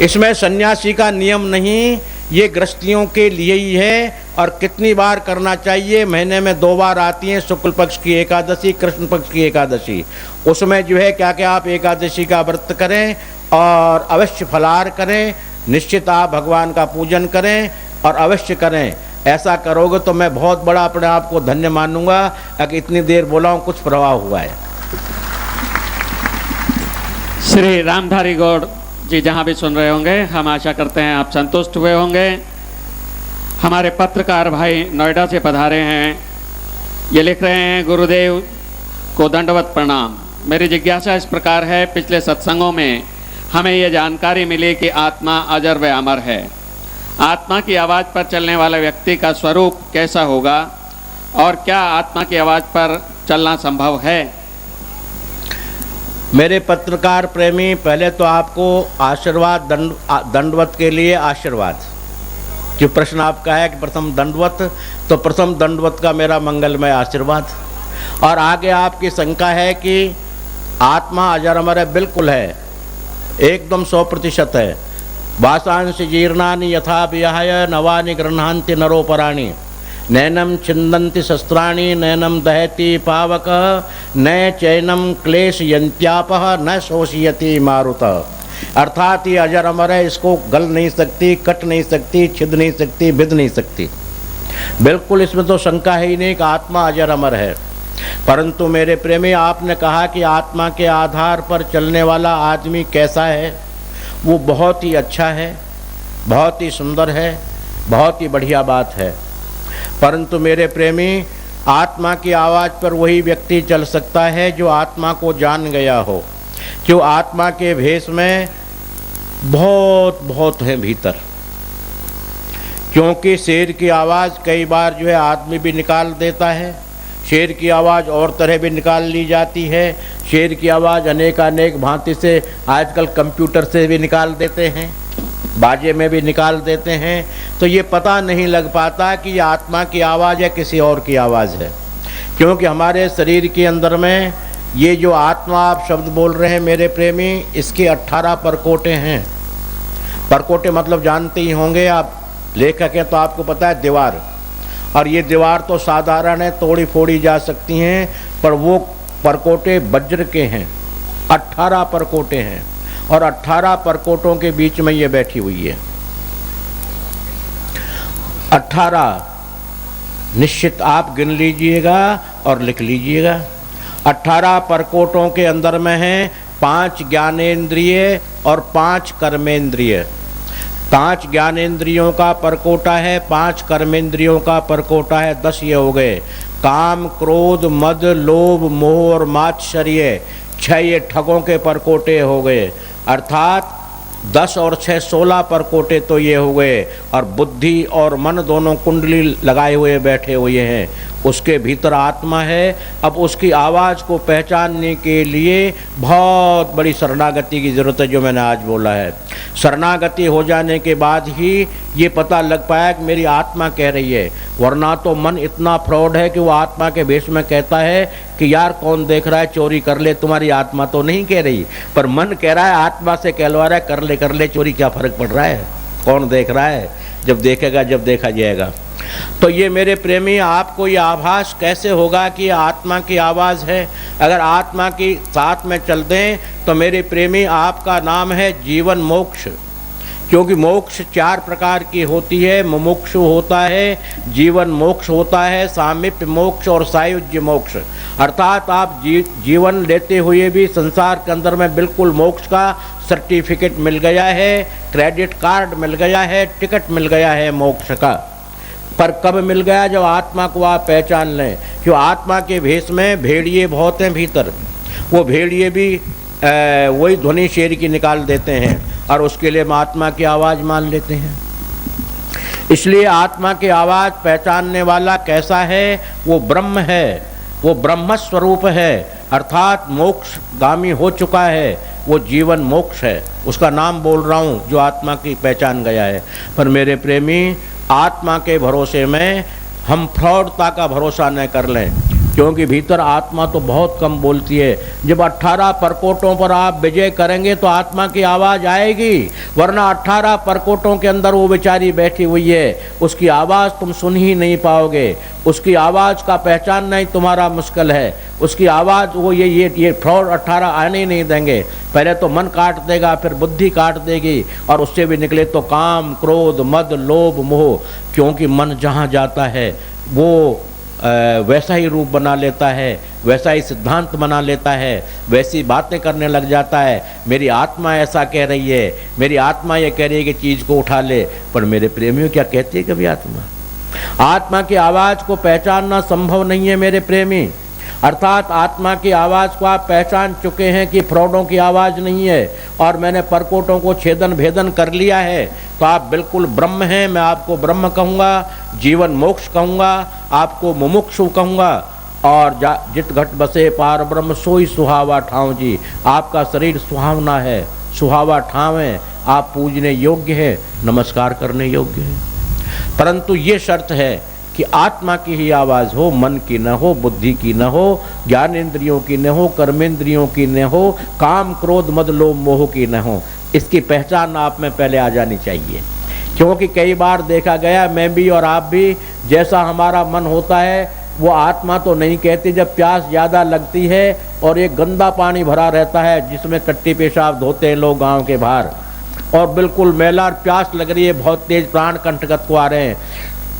इसमें सन्यासी का नियम नहीं, ये गृहस्थियों के लिए ही है। और कितनी बार करना चाहिए? महीने में 2 बार आती हैं, शुक्ल पक्ष की एकादशी, कृष्ण पक्ष की एकादशी। उसमें जो है क्या क्या आप एकादशी का व्रत करें और अवश्य फलाहार करें, निश्चित आप भगवान का पूजन करें और अवश्य करें। ऐसा करोगे तो मैं बहुत बड़ा अपने आप को धन्य मानूंगा कि इतनी देर बोला हूँ, कुछ प्रभाव हुआ है। श्री रामधारी गौड़ जी जहाँ भी सुन रहे होंगे, हम आशा करते हैं आप संतुष्ट हुए होंगे। हमारे पत्रकार भाई नोएडा से पधारे हैं, ये लिख रहे हैं गुरुदेव को दंडवत प्रणाम। मेरी जिज्ञासा इस प्रकार है, पिछले सत्संगों में हमें ये जानकारी मिली कि आत्मा अजर व अमर है। आत्मा की आवाज़ पर चलने वाले व्यक्ति का स्वरूप कैसा होगा और क्या आत्मा की आवाज़ पर चलना संभव है? मेरे पत्रकार प्रेमी, पहले तो आपको आशीर्वाद, दंडवत के लिए आशीर्वाद। जो प्रश्न आपका है कि प्रथम दंडवत, तो प्रथम दंडवत का मेरा मंगलमय आशीर्वाद। और आगे आपकी शंका है कि आत्मा अजर अमर है, बिल्कुल है, एकदम 100% है। वासांसि जीर्णानि यथा विहाय नवानि गृह्णान्ति नरोपराणि, नैनम छिन्दन्ति शस्त्राणि, नैनम दहति पावक, न चैनम क्लेशयन्त्यापः, न शोषयति मारुतः। अर्थात ये अजर अमर है, इसको गल नहीं सकती, कट नहीं सकती, छिद नहीं सकती, भिद नहीं सकती। बिल्कुल इसमें तो शंका है ही नहीं कि आत्मा अजर अमर है। परंतु मेरे प्रेमी, आपने कहा कि आत्मा के आधार पर चलने वाला आदमी कैसा है, वो बहुत ही अच्छा है, बहुत ही सुंदर है, बहुत ही बढ़िया बात है। परंतु मेरे प्रेमी, आत्मा की आवाज़ पर वही व्यक्ति चल सकता है जो आत्मा को जान गया हो। क्यों? आत्मा के भेष में बहुत है भीतर। क्योंकि शेर की आवाज़ कई बार जो है आदमी भी निकाल देता है, शेर की आवाज़ और तरह भी निकाल ली जाती है। शेर की आवाज़ अनेक भांति से आजकल कंप्यूटर से भी निकाल देते हैं, बाजे में भी निकाल देते हैं। तो ये पता नहीं लग पाता कि ये आत्मा की आवाज़ है किसी और की आवाज़ है। क्योंकि हमारे शरीर के अंदर में ये जो आत्मा आप शब्द बोल रहे हैं मेरे प्रेमी, इसके 18 परकोटे हैं। परकोटे मतलब जानते ही होंगे आप, लेखक है तो आपको पता है दीवार। और ये दीवार तो साधारण है, तोड़ी फोड़ी जा सकती हैं, पर वो परकोटे वज्र के हैं। 18 परकोटे हैं और 18 परकोटों के बीच में ये बैठी हुई है। 18 निश्चित आप गिन लीजिएगा और लिख लीजिएगा। 18 परकोटों के अंदर में हैं 5 ज्ञानेंद्रिय और 5 कर्मेंद्रिय। 5 ज्ञानेंद्रियों का परकोटा है, 5 कर्मेंद्रियों का परकोटा है, 10 ये हो गए। काम, क्रोध, मद, लोभ, मोह और मात्सर्य 6 ये ठगों के परकोटे हो गए। अर्थात 10 और 6 16 परकोटे तो ये हुए, और बुद्धि और मन दोनों कुंडली लगाए हुए बैठे हुए हैं। उसके भीतर आत्मा है। अब उसकी आवाज़ को पहचानने के लिए बहुत बड़ी शरणागति की ज़रूरत है, जो मैंने आज बोला है। शरणागति हो जाने के बाद ही ये पता लग पाया कि मेरी आत्मा कह रही है, वरना तो मन इतना फ्रॉड है कि वो आत्मा के भेष में कहता है कि यार कौन देख रहा है, चोरी कर ले। तुम्हारी आत्मा तो नहीं कह रही, पर मन कह रहा है, आत्मा से कहलवा रहा है कर ले चोरी, क्या फ़र्क पड़ रहा है, कौन देख रहा है, जब देखेगा जब देखा जाएगा। तो ये मेरे प्रेमी, आपको ये आभास कैसे होगा कि आत्मा की आवाज़ है? अगर आत्मा की साथ में चल दें तो मेरे प्रेमी, आपका नाम है जीवन मोक्ष। क्योंकि मोक्ष 4 प्रकार की होती है। मुमुक्षु होता है, जीवन मोक्ष होता है, सामीप्य मोक्ष और सायुज्य मोक्ष। अर्थात आप जीवन लेते हुए भी संसार के अंदर में बिल्कुल मोक्ष का सर्टिफिकेट मिल गया है, क्रेडिट कार्ड मिल गया है, टिकट मिल गया है मोक्ष का। पर कब मिल गया? जब आत्मा को आप पहचान लें। क्यों? आत्मा के भेष में भेड़िए बहुत हैं भीतर, वो भेड़िए भी वही ध्वनि शेर की निकाल देते हैं और उसके लिए आत्मा की आवाज़ मान लेते हैं। इसलिए आत्मा की आवाज़ पहचानने वाला कैसा है? वो ब्रह्म है, वो ब्रह्म स्वरूप है, अर्थात मोक्षगामी हो चुका है, वो जीवन मोक्ष है। उसका नाम बोल रहा हूँ जो आत्मा की पहचान गया है। पर मेरे प्रेमी, आत्मा के भरोसे में हम फ्रॉडता का भरोसा न कर लें, क्योंकि भीतर आत्मा तो बहुत कम बोलती है। जब 18 परकोटों पर आप विजय करेंगे तो आत्मा की आवाज़ आएगी, वरना 18 परकोटों के अंदर वो बेचारी बैठी हुई है, उसकी आवाज़ तुम सुन ही नहीं पाओगे। उसकी आवाज़ का पहचानना ही तुम्हारा मुश्किल है। उसकी आवाज़ वो ये फ्रॉड 18 आने ही नहीं देंगे। पहले तो मन काट देगा, फिर बुद्धि काट देगी, और उससे भी निकले तो काम, क्रोध, मद, लोभ, मोह। क्योंकि मन जहाँ जाता है वो वैसा ही रूप बना लेता है, वैसा ही सिद्धांत बना लेता है, वैसी बातें करने लग जाता है। मेरी आत्मा ऐसा कह रही है, मेरी आत्मा ये कह रही है कि चीज़ को उठा ले। पर मेरे प्रेमियों, क्या कहती है कभी आत्मा? आत्मा की आवाज़ को पहचानना संभव नहीं है मेरे प्रेमी। अर्थात आत्मा की आवाज़ को आप पहचान चुके हैं कि फ्रॉडों की आवाज़ नहीं है, और मैंने परकोटों को छेदन भेदन कर लिया है, तो आप बिल्कुल ब्रह्म हैं। मैं आपको ब्रह्म कहूँगा, जीवन मोक्ष कहूँगा, आपको मुमुक्षु कहूँगा। और जित घट बसे पार ब्रह्म सोई सुहावा ठाव जी। आपका शरीर सुहावना है, सुहावा ठाव है, आप पूजने योग्य है, नमस्कार करने योग्य है। परंतु ये शर्त है कि आत्मा की ही आवाज़ हो, मन की न हो, बुद्धि की न हो, ज्ञानेंद्रियों की न हो, कर्मेंद्रियों की न हो, काम, क्रोध, मद, लोभ, मोह की न हो। इसकी पहचान आप में पहले आ जानी चाहिए। क्योंकि कई बार देखा गया, मैं भी और आप भी, जैसा हमारा मन होता है वो आत्मा तो नहीं कहती। जब प्यास ज़्यादा लगती है और एक गंदा पानी भरा रहता है जिसमें कट्टी पेशाब धोते हैं लोग गाँव के बाहर, और बिल्कुल मैला, प्यास लग रही है, बहुत तेज़ प्राण कंठगत को आ रहे हैं,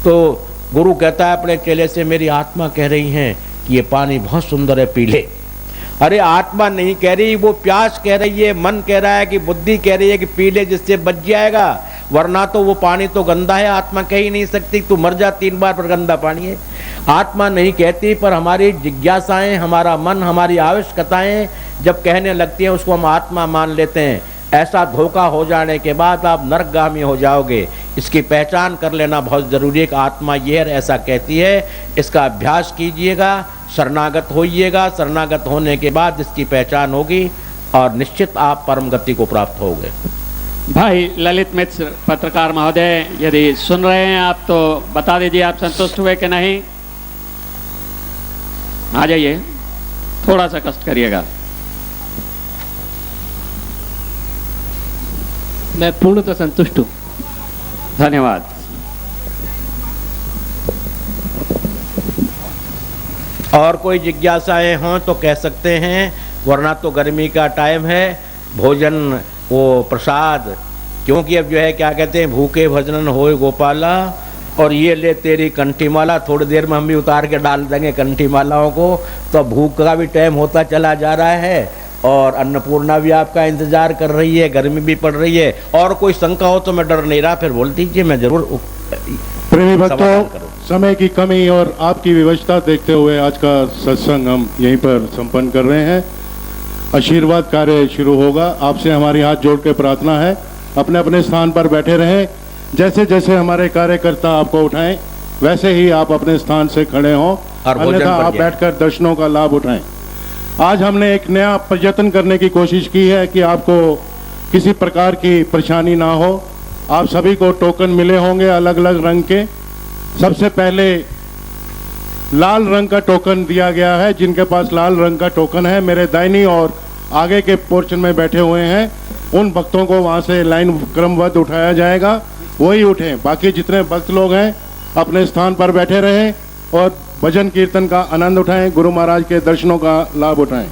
तो गुरु कहता है अपने चेले से, मेरी आत्मा कह रही है कि ये पानी बहुत सुंदर है, पी ले। अरे आत्मा नहीं कह रही, वो प्यास कह रही है, मन कह रहा है कि बुद्धि कह रही है कि पी ले, जिससे बच जाएगा, वरना तो वो पानी तो गंदा है। आत्मा कह ही नहीं सकती तू मर जा 3 बार, पर गंदा पानी है। आत्मा नहीं कहती, पर हमारी जिज्ञासाएं, हमारा मन, हमारी आवश्यकताएं जब कहने लगती हैं, उसको हम आत्मा मान लेते हैं। ऐसा धोखा हो जाने के बाद आप नरकगामी हो जाओगे। इसकी पहचान कर लेना बहुत ज़रूरी है कि आत्मा ये ऐसा कहती है। इसका अभ्यास कीजिएगा, शरणागत होइएगा। शरणागत होने के बाद इसकी पहचान होगी और निश्चित आप परम गति को प्राप्त होगे। भाई ललित मिश्र पत्रकार महोदय, यदि सुन रहे हैं आप तो बता दीजिए आप संतुष्ट हुए कि नहीं। आ जाइए, थोड़ा सा कष्ट करिएगा। मैं पूर्णतः संतुष्ट हूँ। धन्यवाद। और कोई जिज्ञासाएं हों तो कह सकते हैं, वरना तो गर्मी का टाइम है, भोजन वो प्रसाद, क्योंकि अब जो है क्या कहते हैं, भूखे भजनन होए गोपाला, और ये ले तेरी कंठी माला। थोड़ी देर में हम भी उतार के डाल देंगे कंठी मालाओं को। तो भूख का भी टाइम होता चला जा रहा है, और अन्नपूर्णा भी आपका इंतजार कर रही है, गर्मी भी पड़ रही है। और कोई शंका हो तो मैं डर नहीं रहा, फिर बोल दीजिए, मैं जरूर प्रेमी भक्तों, समय की कमी और आपकी विवशता देखते हुए आज का सत्संग हम यहीं पर संपन्न कर रहे हैं। आशीर्वाद कार्य शुरू होगा। आपसे हमारी हाथ जोड़ के प्रार्थना है अपने अपने स्थान पर बैठे रहें। जैसे जैसे हमारे कार्यकर्ता आपको उठाएं वैसे ही आप अपने स्थान से खड़े हों, और भोजन अन्यथा पर आप जाएं। बैठकर दर्शनों का लाभ उठाएं। आज हमने एक नया प्रयत्न करने की कोशिश की है कि आपको किसी प्रकार की परेशानी ना हो। आप सभी को टोकन मिले होंगे अलग अलग रंग के। सबसे पहले लाल रंग का टोकन दिया गया है। जिनके पास लाल रंग का टोकन है, मेरे दाहिनी और आगे के पोर्शन में बैठे हुए हैं, उन भक्तों को वहां से लाइन क्रमबद्ध उठाया जाएगा, वही उठें। बाकी जितने भक्त लोग हैं अपने स्थान पर बैठे रहें और भजन कीर्तन का आनंद उठाएं, गुरु महाराज के दर्शनों का लाभ उठाएं।